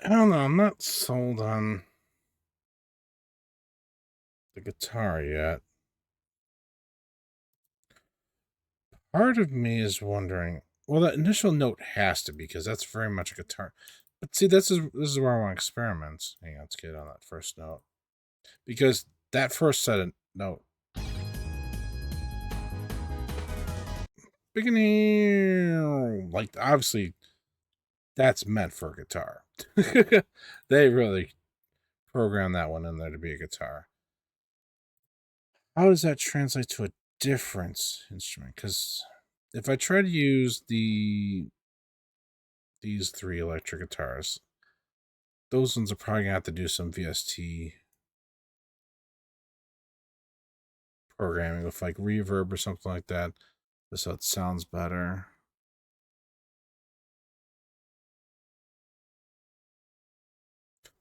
I don't know, I'm not sold on the guitar yet. Part of me is wondering, well, that initial note has to be, because that's very much a guitar. But see, this is where I want experiments. Hang on, let's get on that first note. Because that first set of note, Like, obviously, that's meant for a guitar. They really programmed that one in there to be a guitar. How does that translate to a different instrument? Because if I try to use these 3 electric guitars, those ones are probably gonna have to do some VST programming with like reverb or something like that, so it sounds better.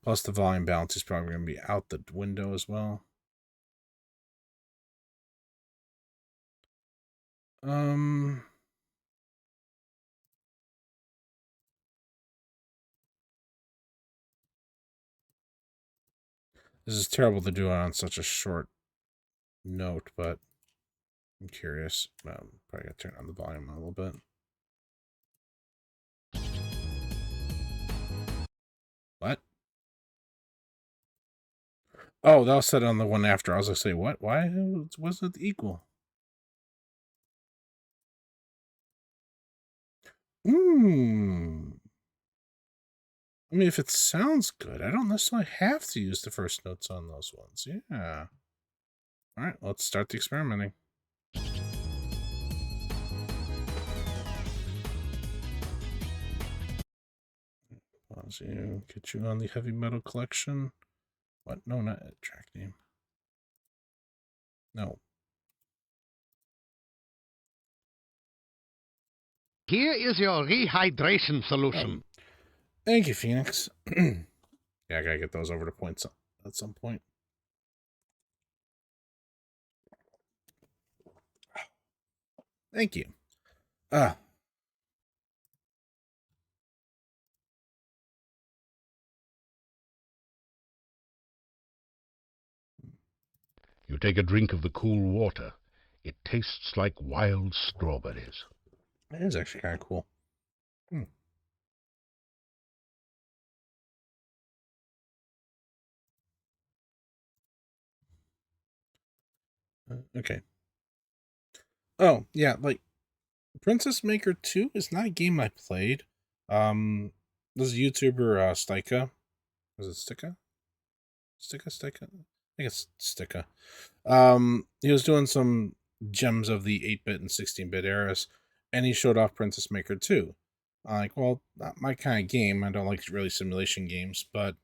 Plus, the volume balance is probably going to be out the window as well. This is terrible to do it on such a short note, but I'm curious. Probably got to turn on the volume a little bit. What? Oh, that was set on the one after. I was going to say, what? Why wasn't it equal? I mean, if it sounds good, I don't necessarily have to use the first notes on those ones. Yeah. All right, let's start the experimenting. Pause you. Get you on the heavy metal collection. What? No, not track name. No. Here is your rehydration solution. Thank you, Phoenix. Yeah, I gotta get those over to points at some point. Thank you. You take a drink of the cool water. It tastes like wild strawberries. That is actually kind of cool. Okay. Oh, yeah, like Princess Maker 2 is not a game I played. This YouTuber Stika. Was it Stika? Stika? I think it's Stika. He was doing some gems of the 8-bit and 16-bit eras, and he showed off Princess Maker 2. I'm like, well, not my kind of game. I don't like really simulation games, but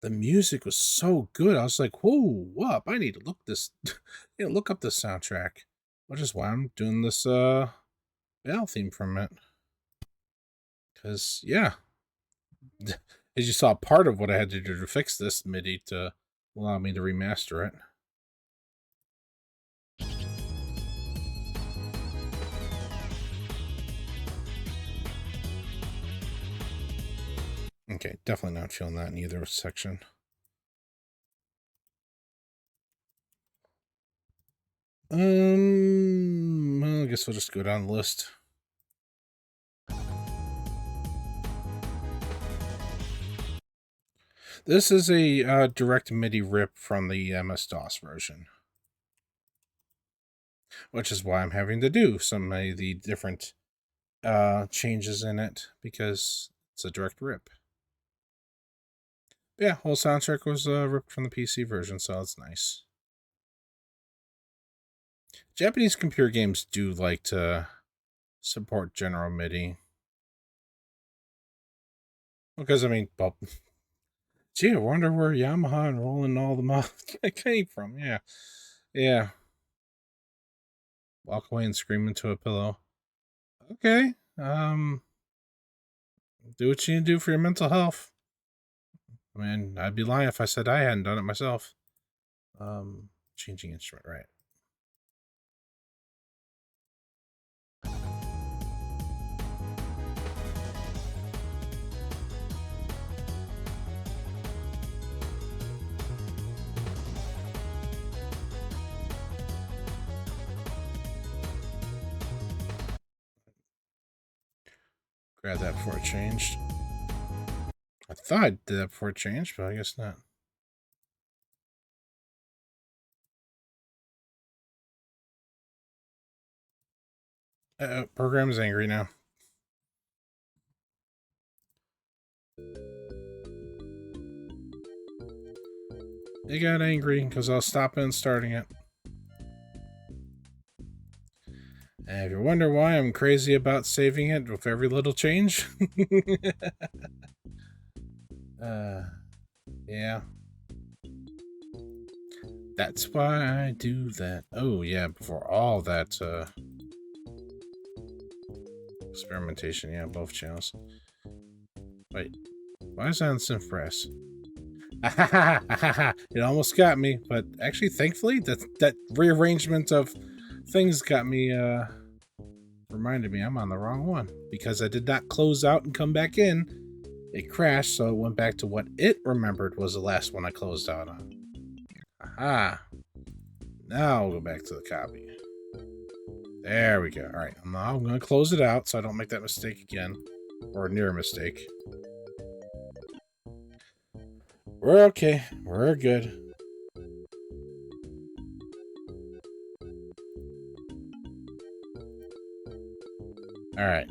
the music was so good. I was like, whoa, up. I need to look up this soundtrack. Which is why I'm doing this Bell theme from it. Cause yeah. As you saw, part of what I had to do to fix this MIDI to allow me to remaster it. Okay, definitely not feeling that in either section. Well, I guess we'll just go down the list. This is a direct MIDI rip from the MS-DOS version, which is why I'm having to do some of the different changes in it, because it's a direct rip. Yeah, whole soundtrack was ripped from the PC version, so it's nice. Japanese computer games do like to support general MIDI. Because, I mean, well, gee, I wonder where Yamaha and Roland all the models came from. Yeah. Yeah. Walk away and scream into a pillow. Okay. Do what you do for your mental health. I mean, I'd be lying if I said I hadn't done it myself. Changing instrument, right. Grab that before it changed. I thought I did that before it changed, but I guess not. Program is angry now. It got angry because I was stopping and starting it. And if you wonder why I'm crazy about saving it with every little change, yeah. That's why I do that. Oh, yeah, before all that, experimentation, yeah, both channels. Wait, why is that on synth brass? It almost got me, but actually, thankfully, that rearrangement of things got me, reminded me I'm on the wrong one, because I did not close out and come back in. It crashed, so it went back to what it remembered was the last one I closed out on. Aha. Now we'll go back to the copy. There we go. All right, now I'm going to close it out so I don't make that mistake again, or near a mistake. We're okay. We're good. All right.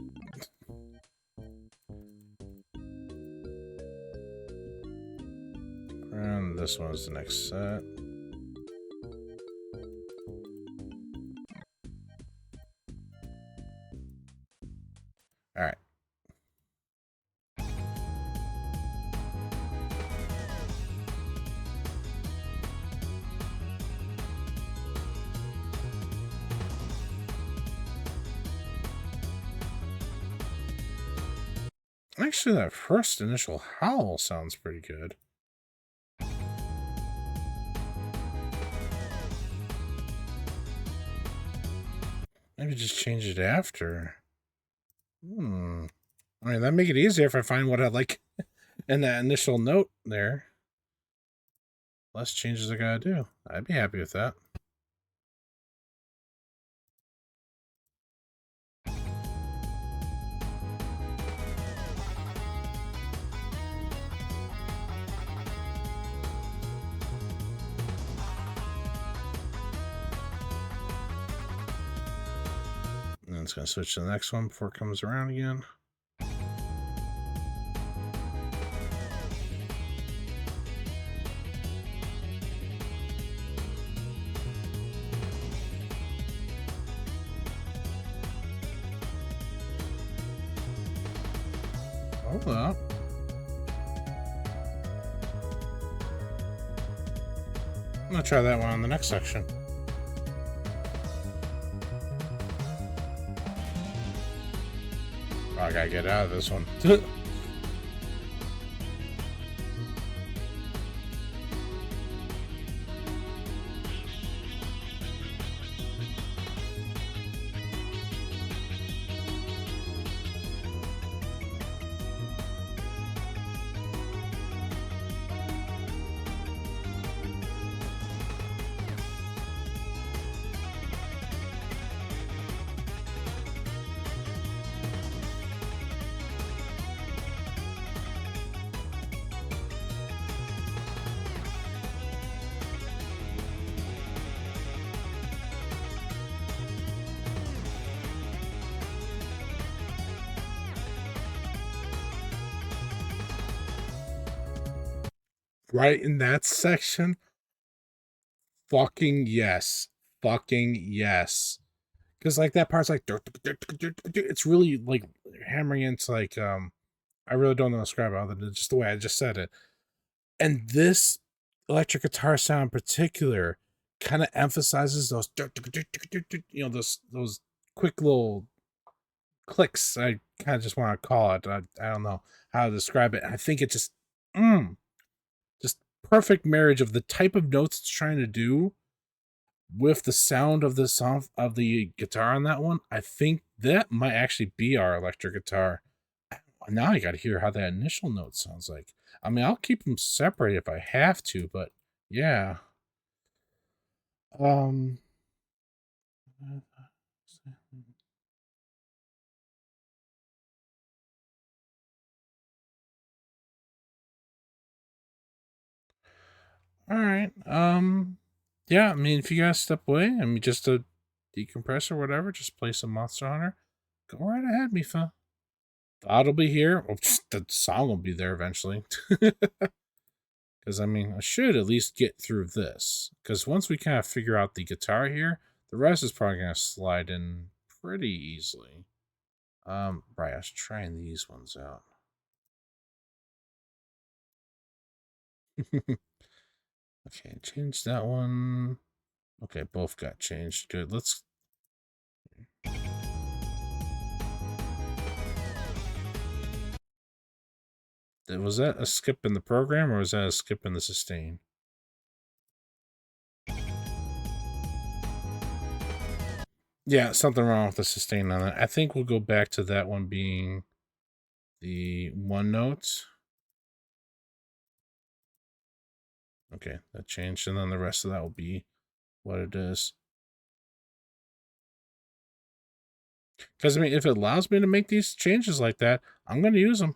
And this one's the next set. All right. Actually, that first initial howl sounds pretty good. Maybe just change it after. I mean, that'd make it easier if I find what I like in that initial note there. Less changes I gotta do. I'd be happy with that. And it's gonna switch to the next one before it comes around again. Hold up. I'm gonna try that one on the next section. Oh, I gotta get out of this one. Right in that section? Fucking yes. Fucking yes. Because, like, that part's like, it's really, like, hammering into, like, I really don't know how to describe it other than just the way I just said it. And this electric guitar sound in particular kind of emphasizes those, you know, those quick little clicks. I kind of just want to call it. I don't know how to describe it. I think it just perfect marriage of the type of notes it's trying to do with the sound of the song of the guitar on that one. I think that might actually be our electric guitar. Now I got to hear how that initial note sounds like. I mean, I'll keep them separate if I have to, but yeah. Um. All right. Yeah. I mean, if you guys step away, I mean, just to decompress or whatever, just play some Monster Hunter, go right ahead, Mifa. VOD will be here. Well, the song will be there eventually. Because, I mean, I should at least get through this. Because once we kind of figure out the guitar here, the rest is probably going to slide in pretty easily. Right, I was trying these ones out. Okay, change that one. Okay, both got changed. Good. Let's... Was that a skip in the program, or was that a skip in the sustain? Yeah, something wrong with the sustain on it. I think we'll go back to that one being the one note. Okay, that changed, and then the rest of that will be what it is. Because, I mean, if it allows me to make these changes like that, I'm going to use them.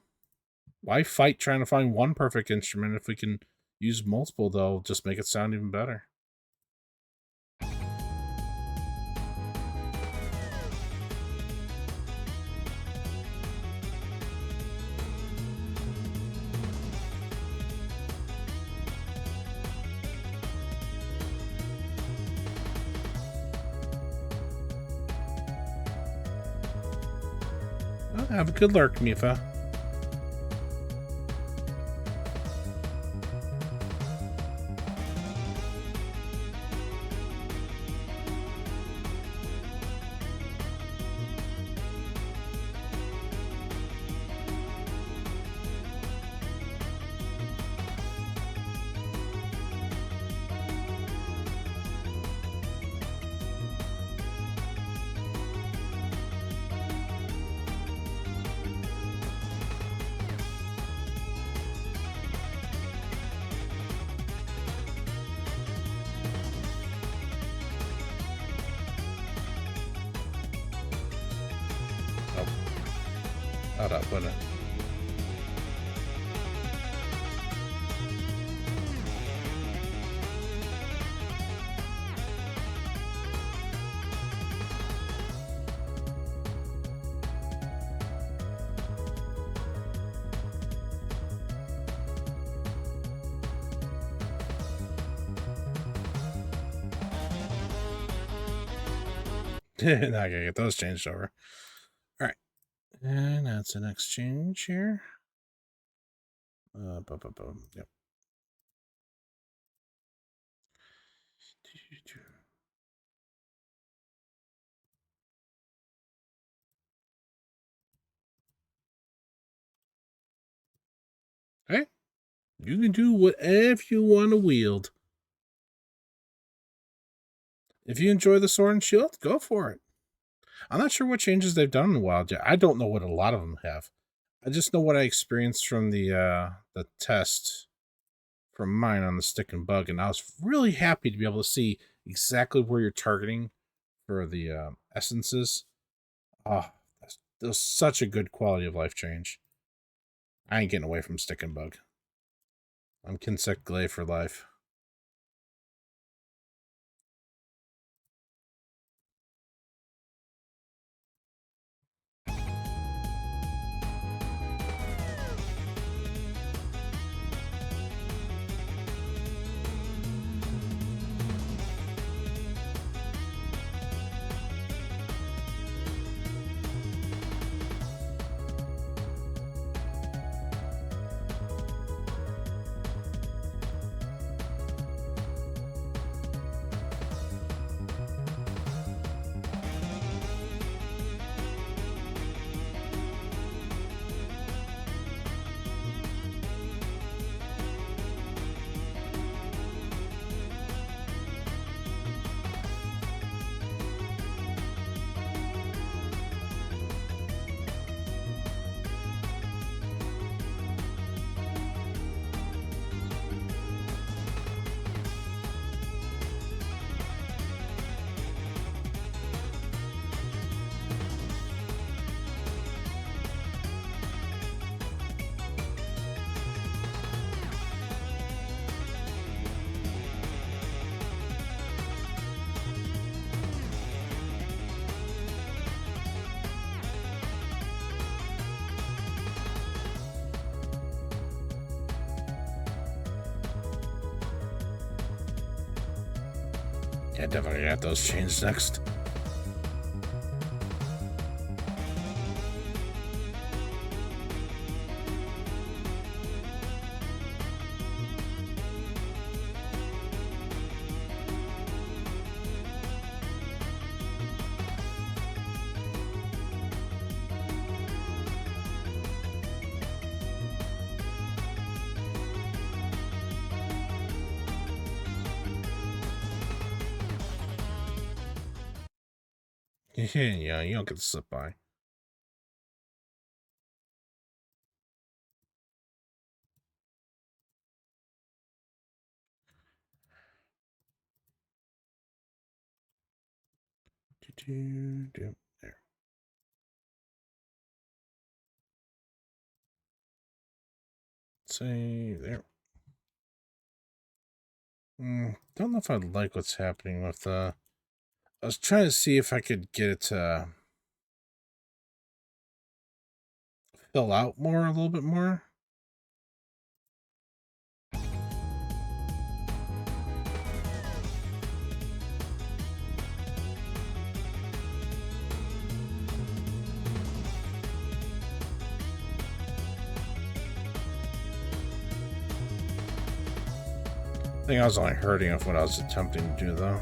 Why fight trying to find one perfect instrument if we can use multiple, though? Just make it sound even better. Well, have a good lurk, Mifa. How'd I put it? Now I gotta get those changed over. All right. And that's an exchange here. Yep. Hey, you can do whatever you want to wield. If you enjoy the Sword and Shield, go for it. I'm not sure what changes they've done in the wild yet. I don't know what a lot of them have. I just know what I experienced from the test from mine on the stick and bug, and I was really happy to be able to see exactly where you're targeting for the essences. Oh, that was such a good quality of life change. I ain't getting away from stick and bug. I'm Kinsect Glay for life. Yeah, definitely got those changed next. Yeah, you don't get to slip by. There. Say there. Don't know if I like what's happening with I was trying to see if I could get it to fill out more, a little bit more. I think I was only hurting of what I was attempting to do, though.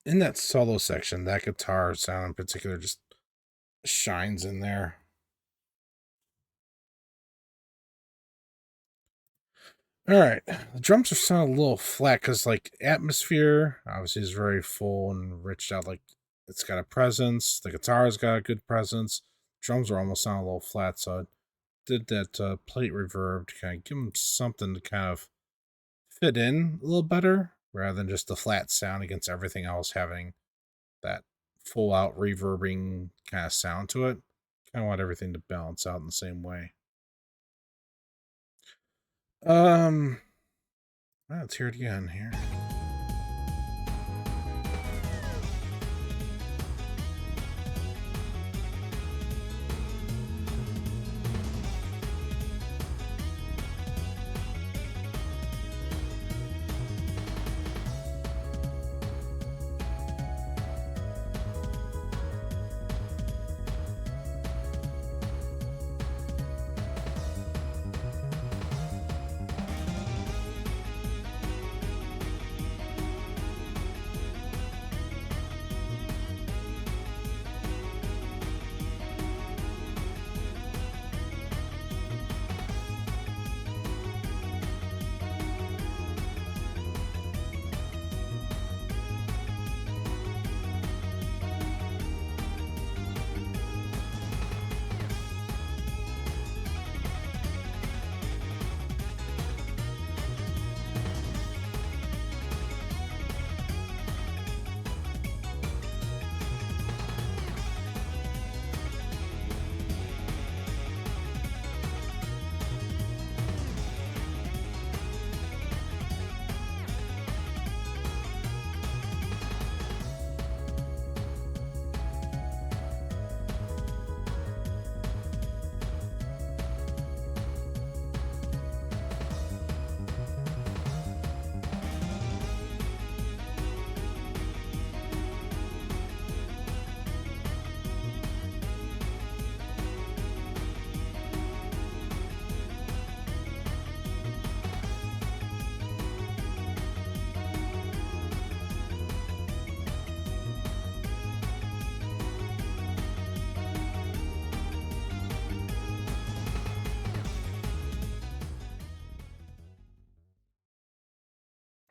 In that solo section, that guitar sound in particular just shines in there. All right, the drums are sounding a little flat because, like, atmosphere obviously is very full and rich out. Like, it's got a presence. The guitar's got a good presence. Drums are almost sound a little flat, so I did that plate reverb to kind of give them something to kind of fit in a little better, rather than just the flat sound against everything else having that full out reverbing kind of sound to it. Kind of want everything to balance out in the same way. Let's hear it again here.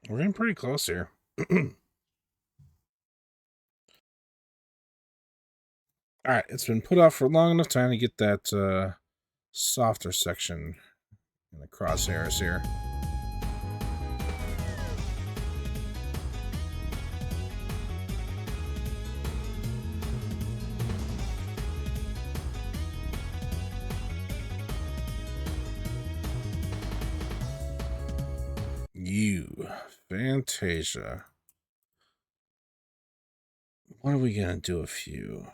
We're getting pretty close here. Alright, it's been put off for long enough time to get that softer section in the crosshairs here. Fantasia. What are we gonna do a few?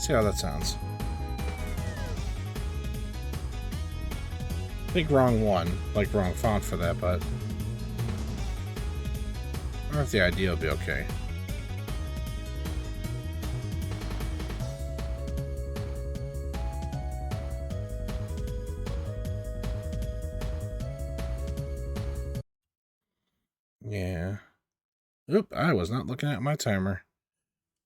See how that sounds. I think wrong one, like wrong font for that, but I wonder if the idea will be okay. Yeah. Oop, I was not looking at my timer.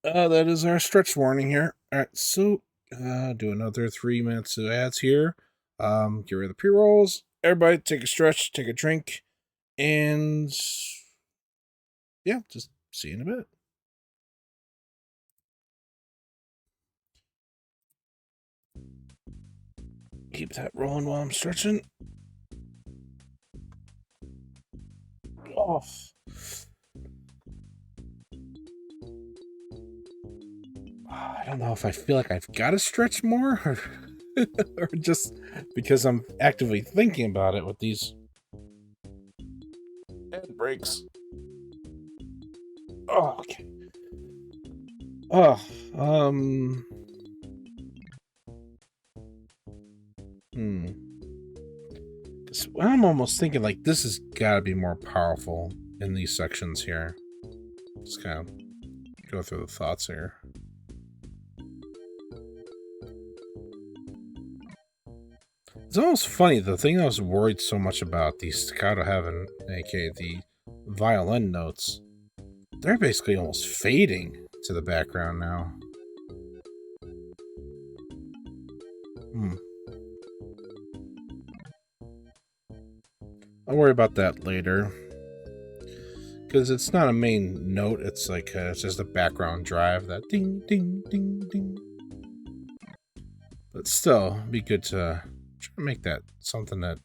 That is our stretch warning here. Alright, so do another 3 minutes of ads here. Get rid of the pre-rolls. Everybody take a stretch, take a drink, and yeah, just see you in a bit. Keep that rolling while I'm stretching. Off. I don't know if I feel like I've got to stretch more or just because I'm actively thinking about it with these ad breaks. Oh, okay. Oh, I'm almost thinking like this has got to be more powerful in these sections here. Just kind of go through the thoughts here. It's almost funny, the thing I was worried so much about, the staccato heaven, aka the violin notes, they're basically almost fading to the background now. I'll worry about that later. Because it's not a main note, it's like it's just a background drive, that ding, ding, ding, ding. But still, it'd be good to try to make that something that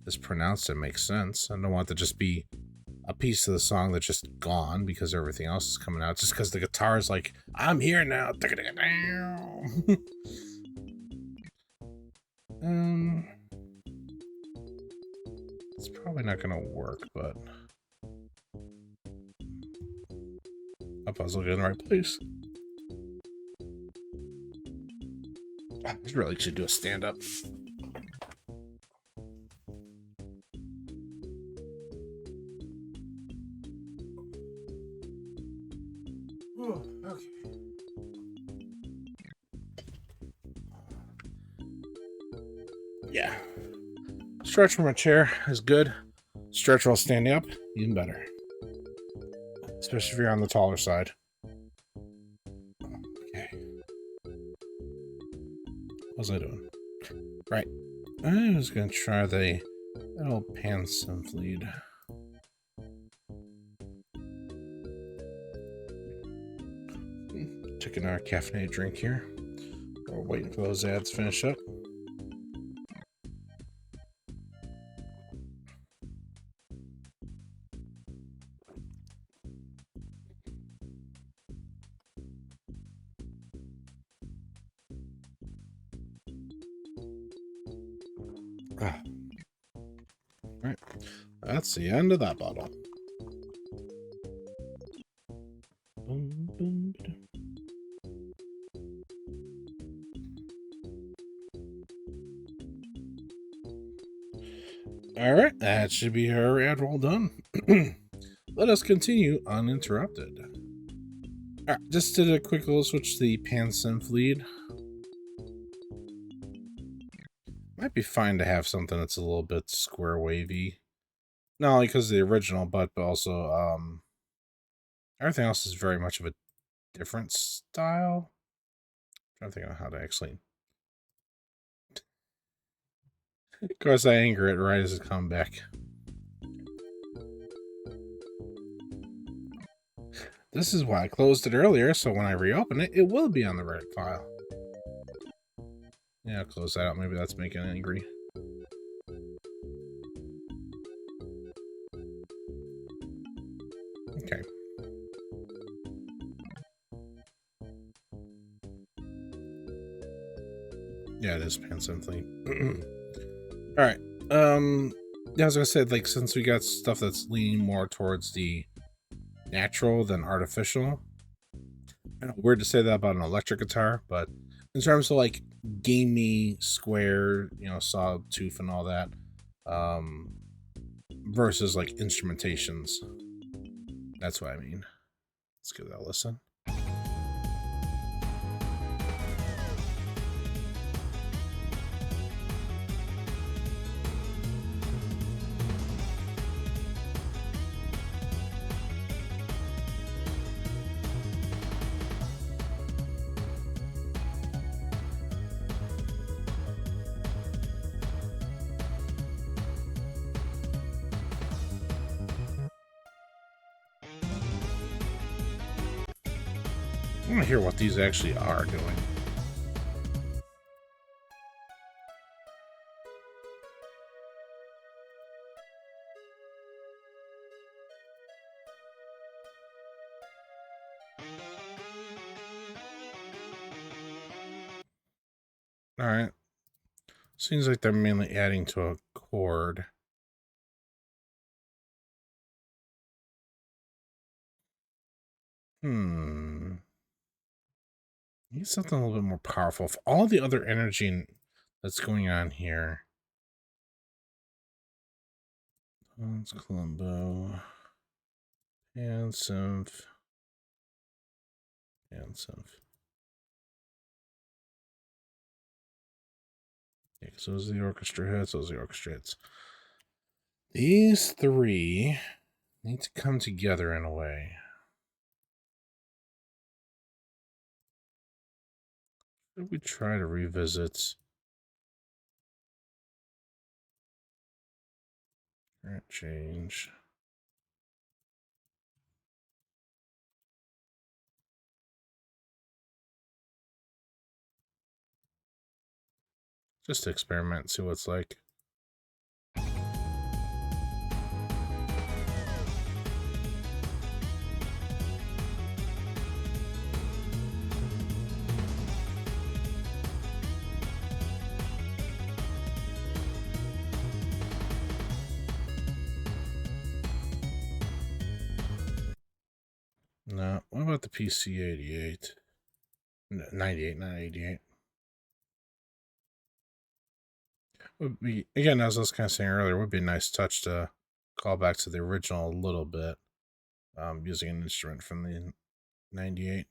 is pronounced and makes sense. I don't want it to just be a piece of the song that's just gone because everything else is coming out. Just because the guitar is like, I'm here now. It's probably not going to work, but I hope I was looking in the right place. I really should do a stand-up. Okay. Yeah. Stretch from a chair is good. Stretch while standing up, even better. Especially if you're on the taller side. Okay. What was I doing? Right. I was going to try the little pan synth lead. Taking our caffeinated drink here. We're waiting for those ads to finish up. Alright, that's the end of that bottle. Alright, that should be our ad roll done. Let us continue uninterrupted. Alright, just did a quick little switch to the pan synth lead. Might be fine to have something that's a little bit square wavy. Not only because of the original, but also everything else is very much of a different style. I'm trying to think of how to actually. Of course, I anger it right as it comes back. This is why I closed it earlier, so when I reopen it, it will be on the right file. Yeah, I'll close that out. Maybe that's making it angry. Okay. Yeah, it is Pan Symphony. All right. Yeah, as I said, like, since we got stuff that's leaning more towards the natural than artificial. I know, weird to say that about an electric guitar, but in terms of like gamey, square, sawtooth and all that, um, versus like instrumentations. That's what I mean. Let's give that a listen. I want to hear what these actually are doing. All right. Seems like they're mainly adding to a chord. Need something a little bit more powerful. For all the other energy that's going on here. That's Colombo. And synth. And synth. Yeah, because those are the orchestra hits, those are the orchestra hits. These three need to come together in a way. Should we try to revisit current change? Just to experiment and see what it's like. No, what about the PC 88? 98, not 88. Would be, again, as I was kind of saying earlier, would be a nice touch to call back to the original a little bit, using an instrument from the 98.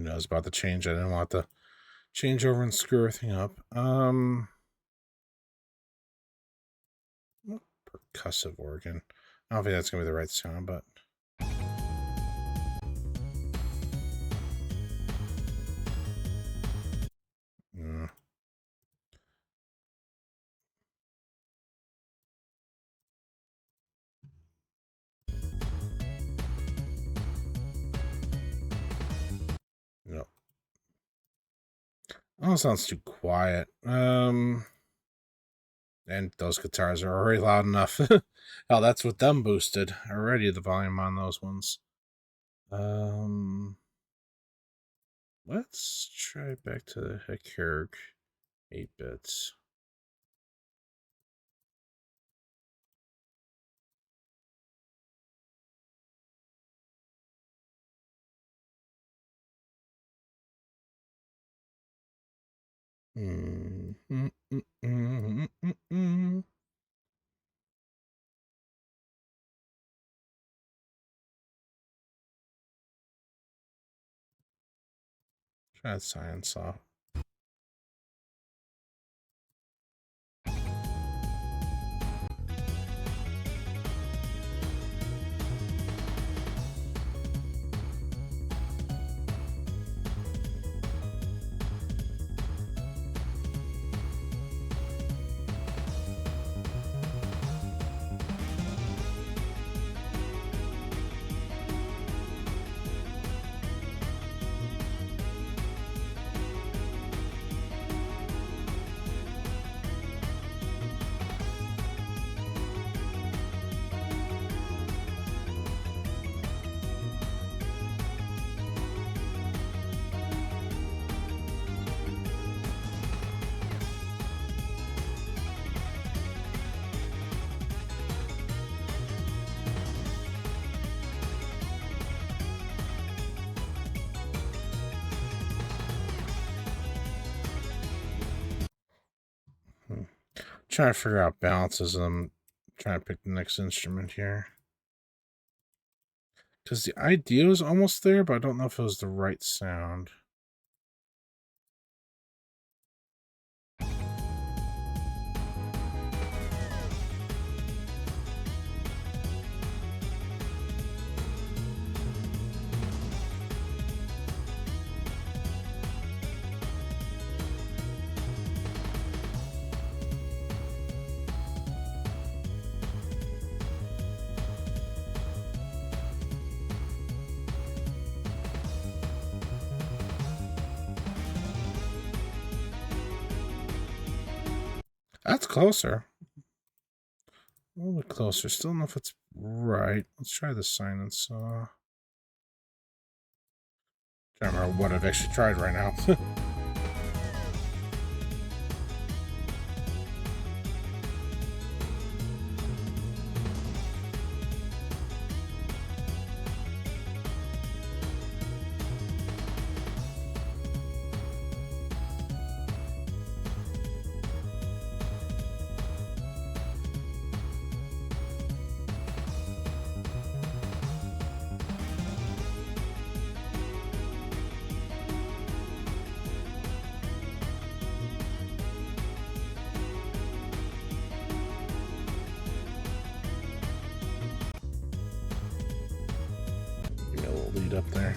I was about to change. I didn't want to change over and screw everything up. Percussive organ. I don't think that's gonna be the right sound, but no. Oh, it sounds too quiet. And those guitars are already loud enough. Oh, that's with them boosted already. The volume on those ones. Let's try back to the Hekirk 8 bits. Try that science saw. Trying to figure out balances. I'm trying to pick the next instrument here. Because the idea was almost there, but I don't know if it was the right sound. That's closer. A little bit closer. Still don't know if it's right. Let's try the sine and saw. Trying to remember what I've actually tried right now. Give me a little lead up there.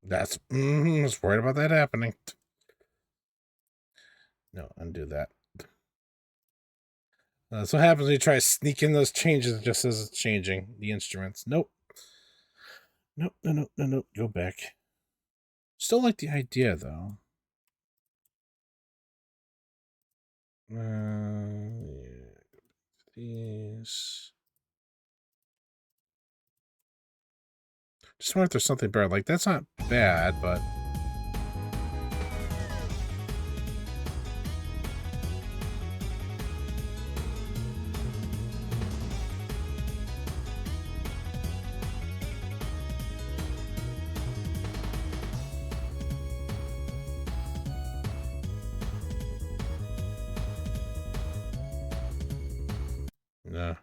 That's I was worried about that happening. No, undo that. That's what happens when you try to sneak in those changes just as it's changing the instruments. Nope. Nope, no, no, no, no. Go back. Still like the idea, though. Yeah. These. Just wonder if there's something better. Like, that's not bad, but... No.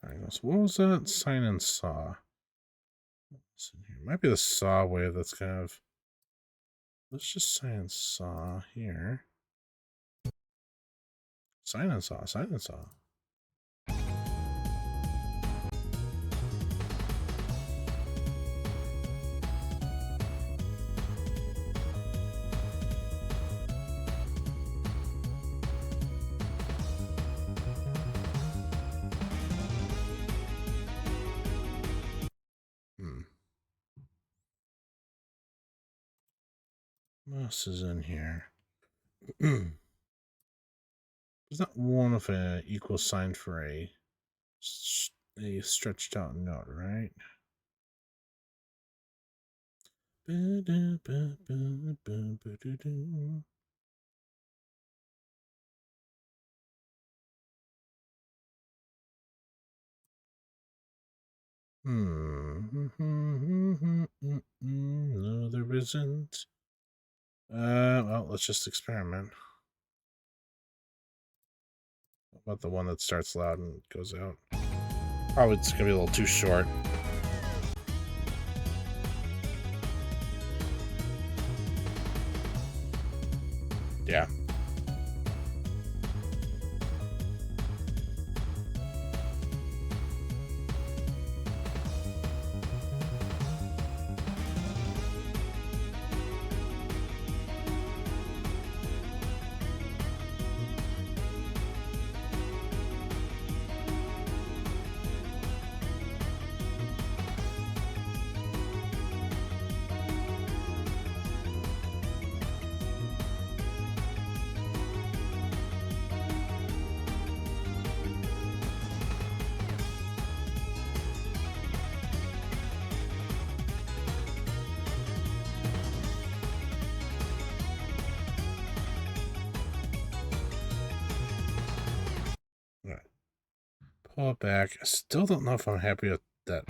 Triangles. What was that? Sine and saw. Might be the saw wave that's kind of... Let's just sine and saw here. Sine and saw, sine and saw. What else is in here? There's not one of a equal sign for a stretched out note, right? No, there isn't. Well, let's just experiment. How about the one that starts loud and goes out? Probably it's gonna be a little too short. Yeah. Pull it back. I still don't know if I'm happy with that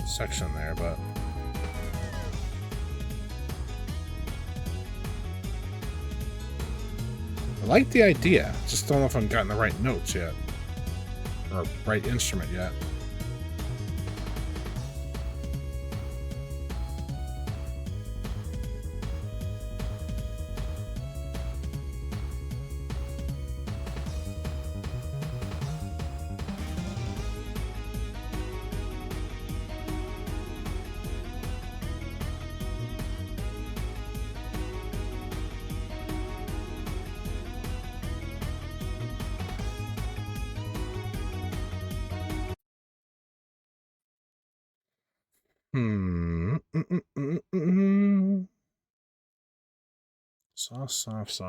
section there, but I like the idea. Just don't know if I'm gotten the right notes yet. Or right instrument yet.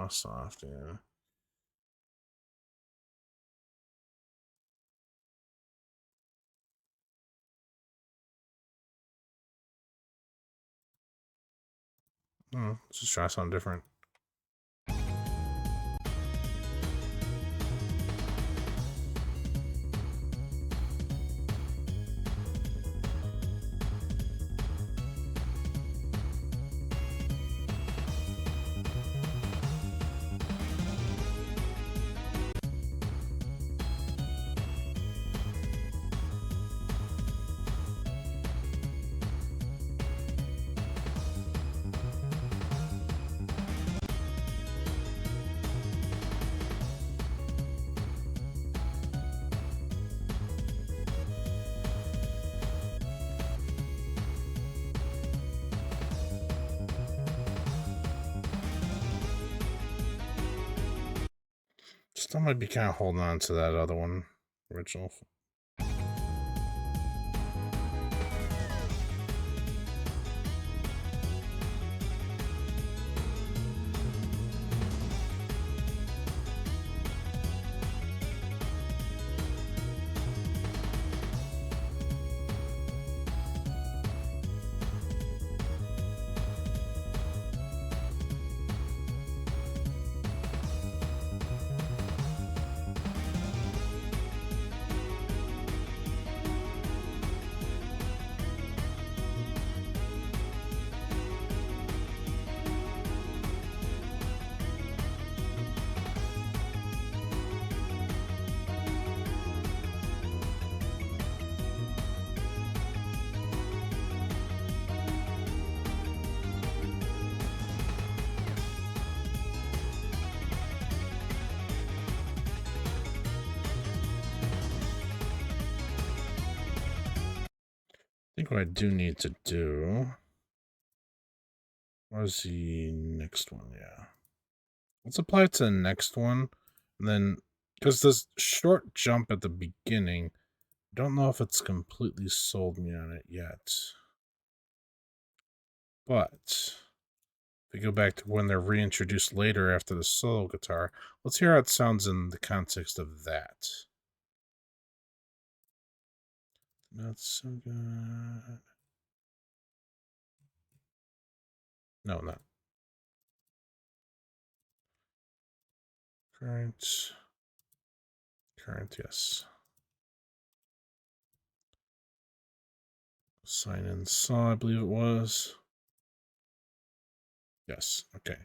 Soft, yeah. Let's just try something different. Still might be kind of holding on to that other one, original. I think what I do need to do. Where's the next one? Yeah. Let's apply it to the next one. And then, because this short jump at the beginning, I don't know if it's completely sold me on it yet. But if we go back to when they're reintroduced later after the solo guitar, let's hear how it sounds in the context of that. Not so good. No, not. Current, yes. Sign in saw, I believe it was. Yes, okay.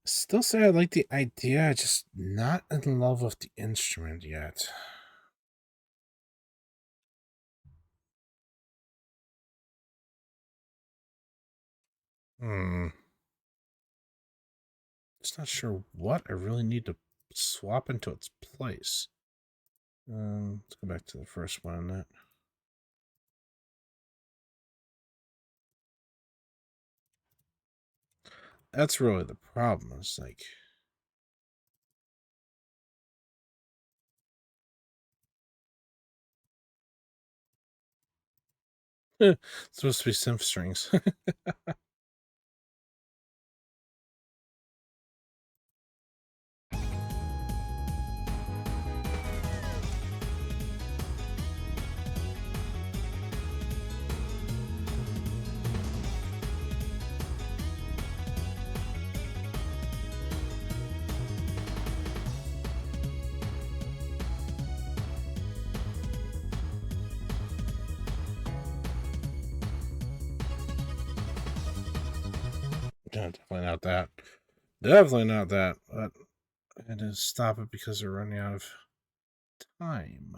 Still say I like the idea, just not in love with the instrument yet. Just not sure what I really need to swap into its place. Let's go back to the first one on that. That's really the problem. It's like, it's supposed to be synth strings. Definitely not that. Definitely not that. But I had to stop it because we're running out of time.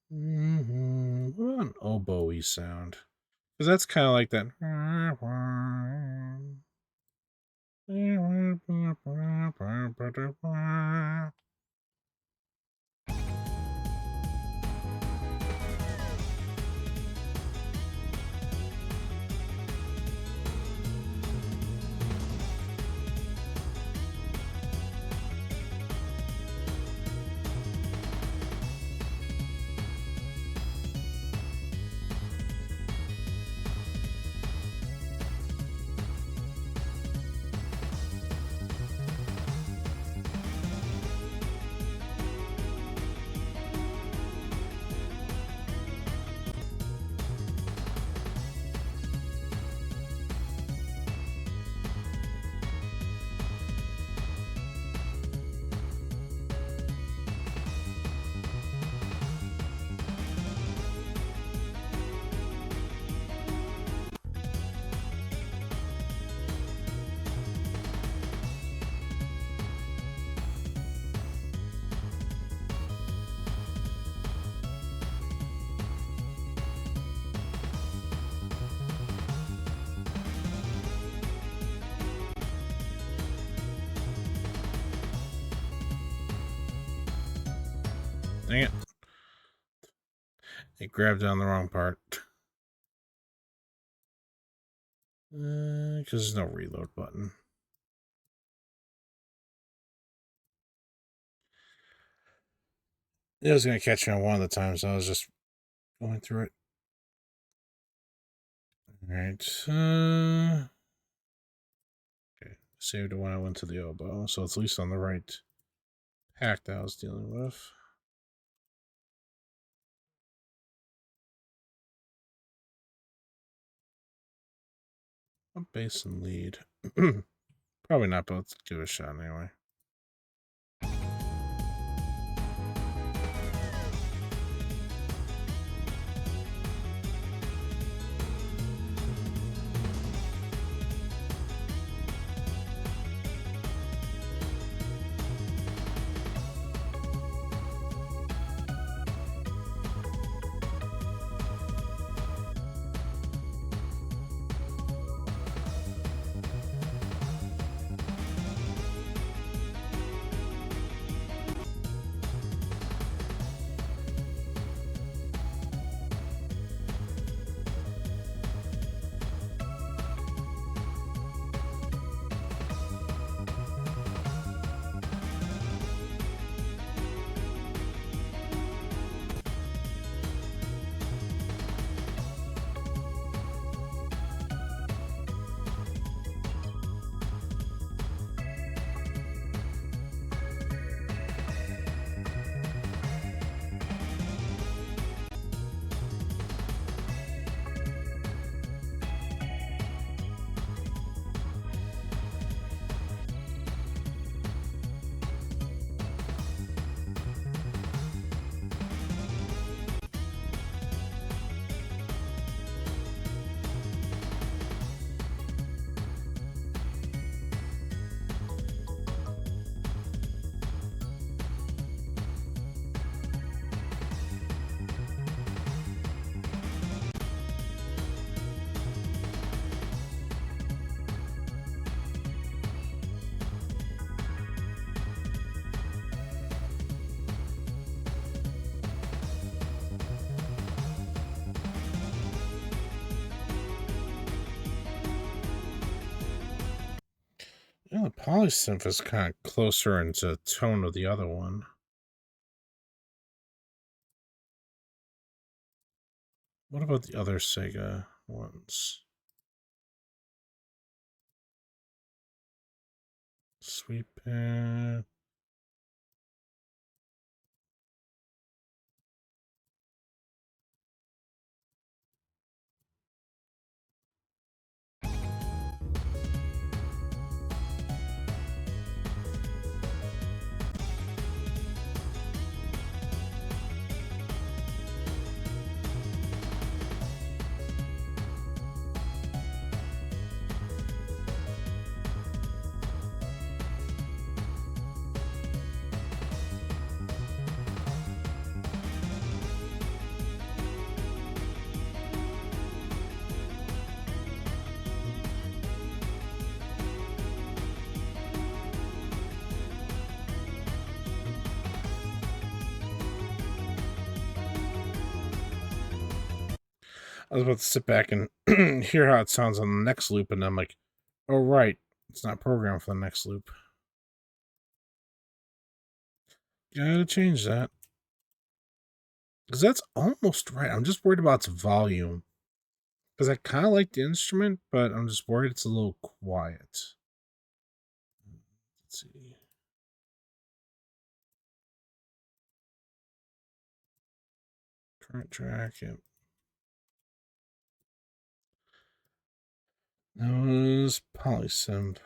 What about an oboe sound? Because that's kind of like that. Dang it. It grabbed on the wrong part. Because there's no reload button. It was going to catch me on one of the times. I was just going through it. Alright. Okay. Saved it when I went to the oboe. So it's at least on the right pack that I was dealing with. A bass and lead. Probably not, but let's give it a shot anyway. Yeah, the polysynth is kind of closer into tone of the other one. What about the other Sega ones? Sweep pad. I was about to sit back and hear how it sounds on the next loop, and I'm like, oh, right. It's not programmed for the next loop. Gotta change that. Because that's almost right. I'm just worried about its volume. Because I kind of like the instrument, but I'm just worried it's a little quiet. Let's see. Current track, yep. That was polysynth.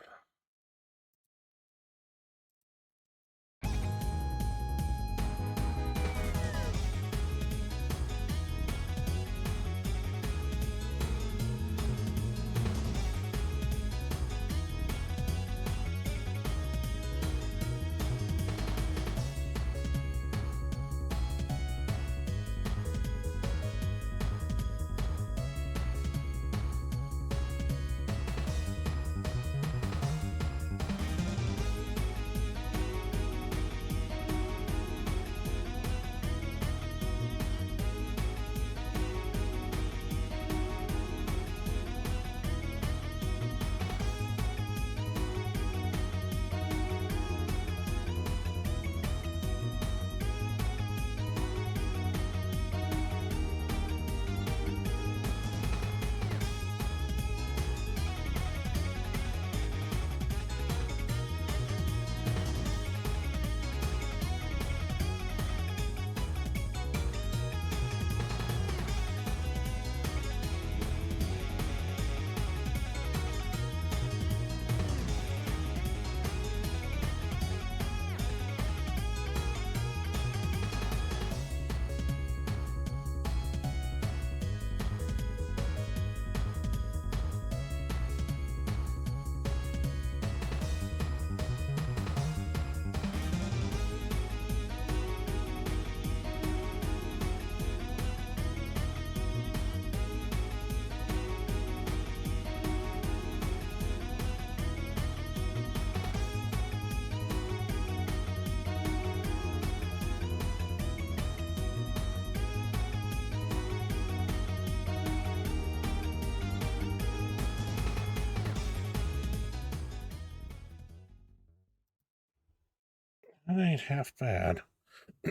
That ain't half bad.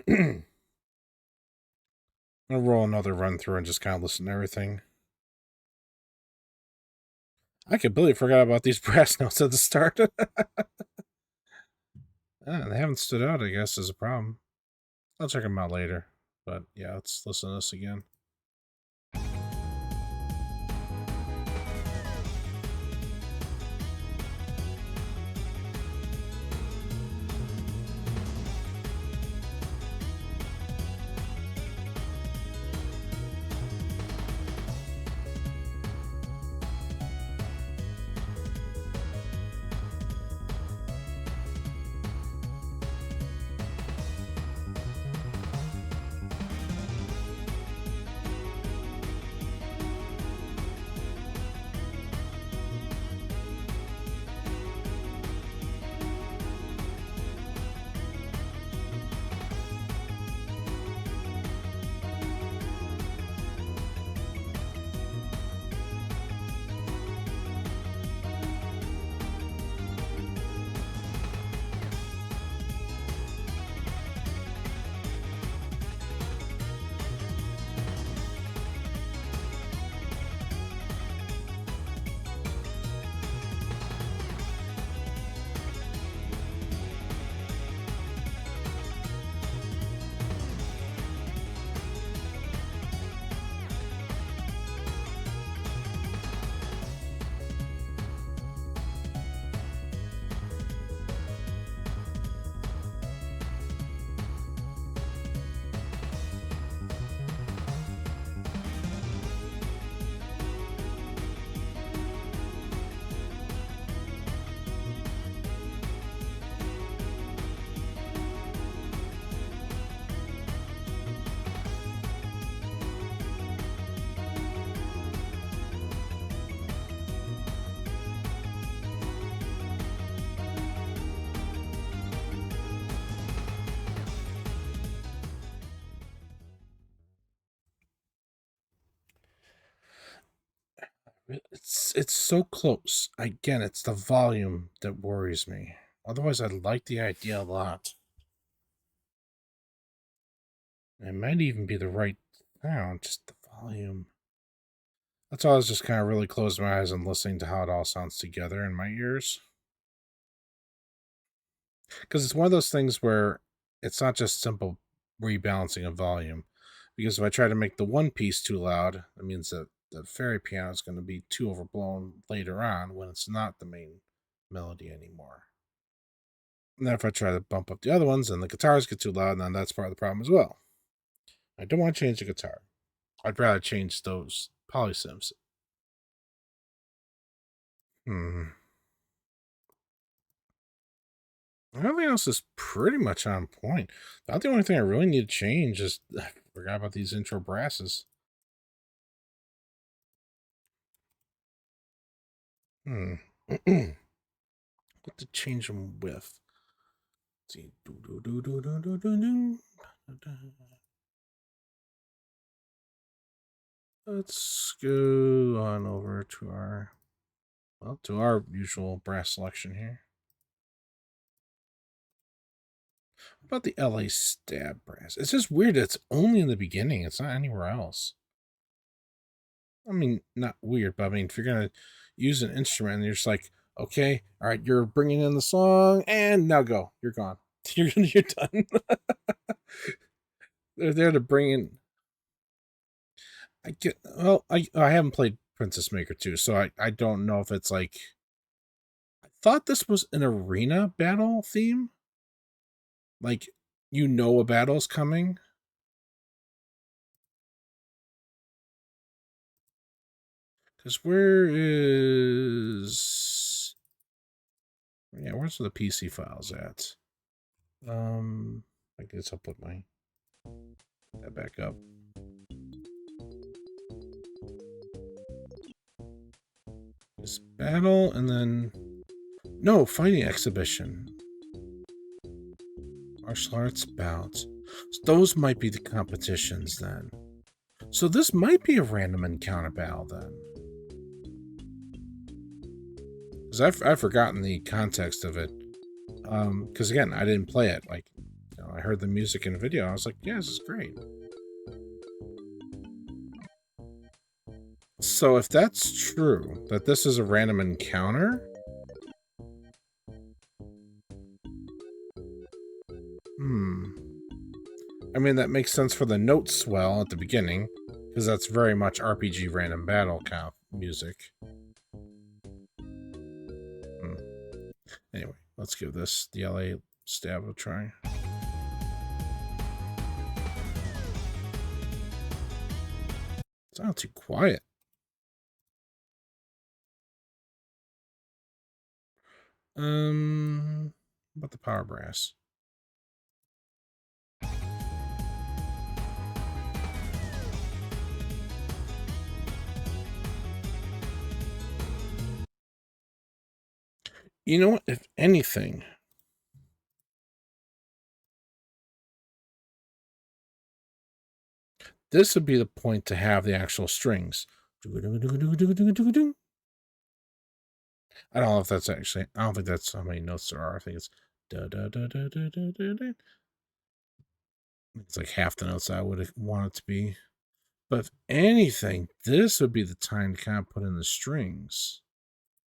I'm gonna roll another run through and just kind of listen to everything. I completely forgot about these brass notes at the start. They haven't stood out, I guess, is a problem. I'll check them out later. But yeah, let's listen to this again. It's so close. Again, it's the volume that worries me. Otherwise, I like the idea a lot. It might even be the right sound, just the volume. That's why I was just kind of really closing my eyes and listening to how it all sounds together in my ears. Because it's one of those things where it's not just simple rebalancing of volume. Because if I try to make the one piece too loud, that means that the fairy piano is going to be too overblown later on when it's not the main melody anymore. And then if I try to bump up the other ones and the guitars get too loud, then that's part of the problem as well. I don't want to change the guitar. I'd rather change those polysynths. Everything else is pretty much on point. About the only thing I really need to change is I forgot about these intro brasses. What to change them with? Let's see. Let's go on over to our usual brass selection here. What about the LA stab brass? It's just weird. It's only in the beginning. It's not anywhere else. I mean, not weird, but I mean, if you're gonna use an instrument and you're just like, okay, all right, you're bringing in the song, and now go. You're gone. You're done. They're there to bring in. I haven't played Princess Maker 2, so I don't know if it's like. I thought this was an arena battle theme. Like, a battle's coming. Because where's the PC files at? I guess I'll put that back up. This battle, and then no fighting exhibition. Martial arts bouts. So those might be the competitions then. So this might be a random encounter battle then. Because I've forgotten the context of it. Because again, I didn't play it. Like, I heard the music in the video. I was like, yeah, this is great. So if that's true, that this is a random encounter, I mean, that makes sense for the note swell at the beginning, because that's very much RPG random battle kind of music. Anyway, let's give this the LA stab a try. It's not too quiet. What about the power brass? You know what? If anything, this would be the point to have the actual strings. I don't know if that's actually, I don't think that's how many notes there are. I think it's da da da da da da da da. It's like half the notes I would want it to be. But if anything, this would be the time to kind of put in the strings.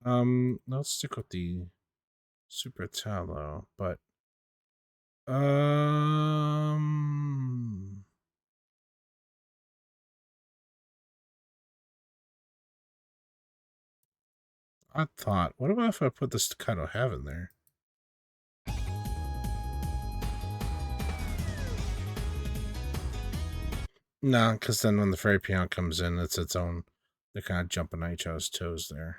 Let's stick with the Super Italo, but I thought, what about if I put the Staccato Heaven there? No, because then when the fairy piano comes in, it's its own. They're kind of jumping on each other's toes there.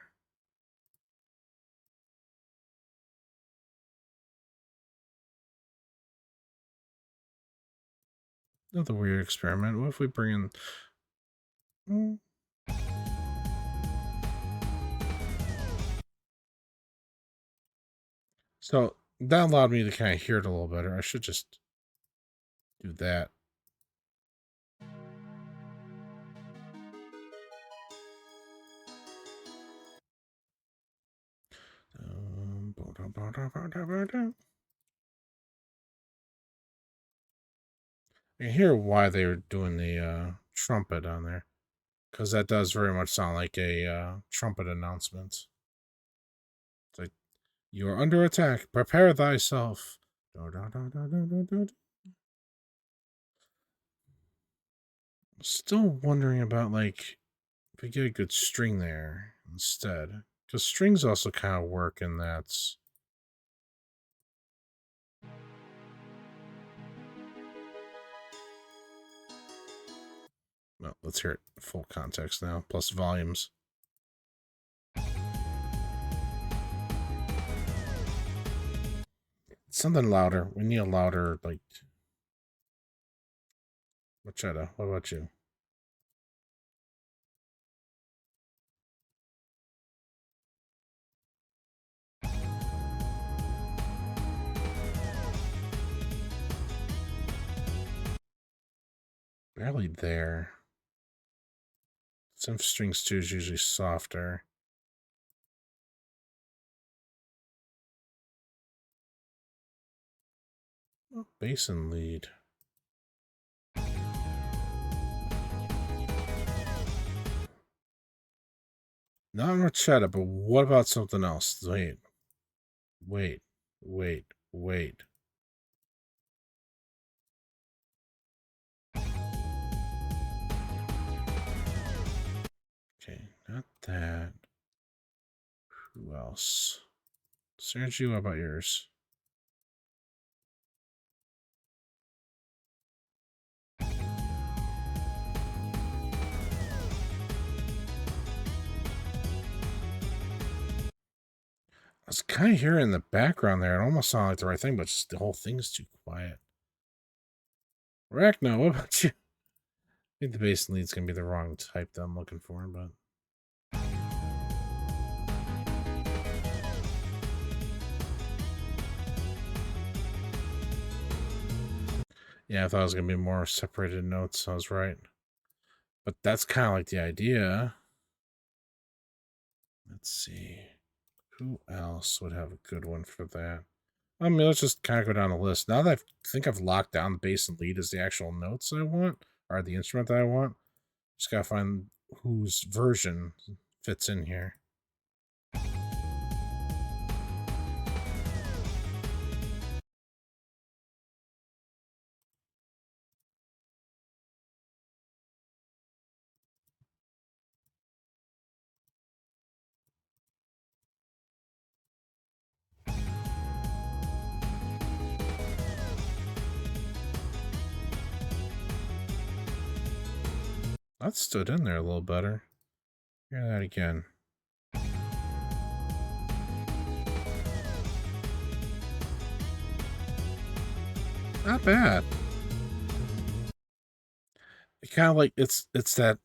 Another weird experiment. What if we bring in... So that allowed me to kind of hear it a little better. I should just do that. I can hear why they were doing the trumpet on there, because that does very much sound like a trumpet announcement. It's like, you are under attack. Prepare thyself. Still wondering about, like, if we get a good string there instead. Because strings also kind of work in that. Well, let's hear it full context now, plus volumes. Something louder. We need a louder, like... Machetta, what about you? Barely there. Synth strings 2 is usually softer. Oh, bass and lead. Not Machetta, but what about something else? Wait. Okay, not that. Who else? Sergi, what about yours? I was kind of hearing in the background there. It almost sounded like the right thing, but just the whole thing's too quiet. Rachno, what about you? I think the bass and lead's gonna be the wrong type that I'm looking for, but... Yeah, I thought it was gonna be more separated notes. I was right. But that's kind of like the idea. Let's see. Who else would have a good one for that? I mean, let's just kind of go down the list. Now that I think I've locked down the bass and lead as the actual notes I want, or the instrument that I want, just gotta find whose version fits in here. That stood in there a little better. Hear that again. Not bad. It kind of like it's that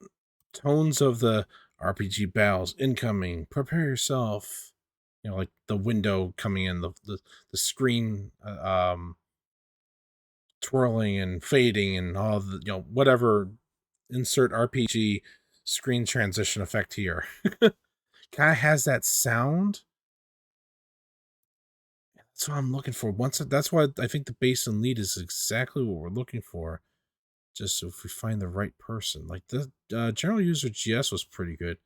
tones of the RPG bells incoming. Prepare yourself. You know, like the window coming in, the screen twirling and fading and all the, you know, whatever, insert RPG screen transition effect here. Kind of has that sound. That's what I'm looking for. That's why I think the bass and lead is exactly what we're looking for. Just so if we find the right person. Like the general user GS was pretty good.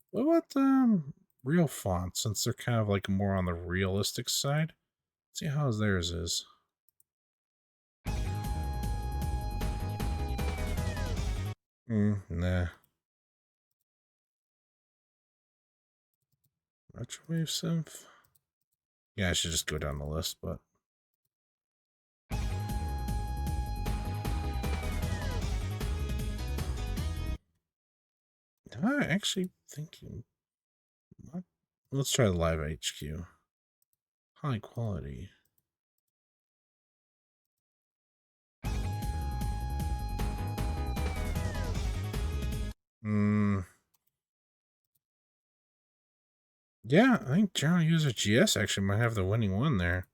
What about real font, since they're kind of like more on the realistic side? Let's see how theirs is. Nah. Retrowave synth. Yeah, I should just go down the list, but I actually thinking. Let's try the live HQ. High quality. Yeah, I think general user GS actually might have the winning one there.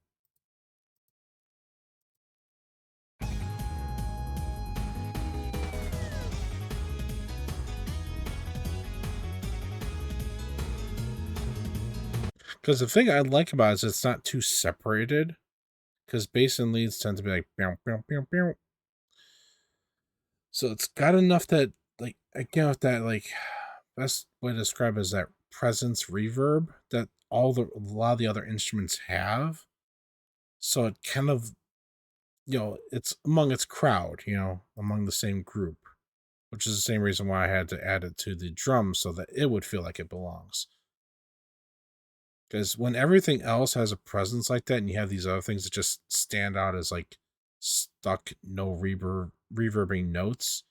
Because the thing I like about it is it's not too separated. Because bass and leads tend to be like, bow, bow, bow, bow. So it's got enough that, like, again, with that, like, best way to describe it is that presence reverb that a lot of the other instruments have. So it kind of, you know, it's among its crowd, you know, among the same group, which is the same reason why I had to add it to the drums so that it would feel like it belongs. Because when everything else has a presence like that, and you have these other things that just stand out as like stuck, no reverbing notes,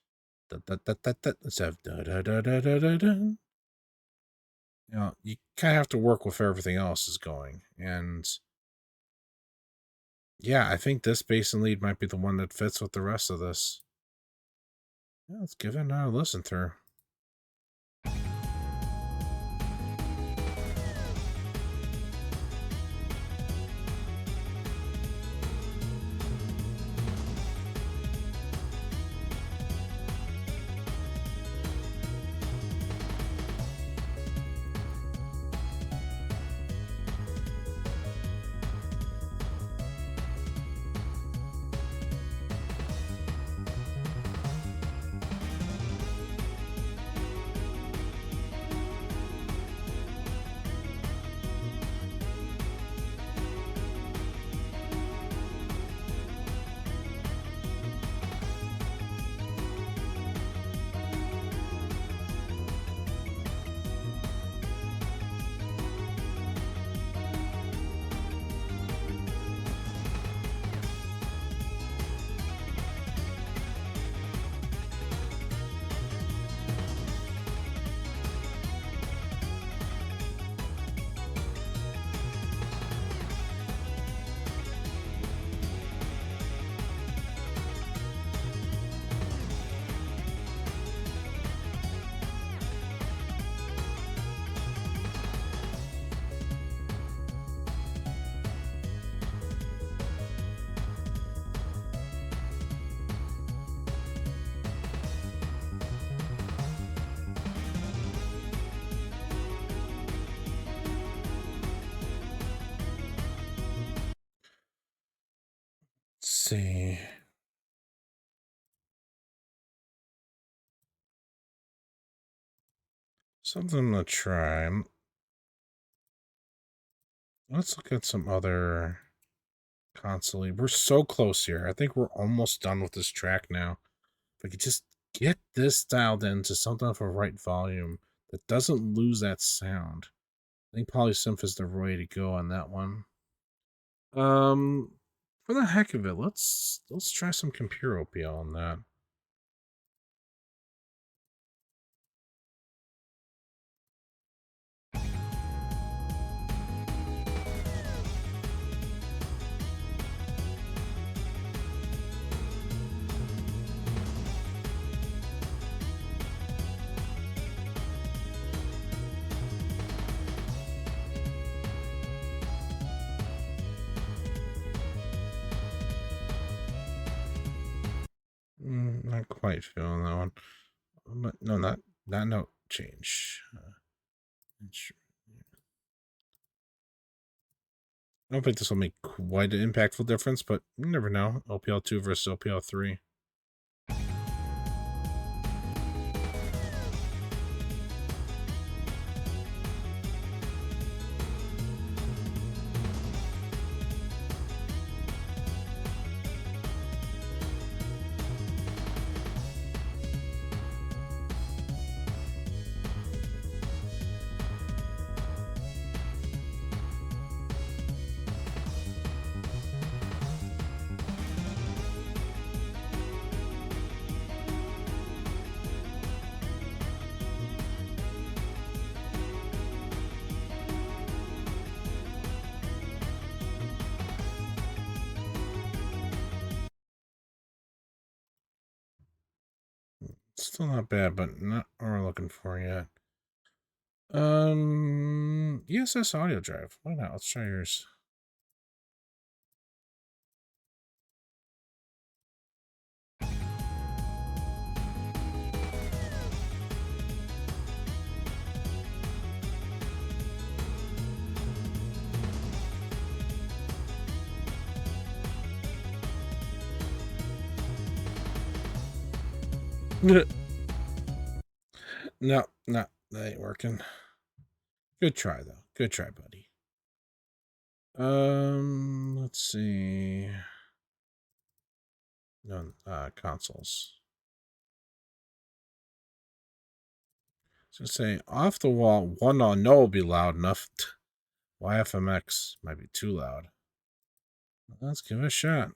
instead of da da da da da da da. You know, you kind of have to work with everything else is going, and yeah, I think this bass and lead might be the one that fits with the rest of this. Yeah, let's give it another listen through. see. Something I'm gonna try. Let's look at some other console. We're so close here. I think we're almost done with this track now. If I could just get this dialed into something of a right volume that doesn't lose that sound. I think polysynth is the way to go on that one. For the heck of it, let's try some computer OPL on that. Not quite feeling that one. But no, not note change. I don't think this will make quite an impactful difference, but you never know. OPL 2 versus OPL 3. Still not bad, but not what we're looking for yet. ESS audio drive. Why not? Let's try yours. No, that ain't working. Good try though. Good try, buddy. Let's see. No, consoles. So say off the wall, one on no will be loud enough. YFMX might be too loud. Let's give it a shot.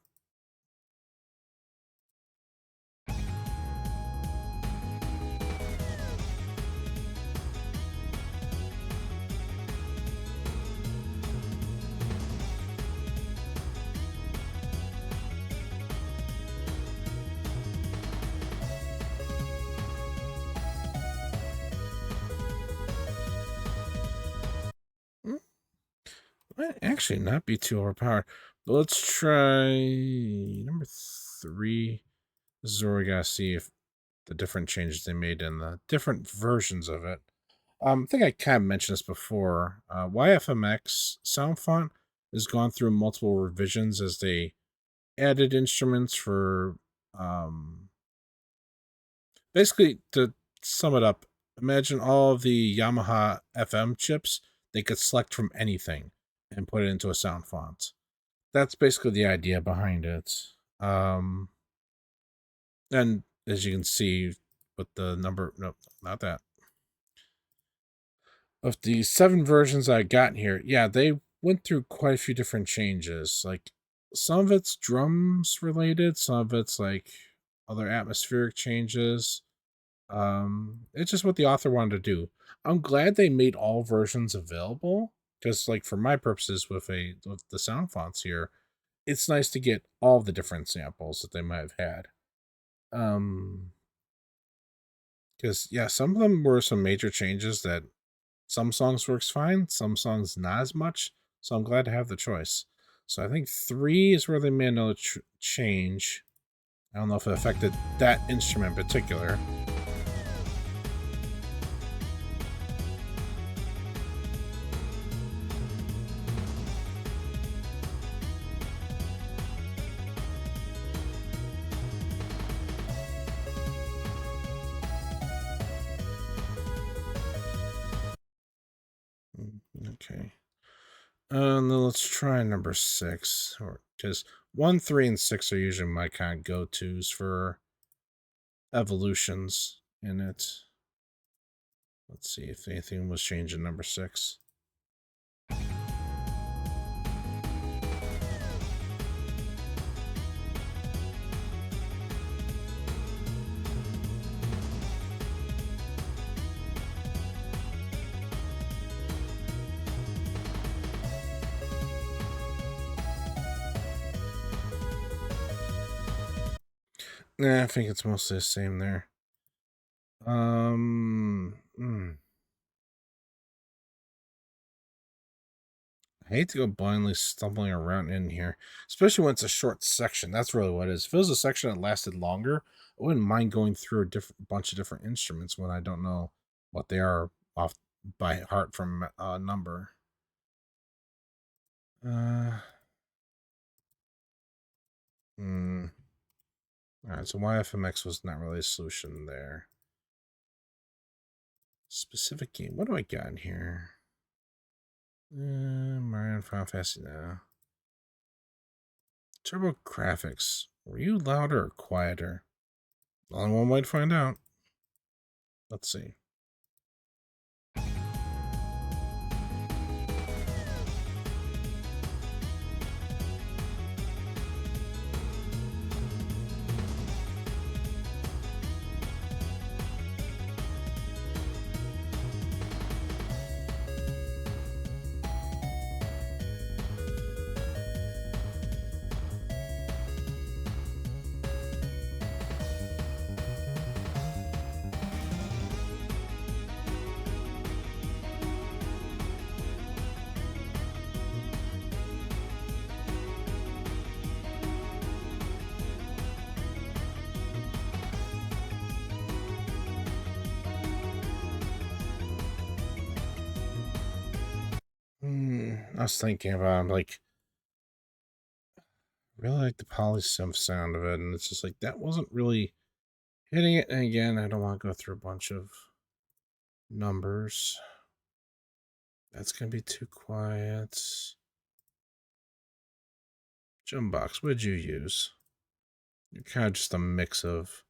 Might actually not be too overpowered. But let's try number 3. This is where we gotta see if the different changes they made in the different versions of it. I think I kind of mentioned this before. YFMX sound font has gone through multiple revisions as they added instruments for basically to sum it up. Imagine all of the Yamaha FM chips they could select from anything and put it into a sound font. That's basically the idea behind it. And as you can see with the number, no, not that. Of the 7 versions I got here, yeah, they went through quite a few different changes. Like some of it's drums related, some of it's like other atmospheric changes. It's just what the author wanted to do. I'm glad they made all versions available because, like, for my purposes, with the sound fonts here, it's nice to get all the different samples that they might have had. Because yeah, some of them were some major changes that some songs works fine, some songs not as much. So I'm glad to have the choice. So I think 3 is where they made another change. I don't know if it affected that instrument in particular. And then let's try number 6, because 1, 3, and 6 are usually my kind of go-tos for evolutions in it. Let's see if anything was changed in number 6. Nah, I think it's mostly the same there. I hate to go blindly stumbling around in here, especially when it's a short section. That's really what it is. If it was a section that lasted longer, I wouldn't mind going through a bunch of different instruments when I don't know what they are off by heart from number. Uh, hmm. All right, so YFMX was not really a solution there. Specific game. What do I got in here? Mario and Final Fantasy now. Turbo graphics. Were you louder or quieter? Only one way to find out. Let's see. I was thinking about, I'm like, really like the polysynth sound of it, and it's just like that wasn't really hitting it. And again, I don't want to go through a bunch of numbers. That's gonna be too quiet. Jumbox, what did you use? You're kind of just a mix of.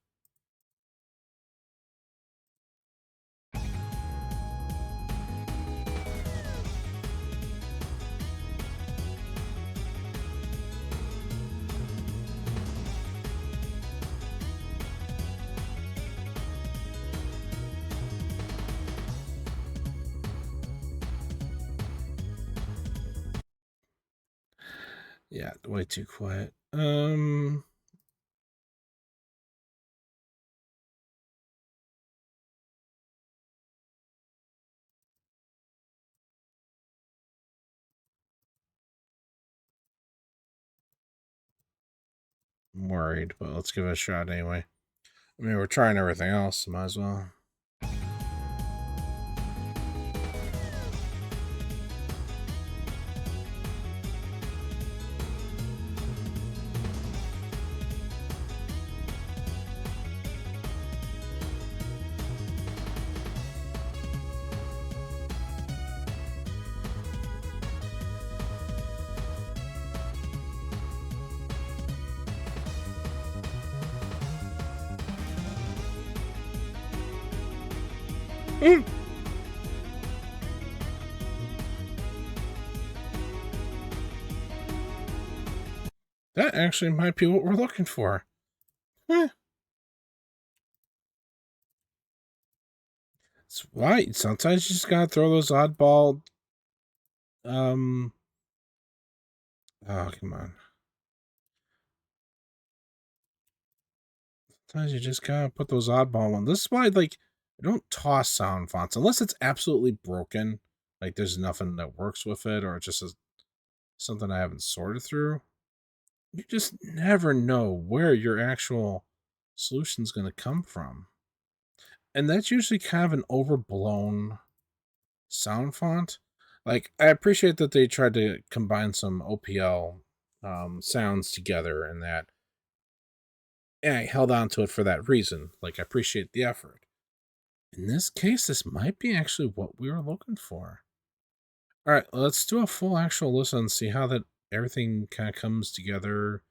Yeah, way too quiet. I'm worried, but let's give it a shot anyway. I mean, we're trying everything else, so might as well. That actually might be what we're looking for. Eh. It's right. Sometimes you just gotta throw those oddball. Oh, come on. Sometimes you just gotta put those oddball ones. This is why, like, I don't toss sound fonts unless it's absolutely broken. Like, there's nothing that works with it, or it's just something I haven't sorted through. You just never know where your actual solution's gonna come from. And that's usually kind of an overblown sound font. Like, I appreciate that they tried to combine some OPL sounds together and that. And I held on to it for that reason. Like, I appreciate the effort. In this case, this might be actually what we were looking for. All right, let's do a full actual listen and see how that everything kind of comes together,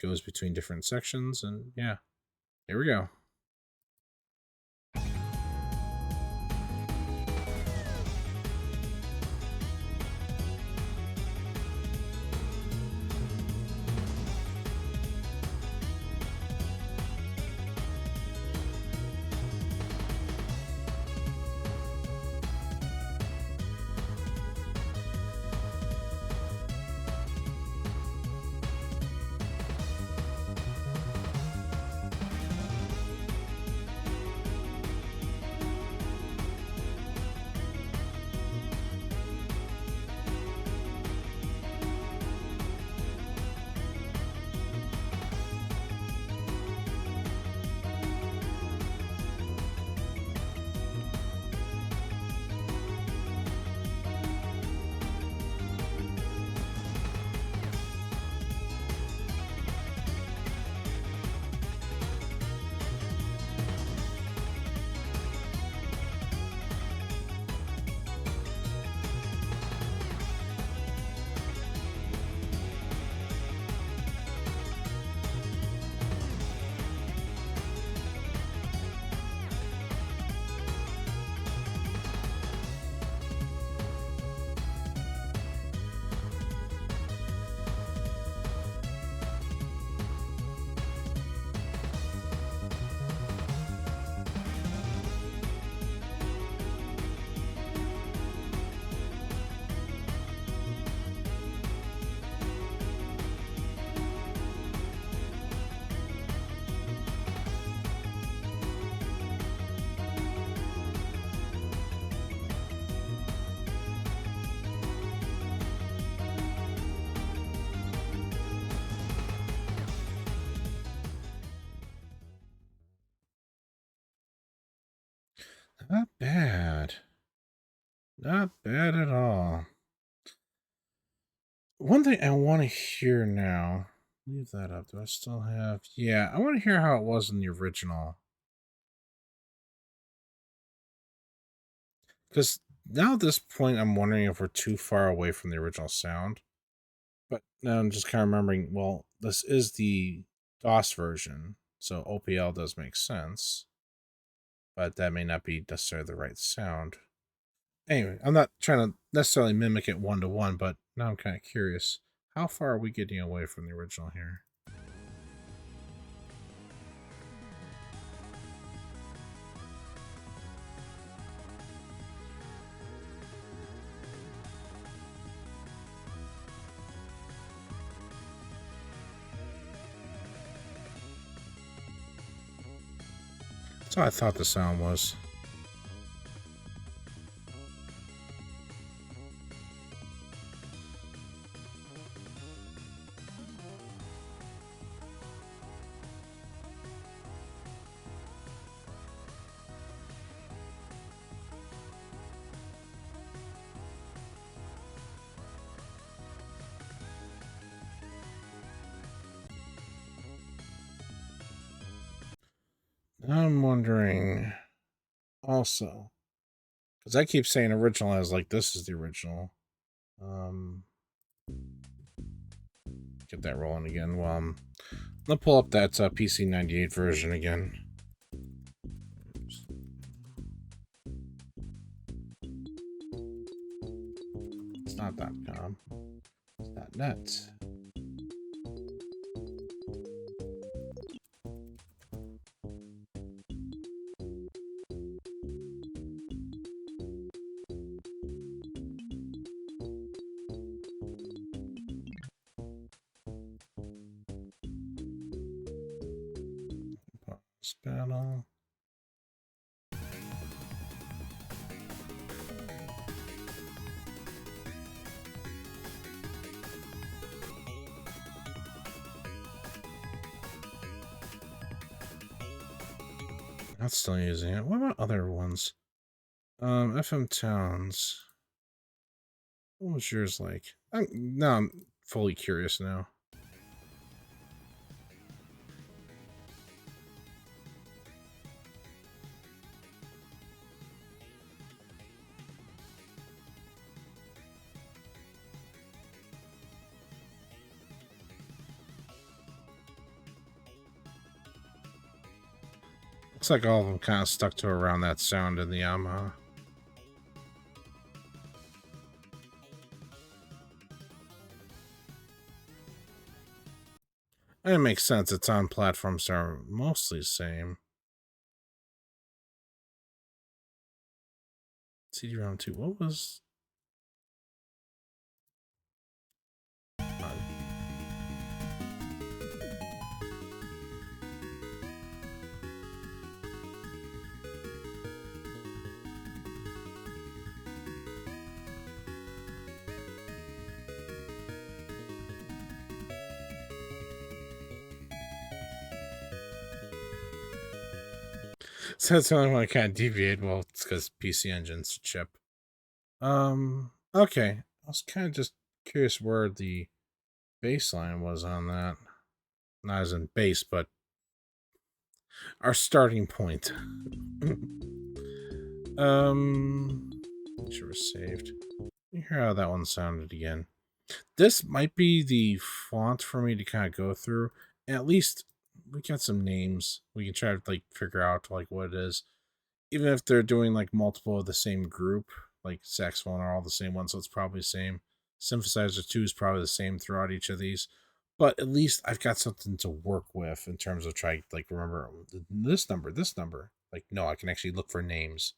goes between different sections, and yeah, here we go. Not bad. Not bad at all. One thing I want to hear now. Leave that up. Do I still have? Yeah, I want to hear how it was in the original. Because now at this point, I'm wondering if we're too far away from the original sound. But now I'm just kind of remembering, well, this is the DOS version, so OPL does make sense. But that may not be necessarily the right sound. Anyway, I'm not trying to necessarily mimic it one to one, but now I'm kind of curious. How far are we getting away from the original here? That's how I thought the sound was. I'm wondering also, because I keep saying original as like this is the original. Get that rolling again. Well, let's pull up that PC98 version again. It's not .com. It's .net. Panel. Not still using it. What about other ones? FM Towns. What was yours like? Now I'm fully curious now. Looks like all of them kind of stuck to around that sound in the Yamaha. And it makes sense. It's on platforms that are mostly the same. CD-ROM 2. What was... So that's the only one I can't deviate. Well, it's because PC Engine's chip. Okay. I was kind of just curious where the baseline was on that. Not as in base, but our starting point. Sure was saved. You hear how that one sounded again. This might be the font for me to kind of go through. At least we got some names. We can try to like figure out like what it is. Even if they're doing like multiple of the same group, like saxophone are all the same one, so it's probably the same. Synthesizer 2 is probably the same throughout each of these. But at least I've got something to work with in terms of trying like remember this number, this number. Like no, I can actually look for names.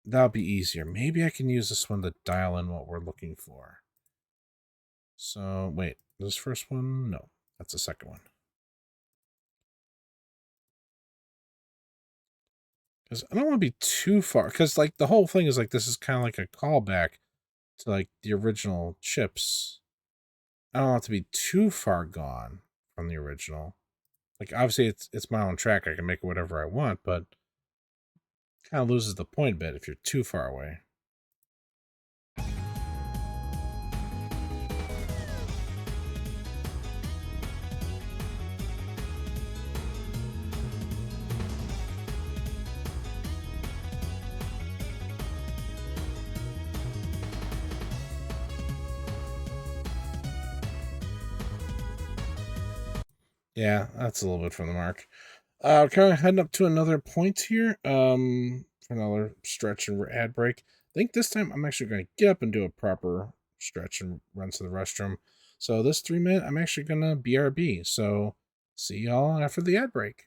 That'll be easier. Maybe I can use this one to dial in what we're looking for. So wait, this first one? No, that's the second one. Because I don't want to be too far. Because like the whole thing is like this is kind of like a callback to like the original chips. I don't want it to be too far gone from the original. Like obviously it's my own track. I can make it whatever I want, but kind of loses the point a bit if you're too far away. Yeah, that's a little bit from the mark. Kind of heading up to another point here. For another stretch and ad break. I think this time I'm actually going to get up and do a proper stretch and run to the restroom. So this 3 minute, I'm actually going to BRB. So see y'all after the ad break.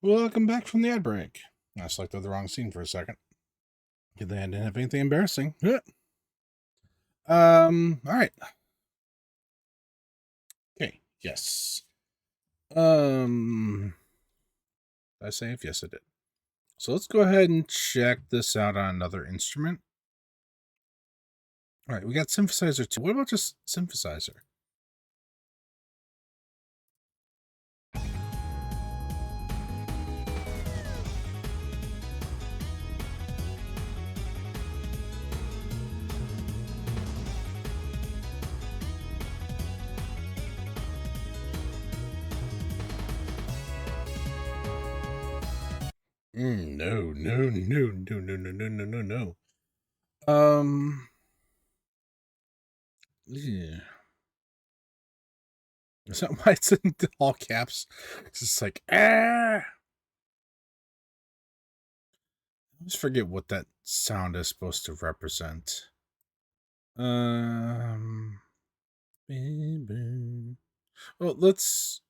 Welcome back from the ad break. I selected the wrong scene for a second. Good thing I didn't have anything embarrassing. Alright. Okay, yes. Did I save? Yes, I did. So let's go ahead and check this out on another instrument. Alright, we got synthesizer 2. What about just synthesizer? No. Yeah. Is that why it's in all caps? It's just like, ah! I always forget what that sound is supposed to represent. Well, let's,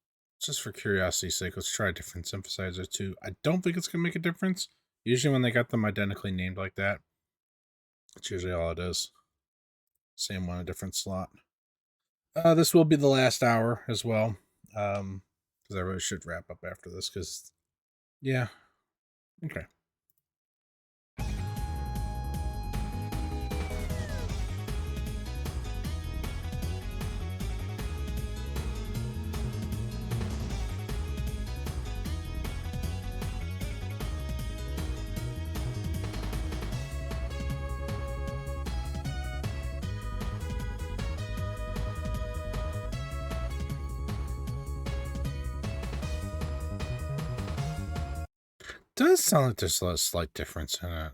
just for curiosity's sake, let's try a different synthesizer too. I don't think it's going to make a difference. Usually when they got them identically named like that, it's usually all it is. Same one, a different slot. This will be the last hour as well. Because I really should wrap up after this, because, yeah. Okay. Does sound like there's a slight difference in it.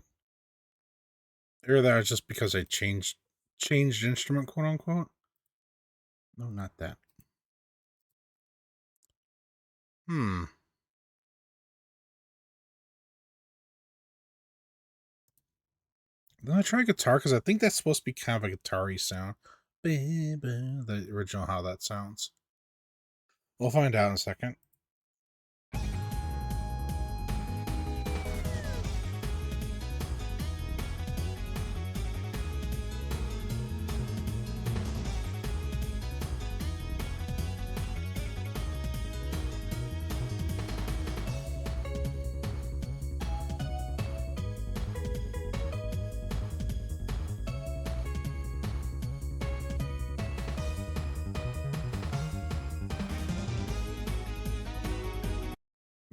Either that or just because I changed instrument, quote unquote. No, not that. Then I try guitar because I think that's supposed to be kind of a guitar-y sound. The original how that sounds. We'll find out in a second.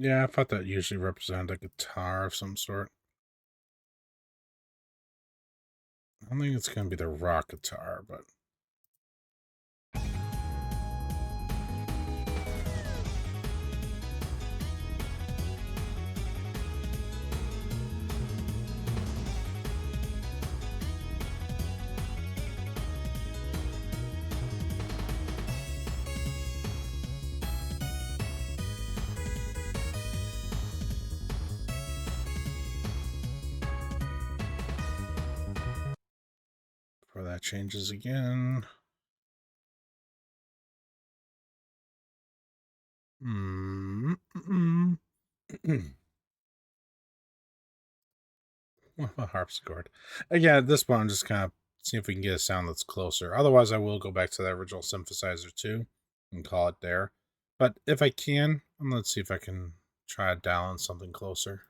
Yeah, I thought that usually represented a guitar of some sort. I don't think it's going to be the rock guitar, but... before that changes again. A harpsichord. Again, at this point, I'm just kind of seeing if we can get a sound that's closer. Otherwise, I will go back to that original synthesizer too and call it there. But if I can, let's see if I can try to dial in something closer.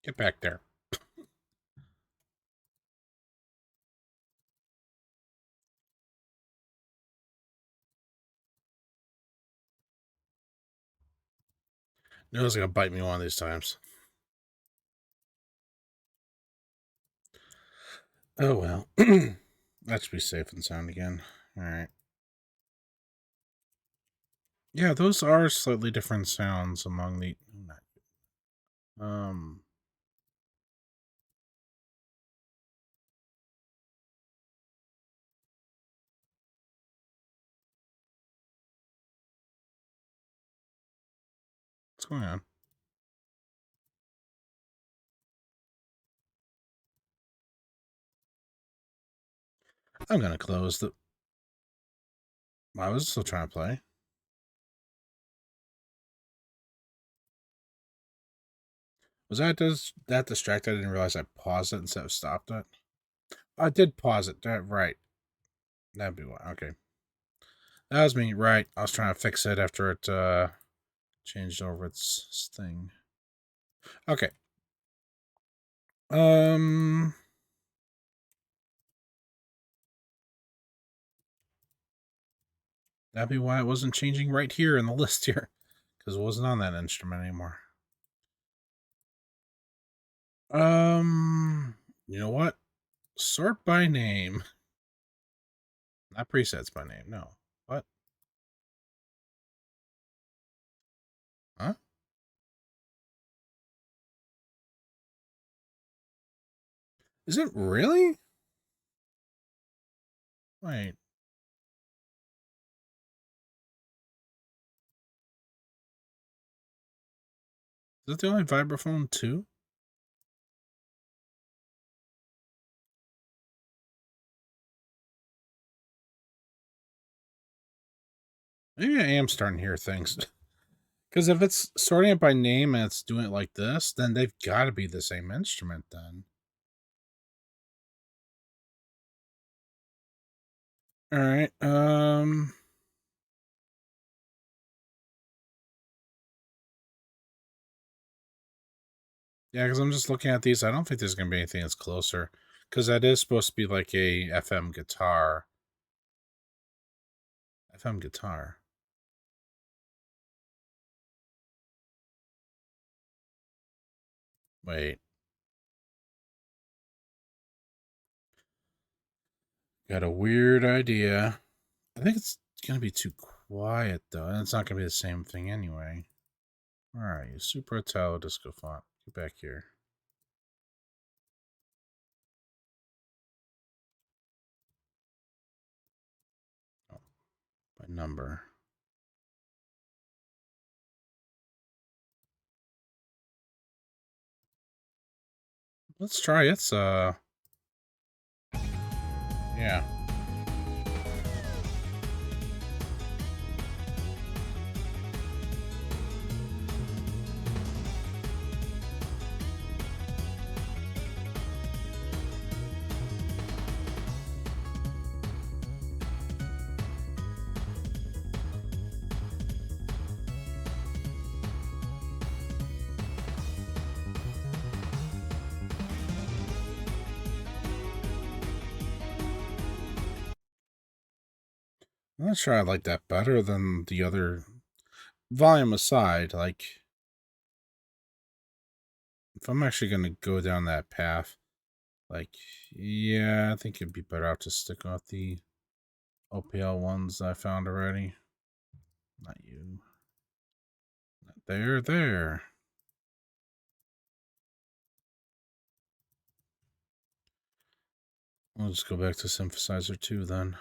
Get back there. No one's gonna bite me one of these times. Oh well. That should be safe and sound again. Alright. Yeah, those are slightly different sounds among the um what's going on? I'm gonna close the I was still trying to play. Was that distracted? I didn't realize I paused it instead of stopped it. I did pause it. Right. That'd be why. Okay. That was me. Right. I was trying to fix it after it changed over its thing. Okay. That'd be why it wasn't changing right here in the list here. Because it wasn't on that instrument anymore. You know what? Sort by name. Not presets by name, no. What? Huh? Is it really? Wait. Is that the only vibraphone too? Maybe I am starting to hear things. Because if it's sorting it by name and it's doing it like this, then they've got to be the same instrument then. All right. Yeah, because I'm just looking at these. I don't think there's going to be anything that's closer. Because that is supposed to be like a FM guitar. FM guitar. Wait. Got a weird idea. I think it's going to be too quiet, though. And it's not going to be the same thing anyway. Where are you? Super Italo Disco Font. Get back here. Oh, by number. Let's try its, yeah. I'm not sure I like that better than the other. Volume aside, like, if I'm actually going to go down that path, like, yeah, I think it'd be better off to stick with the OPL ones I found already. Not you. Not there. We'll just go back to synthesizer 2 then.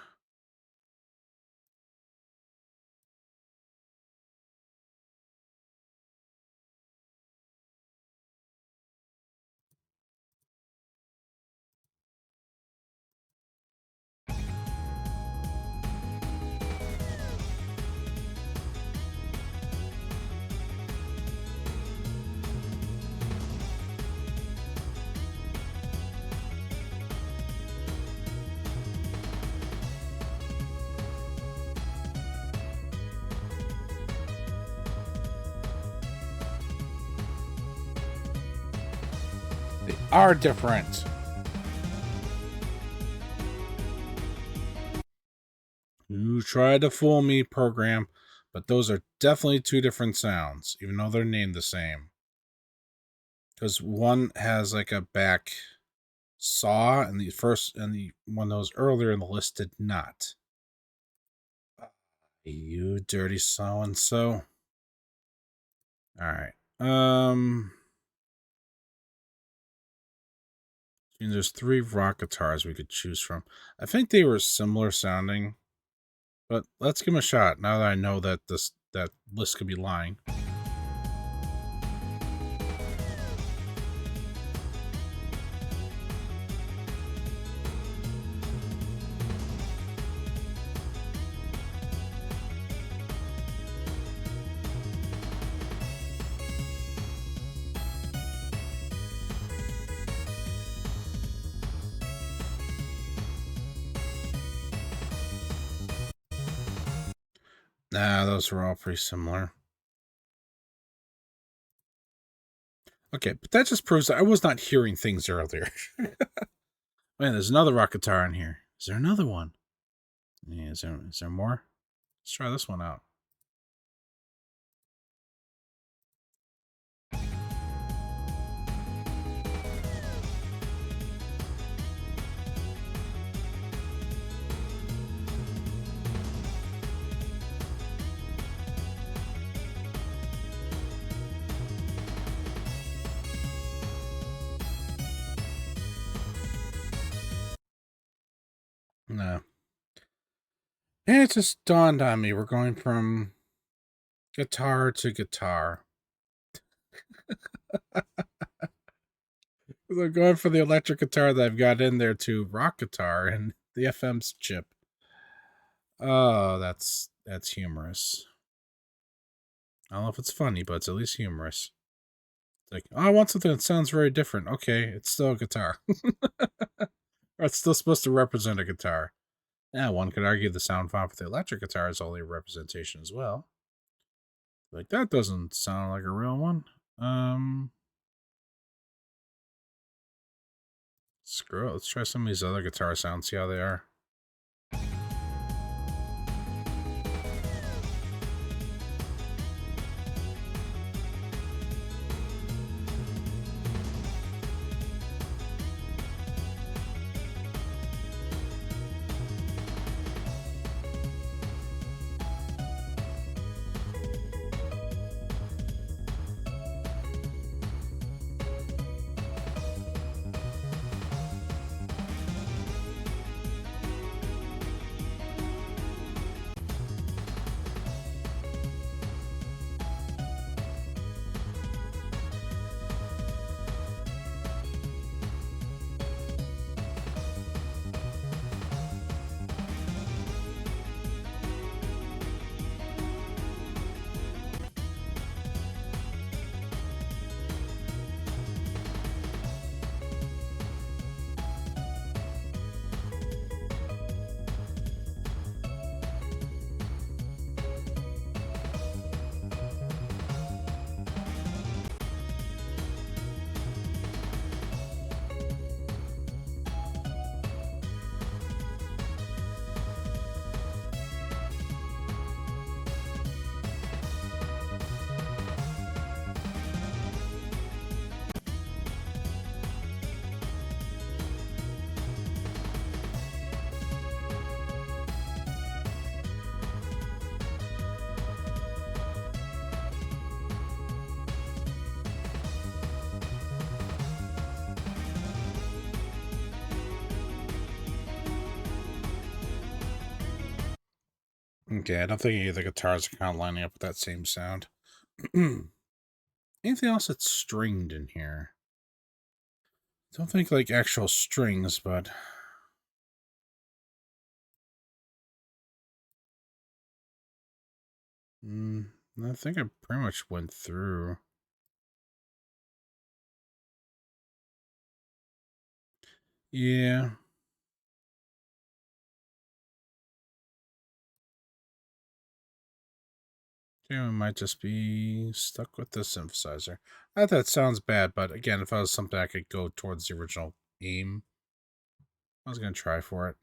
They are different. You tried to fool me, program, but those are definitely two different sounds, even though they're named the same. Because one has like a back saw, and the one that was earlier in the list did not. You dirty so and so. All right. There's 3 rock guitars we could choose from. I think they were similar sounding, but let's give them a shot now that I know that that list could be lying. Nah, those were all pretty similar. Okay, but that just proves that I was not hearing things earlier. Man, there's another rock guitar in here. Is there another one? Yeah, is there more? Let's try this one out. No. And it just dawned on me, we're going from guitar to guitar. We're going for the electric guitar that I've got in there to rock guitar and the FM's chip. Oh, that's humorous. I don't know if it's funny, but it's at least humorous. It's like, oh, I want something that sounds very different. Okay, it's still a guitar. Or it's still supposed to represent a guitar. Yeah, one could argue the sound font for the electric guitar is only a representation as well. Like, that doesn't sound like a real one. Screw it. Let's try some of these other guitar sounds, see how they are. Okay, I don't think any of the guitars are kind of lining up with that same sound. Anything else that's stringed in here? Don't think like actual strings, but I think I pretty much went through. Yeah. Okay, we might just be stuck with the synthesizer. That sounds bad, but again, if I was something I could go towards the original aim, I was gonna try for it.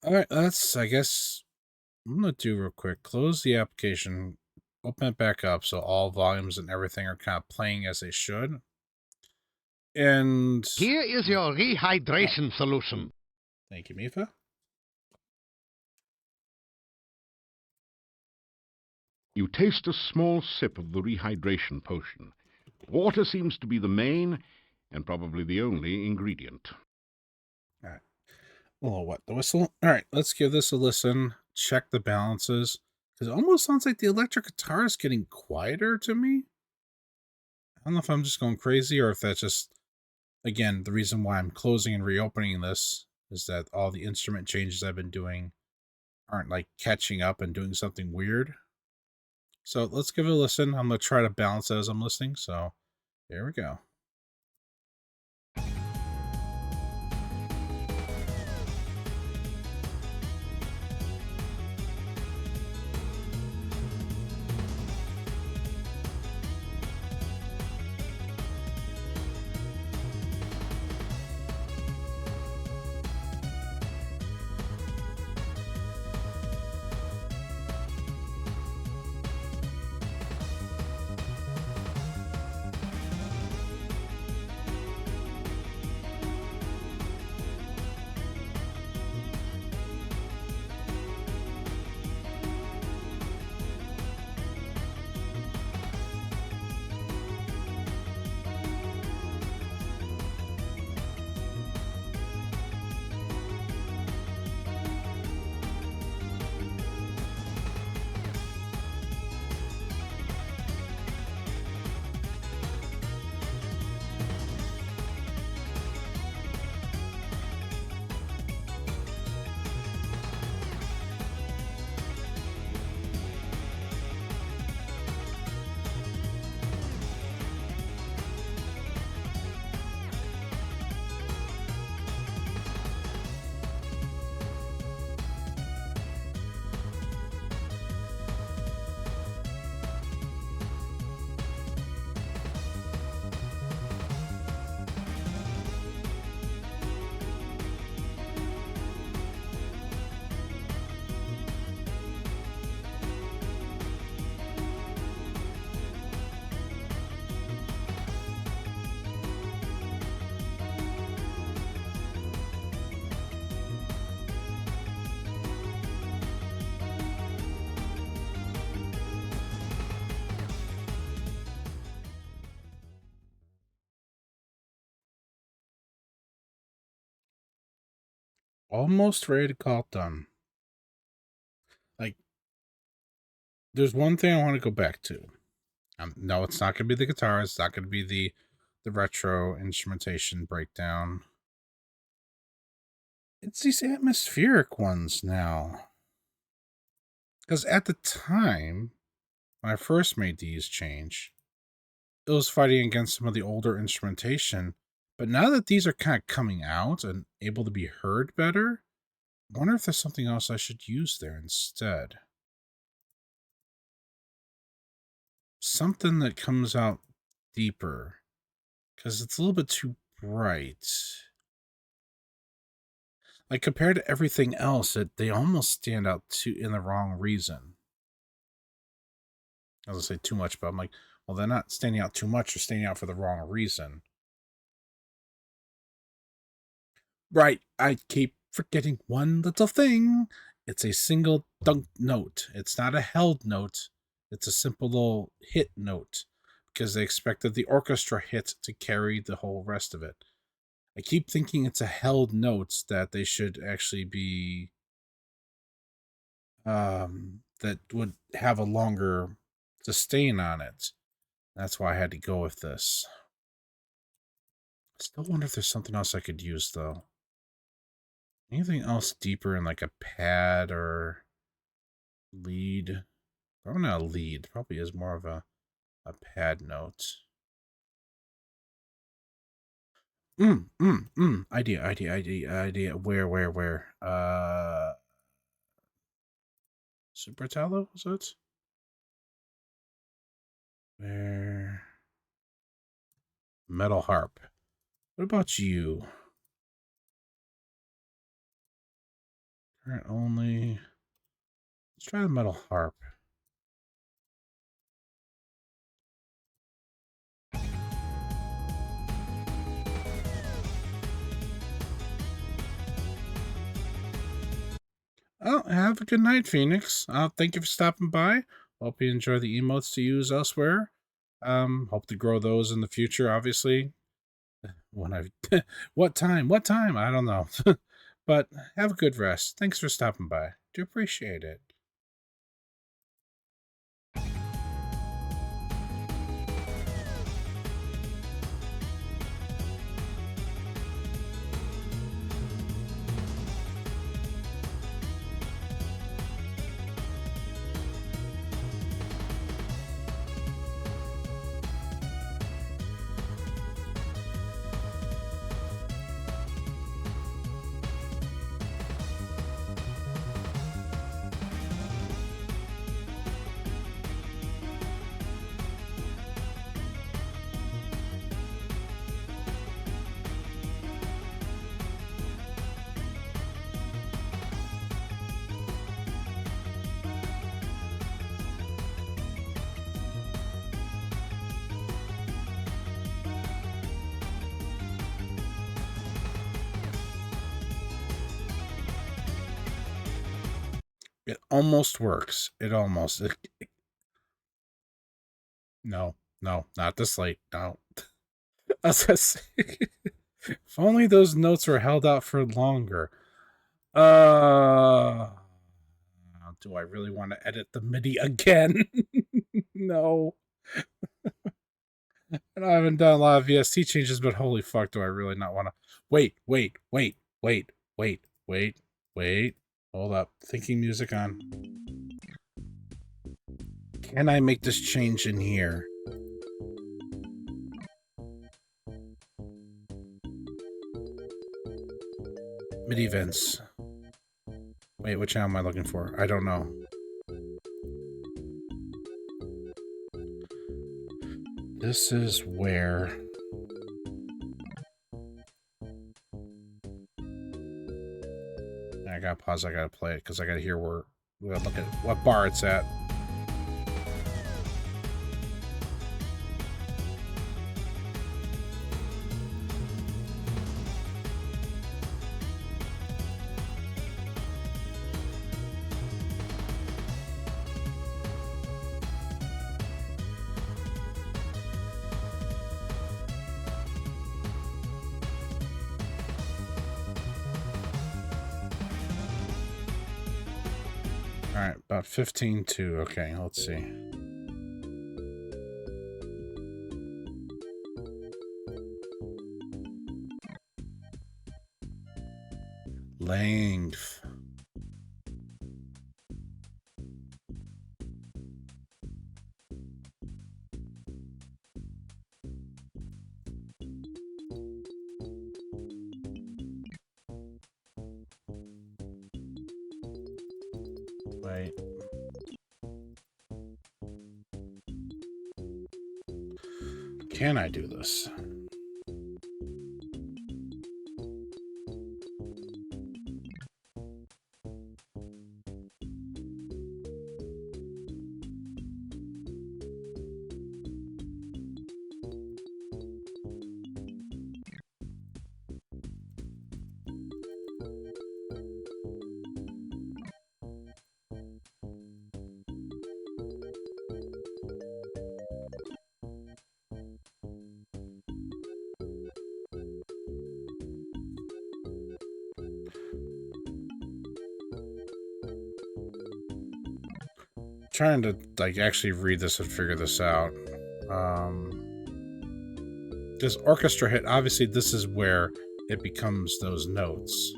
All right, I guess I'm gonna do real quick. Close the application, open it back up, so all volumes and everything are kind of playing as they should. And Here is your oh, rehydration solution. thank you, Mifa. You taste a small sip of the rehydration potion. Water seems to be the main and probably the only ingredient. All right. Oh, what the whistle? All right, let's give this a listen. Check the balances because it almost sounds like the electric guitar is getting quieter to me. I don't know if I'm just going crazy or if that's just, again, the reason why I'm closing and reopening this is that all the instrument changes I've been doing aren't like catching up and doing something weird. So let's give it a listen. I'm going to try to balance it as I'm listening. So here we go. Almost ready to call it done. Like, there's one thing I want to go back to. No, it's not going to be the guitar. It's not going to be the retro instrumentation breakdown. It's these atmospheric ones now. Because at the time, when I first made these change, it was fighting against some of the older instrumentation. But now that these are kind of coming out and able to be heard better, I wonder if there's something else I should use there instead. Something that comes out deeper. Because it's a little bit too bright. Like, compared to everything else, they almost stand out in the wrong reason. I was gonna say too much, but I'm like, well, they're not standing out too much, they're standing out for the wrong reason. Right, I keep forgetting one little thing. It's a single dunk note. It's not a held note. It's a simple little hit note. Because they expected the orchestra hit to carry the whole rest of it. I keep thinking it's a held note that they should actually be that would have a longer sustain on it. That's why I had to go with this. I still wonder if there's something else I could use, though. Anything else deeper in like a pad or lead? Probably not a lead. Probably is more of a pad note. Idea. Where? Super Tallow, was it? Where? Metal harp. What about you? Current only. Let's try the metal harp. Oh, have a good night, Phoenix. Thank you for stopping by. Hope you enjoy the emotes to use elsewhere. Hope to grow those in the future, obviously. When I what time? What time? I don't know. But have a good rest. Thanks for stopping by. Do appreciate it. It almost works. It almost. No, no, not this late. No. I was gonna say, if only those notes were held out for longer. Uh, do I really want to edit the MIDI again? No. And I haven't done a lot of VST changes, but holy fuck, do I really not want to? Wait. Hold up. Thinking music on. Can I make this change in here? MIDI events. Wait, which channel am I looking for? I don't know. This is where... I gotta pause, I gotta play it, because I gotta hear where... We gotta look at what bar it's at. Alright, about 15-2. Okay, let's see. Length. Wait. Can I do this? Trying to like actually read this and figure this out. This orchestra hit, obviously this is where it becomes those notes.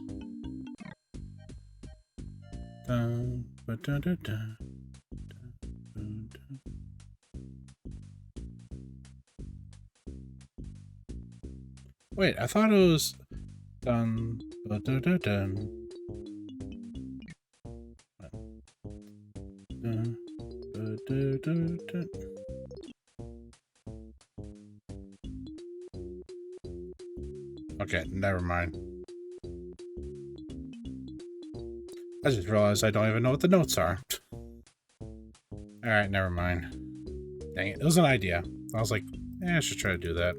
Dun, ba, dun, dun, dun, dun, dun. Wait, I thought it was dun, ba, dun, dun, dun. Dun, ba, dun, dun, dun. Okay, never mind. I just realized I don't even know what the notes are. Alright, never mind. Dang it. It was an idea. I was like, I should try to do that.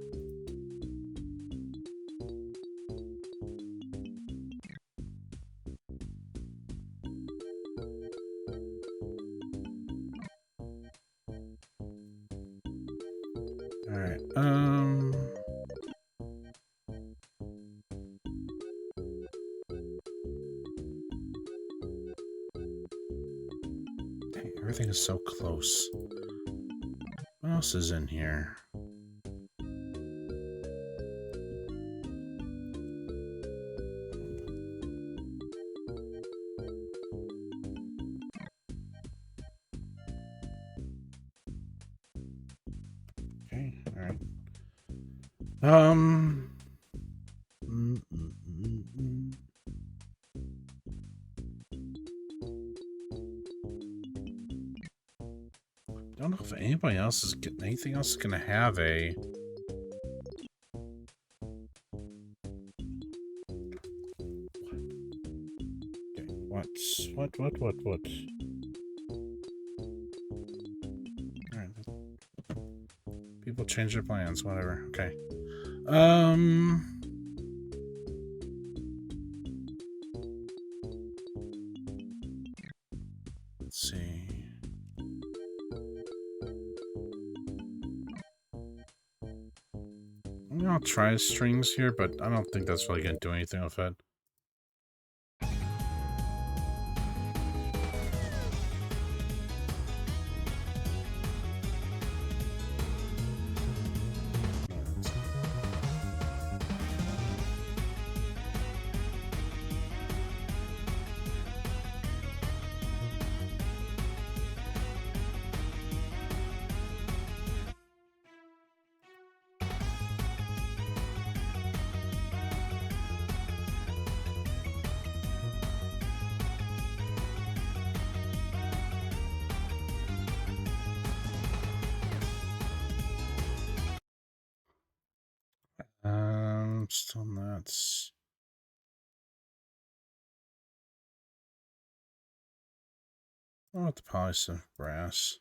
Alright, dang, everything is so close. What else is in here? Okay, alright. Don't know if anybody else is getting anything else is gonna have a. Okay, what? Alright. People change their plans, whatever. Okay. Let's see. I'll try strings here, but I don't think that's really going to do anything with it. Still nuts. Oh, with the polysynth brass.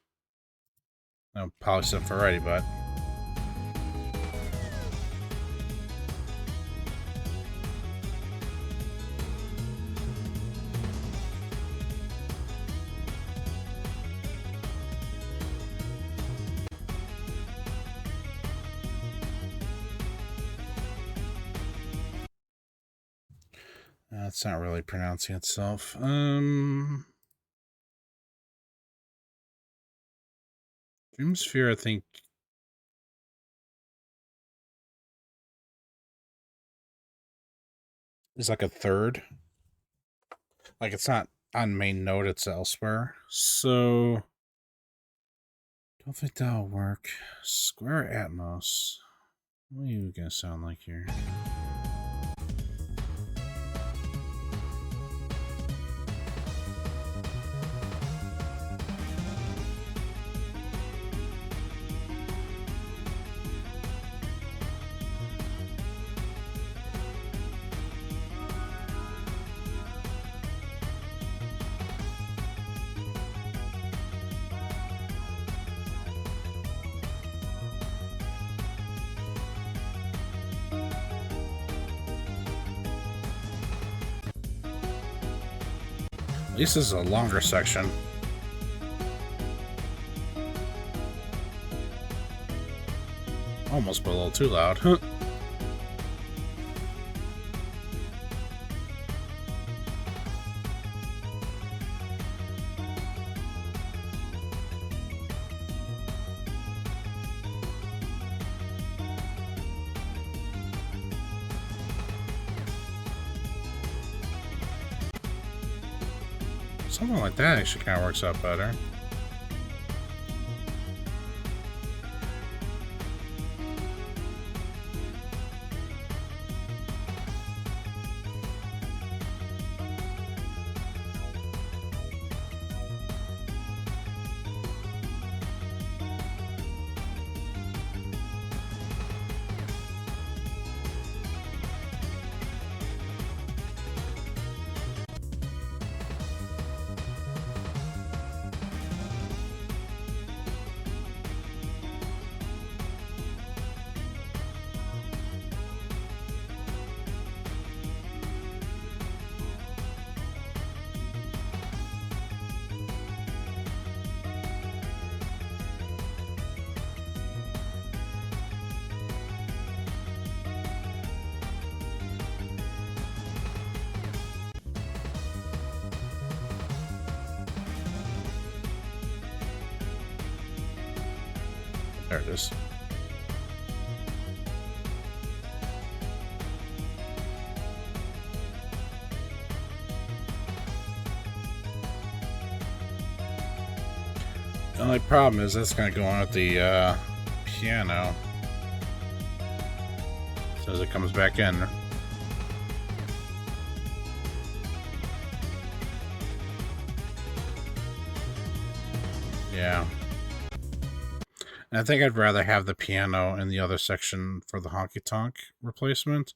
No, polysynth already, but. It's not really pronouncing itself. Dreamsphere, I think. Is like a third. Like it's not on main note, it's elsewhere. So. Don't think that'll work. Square Atmos. What are you gonna sound like here? At least this is a longer section. Almost a little too loud. Huh. Something like that actually kind of works out better. There it is. The only problem is that's going to go on with the piano as soon as it comes back in. Yeah. And I think I'd rather have the piano in the other section for the honky tonk replacement.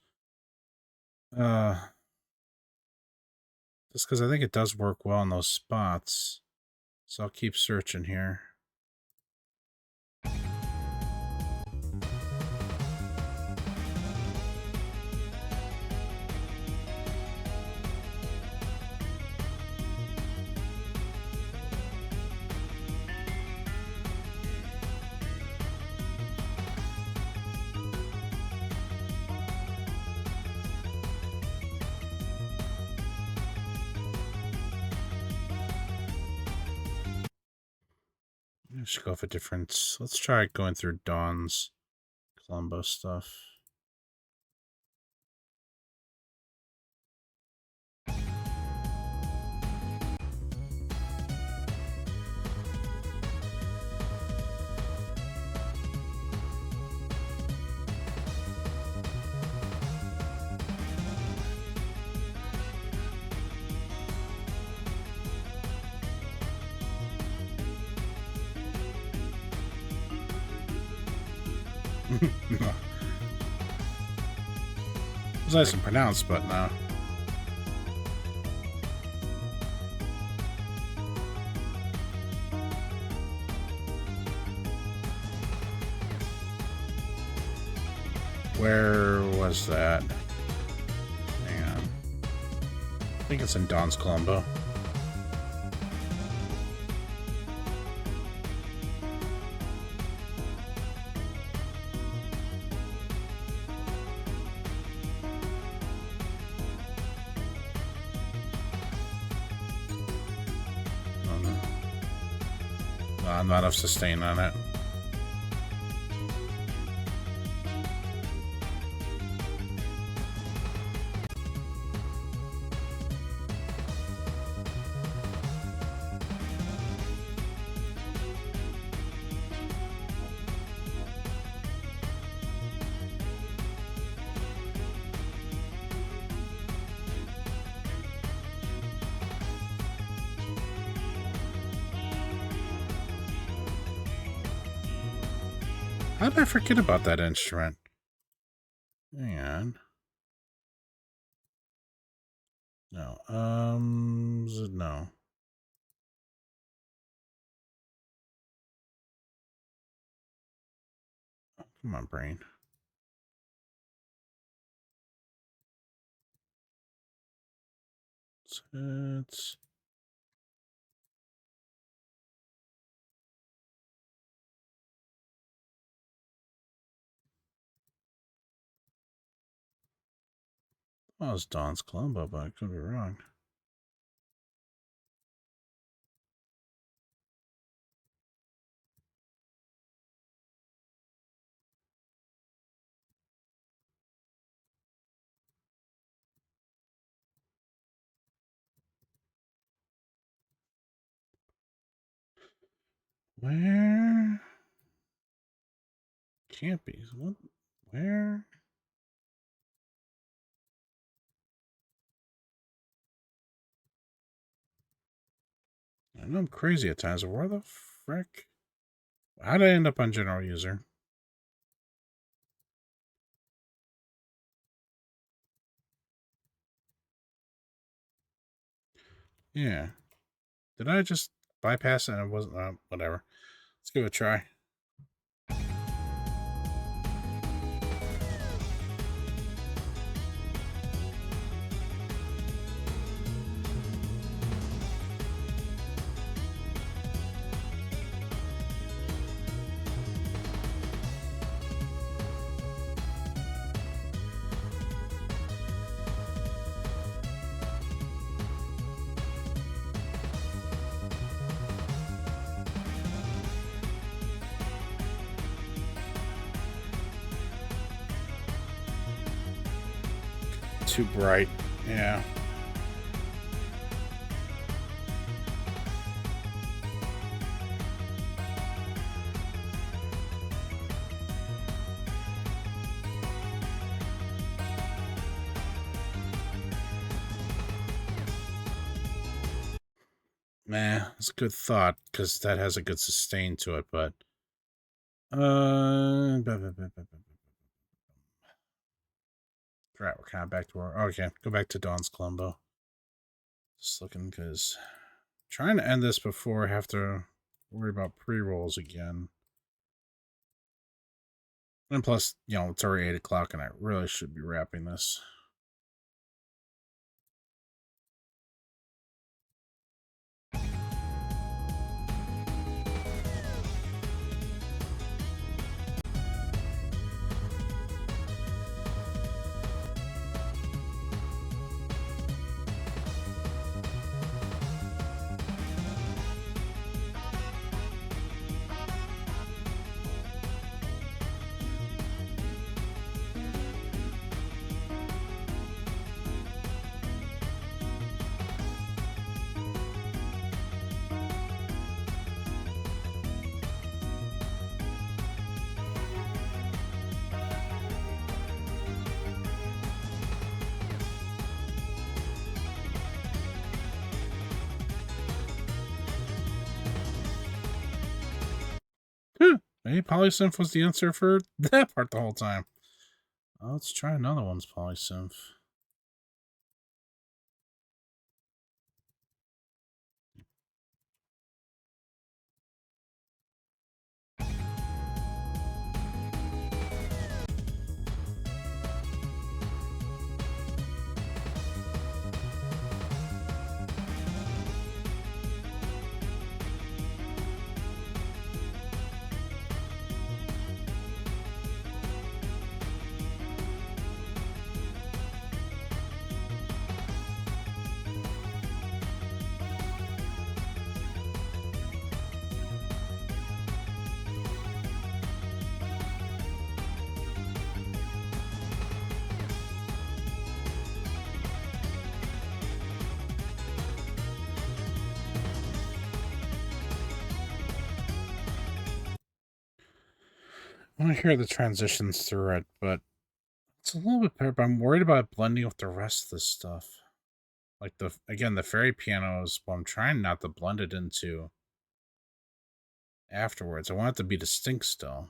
Just because I think it does work well in those spots. So I'll keep searching here. I should go for different. Let's try going through Dawn's Columbo stuff. It was nice and pronounced, but no. Where was that? Hang on. I think it's in Don's Columbo. Not enough sustain on it. How did I forget about that instrument? Hang on. No. No. Come on, brain. It's well, it's Don's Columbo, but I could be wrong. Where? Can't be. What? Where? I know I'm crazy at times, but where the frick? How did I end up on general user? Yeah. Did I just bypass it and it wasn't? Whatever. Let's give it a try. too bright. Yeah. Nah, it's a good thought, because that has a good sustain to it, but... Right, we're kind of back to where... Okay, go back to Dawn's Columbo. Just looking, because... Trying to end this before I have to worry about pre-rolls again. And plus, you know, it's already 8 o'clock, and I really should be wrapping this. Maybe polysynth was the answer for that part the whole time. Let's try another one's polysynth. I want to hear the transitions through it, but it's a little bit better, but I'm worried about blending with the rest of this stuff. Like the fairy pianos, well, I'm trying not to blend it into afterwards. I want it to be distinct still.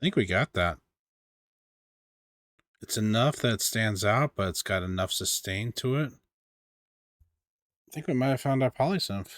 think we got that. It's enough that it stands out, but it's got enough sustain to it. I think we might have found our polysynth.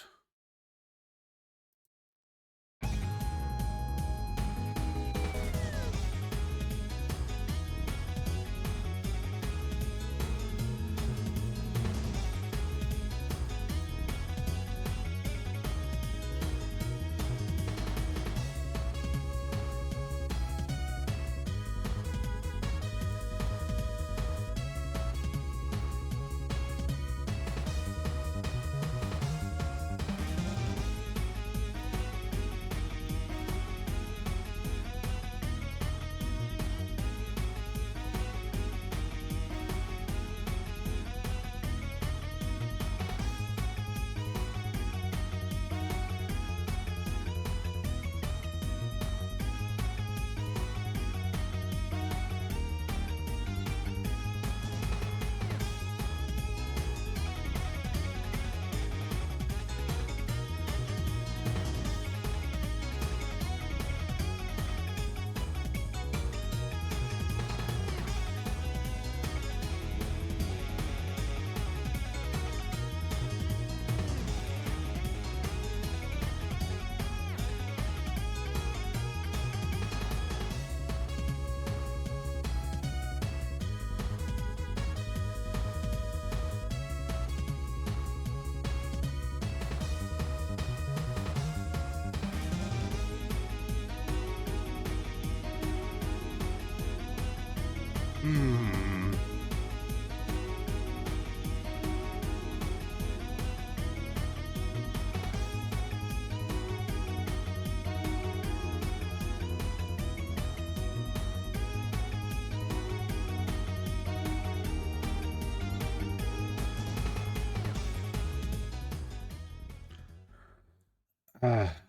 Hmm.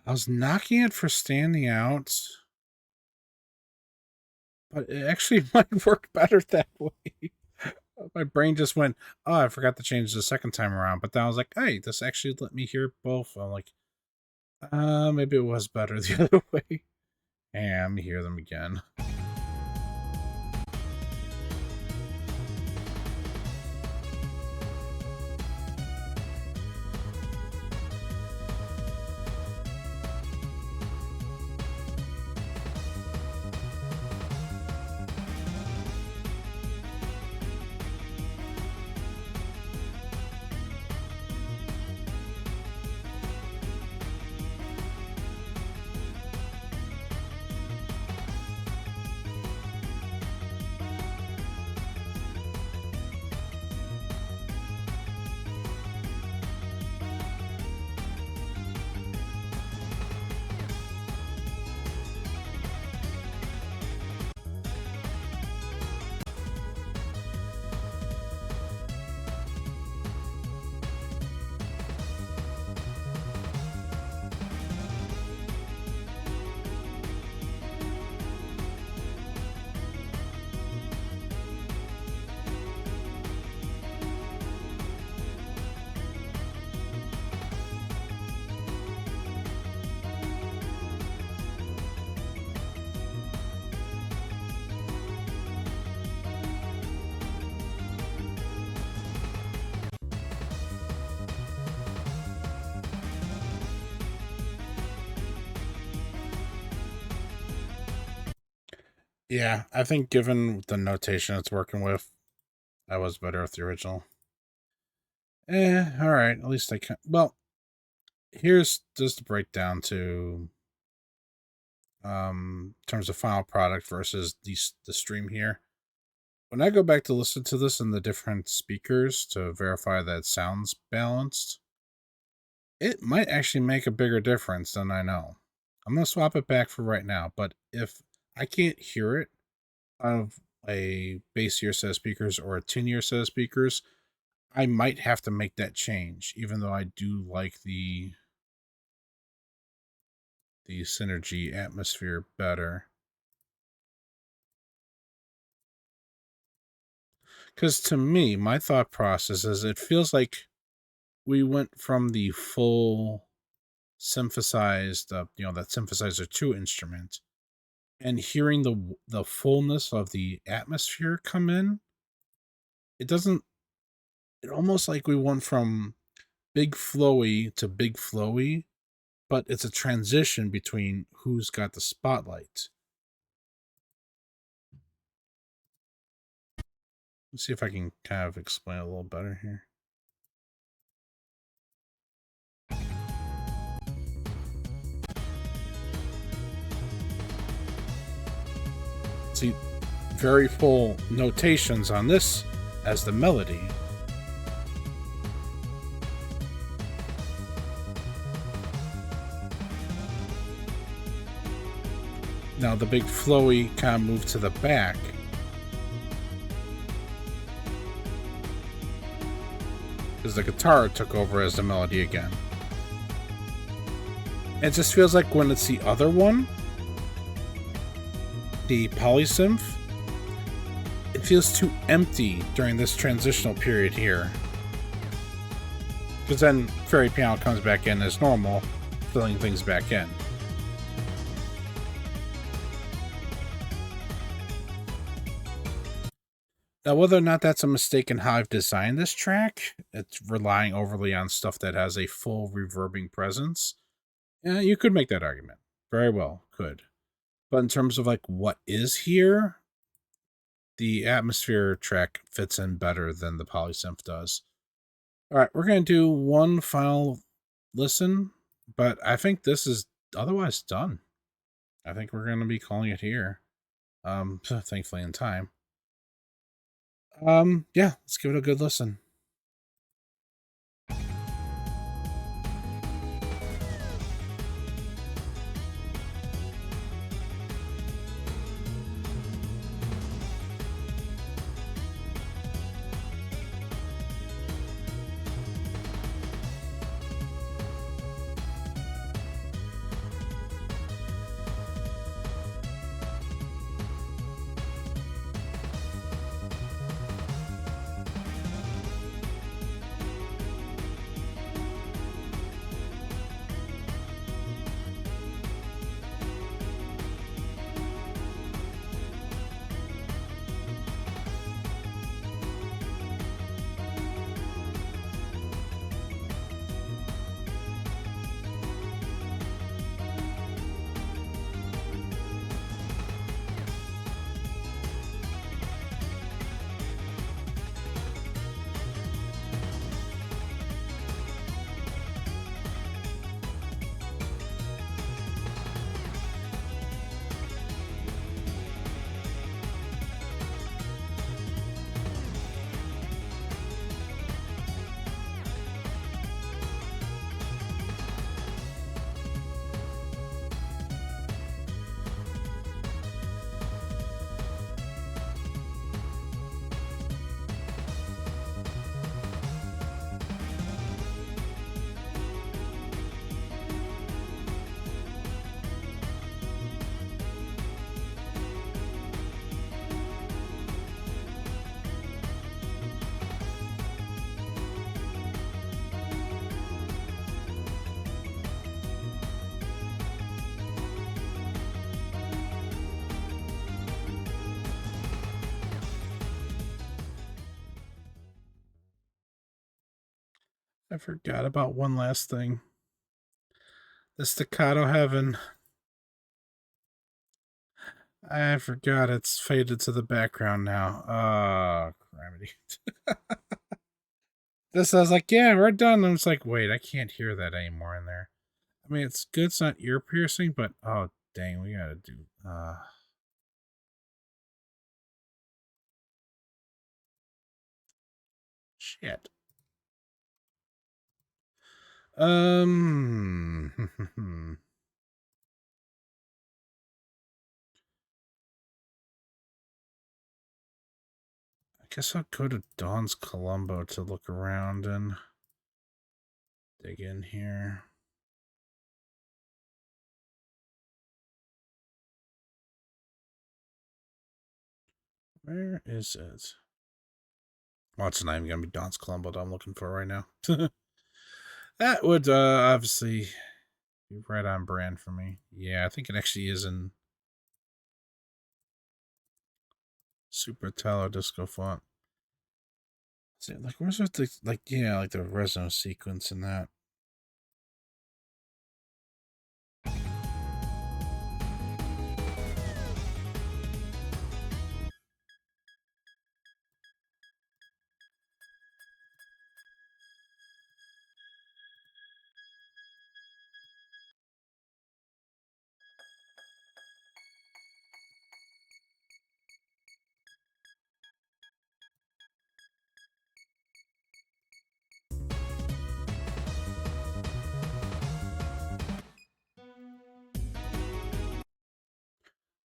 I was knocking it for standing out, but it actually might work better that way. My brain just went, "Oh, I forgot to change the second time around." But then I was like, "Hey, this actually let me hear both." I'm like, maybe it was better the other way." And let me hear them again. Yeah, I think given the notation it's working with, I was better with the original. All right. At least I can. Well, here's just the breakdown to in terms of final product versus the stream here. When I go back to listen to this in the different speakers to verify that it sounds balanced, it might actually make a bigger difference than I know. I'm gonna swap it back for right now, but if I can't hear it out of a bassier set of speakers or a tinier set of speakers, I might have to make that change, even though I do like the synergy atmosphere better. Because to me, my thought process is it feels like we went from the full synthesized, that synthesizer 2 instrument and hearing the fullness of the atmosphere come in, it doesn't. It almost like we went from big flowy to big flowy, but it's a transition between who's got the spotlight. Let's see if I can kind of explain it a little better here. See, very full notations on this as the melody. Now the big flowy kind of moved to the back. Because the guitar took over as the melody again. It just feels like when it's the other one, the polysynth, it feels too empty during this transitional period here. Because then fairy piano comes back in as normal, filling things back in. Now, whether or not that's a mistake in how I've designed this track, it's relying overly on stuff that has a full reverbing presence. Yeah, you could make that argument. Very well, could. But in terms of like what is here, the atmosphere track fits in better than the polysynth does. All right, we're going to do one final listen, but I think this is otherwise done. I think we're going to be calling it here. Thankfully in time. Yeah, let's give it a good listen. I forgot about one last thing. The staccato heaven. I forgot it's faded to the background now. Calamity. This I was like, yeah, we're done. I was like, wait, I can't hear that anymore in there. I mean, it's good. It's not ear piercing, but oh dang, we gotta do. Shit. I guess I'll go to Dawn's Columbo to look around and dig in here. Where is it? Well, it's not even gonna be Dawn's Columbo that I'm looking for right now. That would obviously be right on brand for me. Yeah, I think it actually is in Super Italo Disco font. See, like, where's the like? Yeah, like the resonance sequence in that.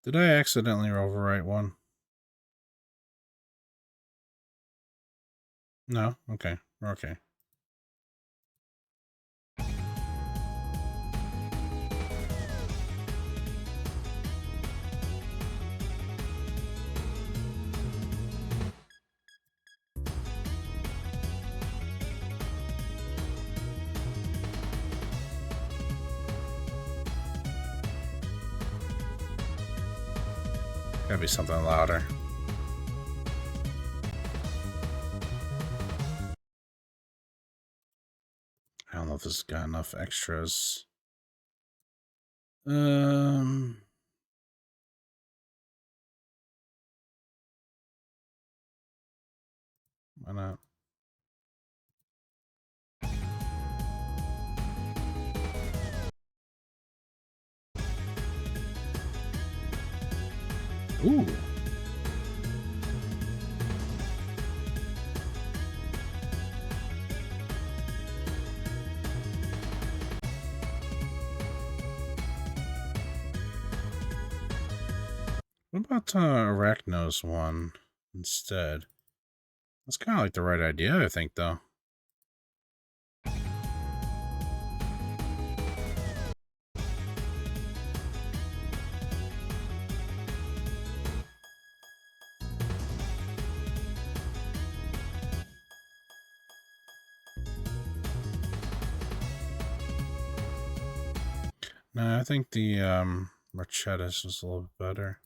Did I accidentally overwrite one? No? Okay. Okay. Gotta be something louder. I don't know if this has got enough extras. Why not? Ooh. What about Arachno's one instead? That's kind of like the right idea, I think, though. No, I think the Marchettis was a little bit better.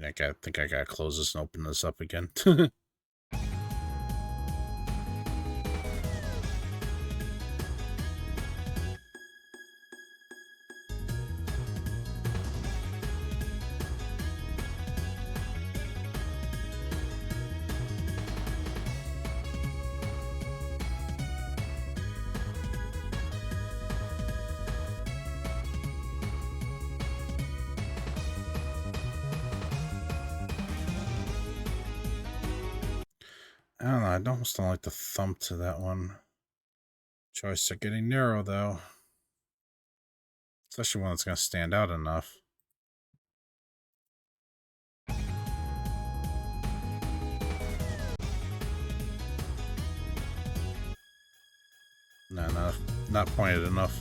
I think I gotta close this and open this up again. I don't know, I almost don't like the thump to that one. Choices are getting narrow, though. Especially when it's going to stand out enough. No, not pointed enough.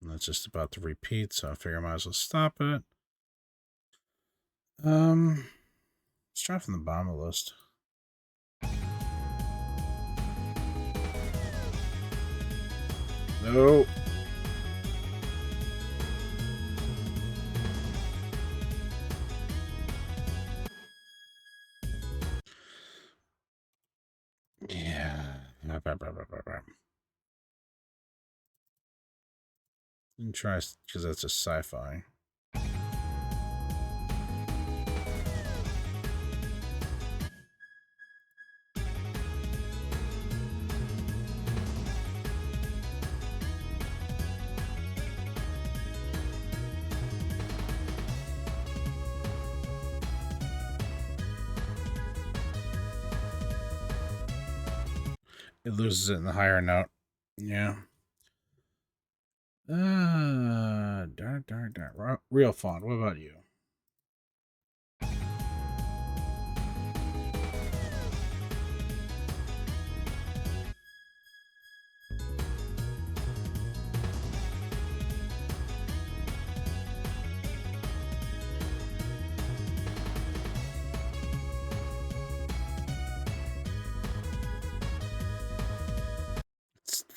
And that's just about to repeat, so I figure I might as well stop it. Let's try from the bottom of the list. No. Yeah. And try, because that's a sci-fi. It loses it in the higher note. Yeah. Darn. Real font. What about you?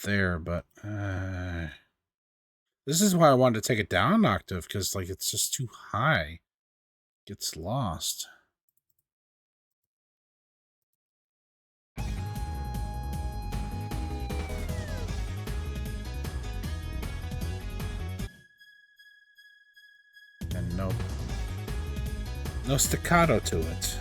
there, but this is why I wanted to take it down an octave, because like it's just too high. It gets lost. And no staccato to it.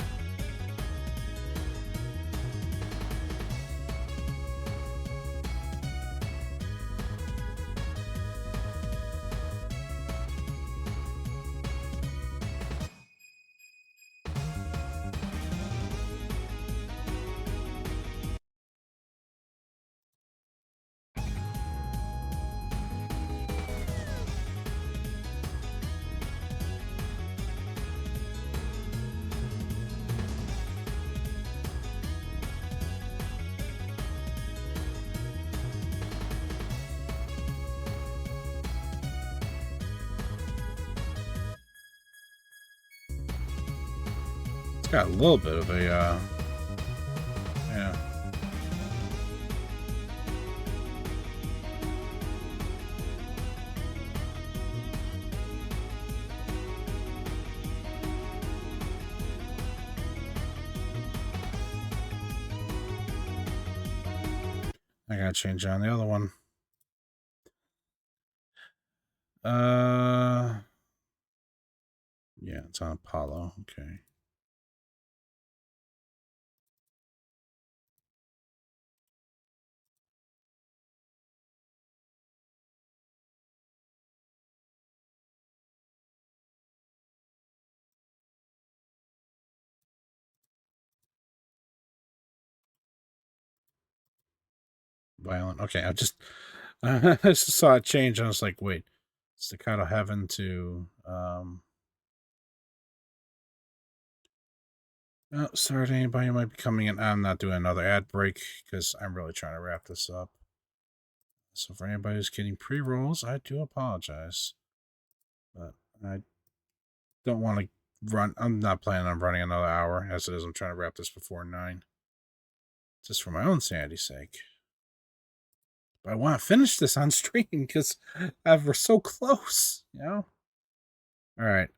It's got a little bit of a, yeah. I gotta change on the other one. Yeah, it's on Apollo. Okay. Violent. Okay, I just saw it change and I was like, wait, staccato heaven to oh, sorry to anybody who might be coming in. I'm not doing another ad break because I'm really trying to wrap this up. So for anybody who's getting pre-rolls, I do apologize. But I don't want to run. I'm not planning on running another hour as it is. I'm trying to wrap this before 9. Just for my own sanity's sake. But I want to finish this on stream because we're so close, you know? Alright,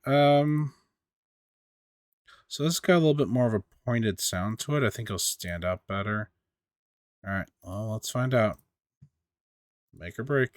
so this got a little bit more of a pointed sound to it. I think it'll stand out better. Alright, well, let's find out. Make or break.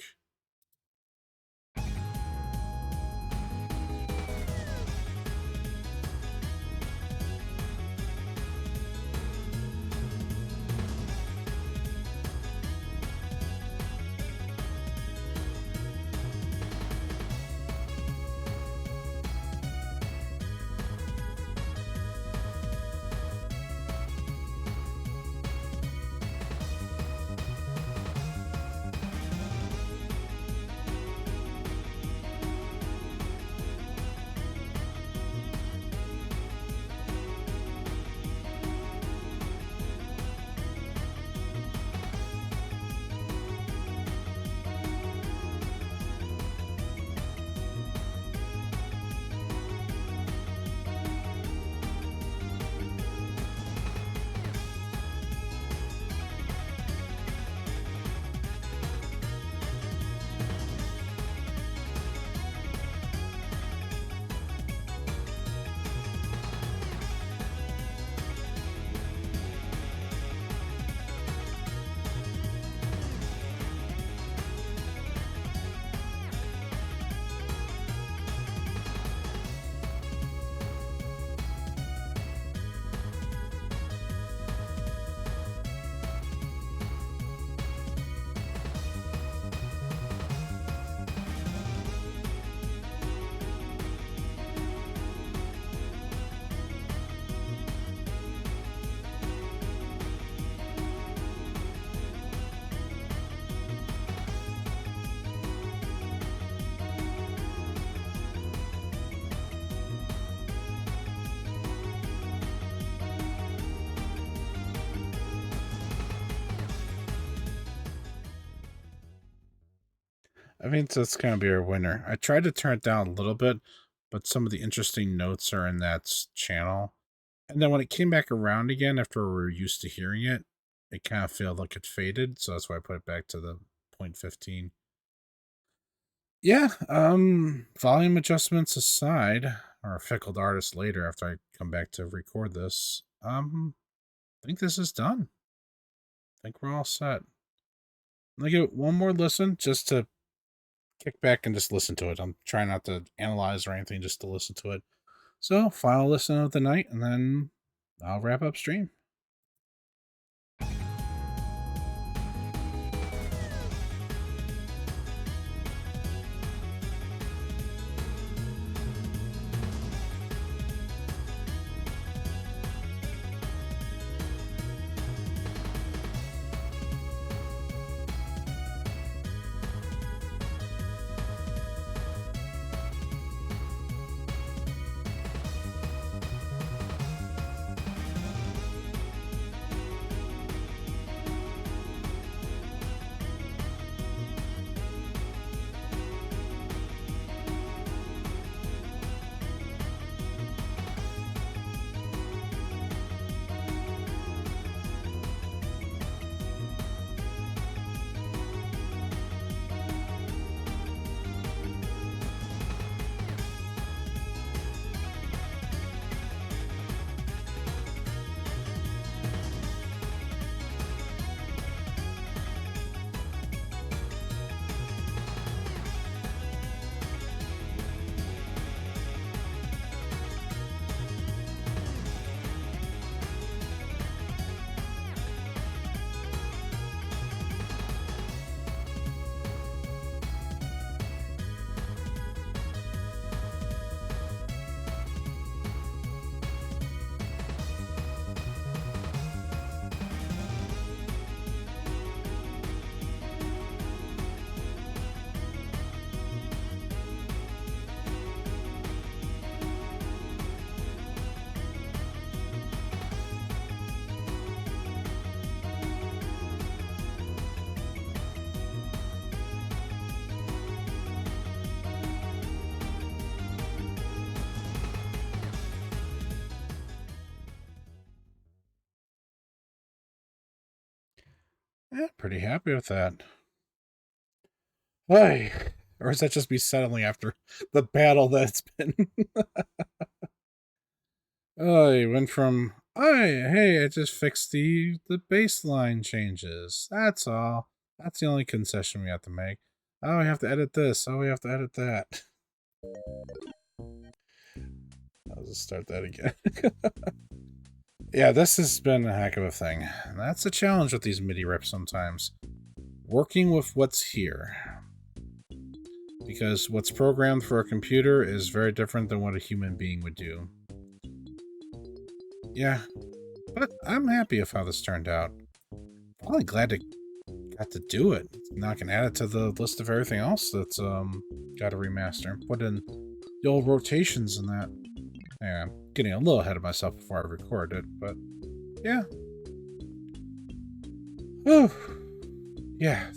I think that's going to be our winner. I tried to turn it down a little bit, but some of the interesting notes are in that channel. And then when it came back around again after we were used to hearing it, it kind of felt like it faded, so that's why I put it back to the 0.15. Yeah, volume adjustments aside, or fickled artist later after I come back to record this, I think this is done. I think we're all set. I'm gonna give it one more listen just to kick back and just listen to it. I'm trying not to analyze or anything, just to listen to it. So, final listen of the night, and then I'll wrap up stream. Yeah, pretty happy with that. Hey, or is that just me settling after the battle that's been? I went from, hey, I just fixed the baseline changes. That's all. That's the only concession we have to make. Oh, we have to edit this. Oh, we have to edit that. I'll just start that again. Yeah, this has been a heck of a thing. And that's the challenge with these MIDI rips sometimes. Working with what's here. Because what's programmed for a computer is very different than what a human being would do. Yeah, but I'm happy with how this turned out. Probably glad to got to do it. Now I can add it to the list of everything else that's got to remaster. Put in the old rotations and that. Yeah, I'm getting a little ahead of myself before I record it, but yeah. Oh, yeah.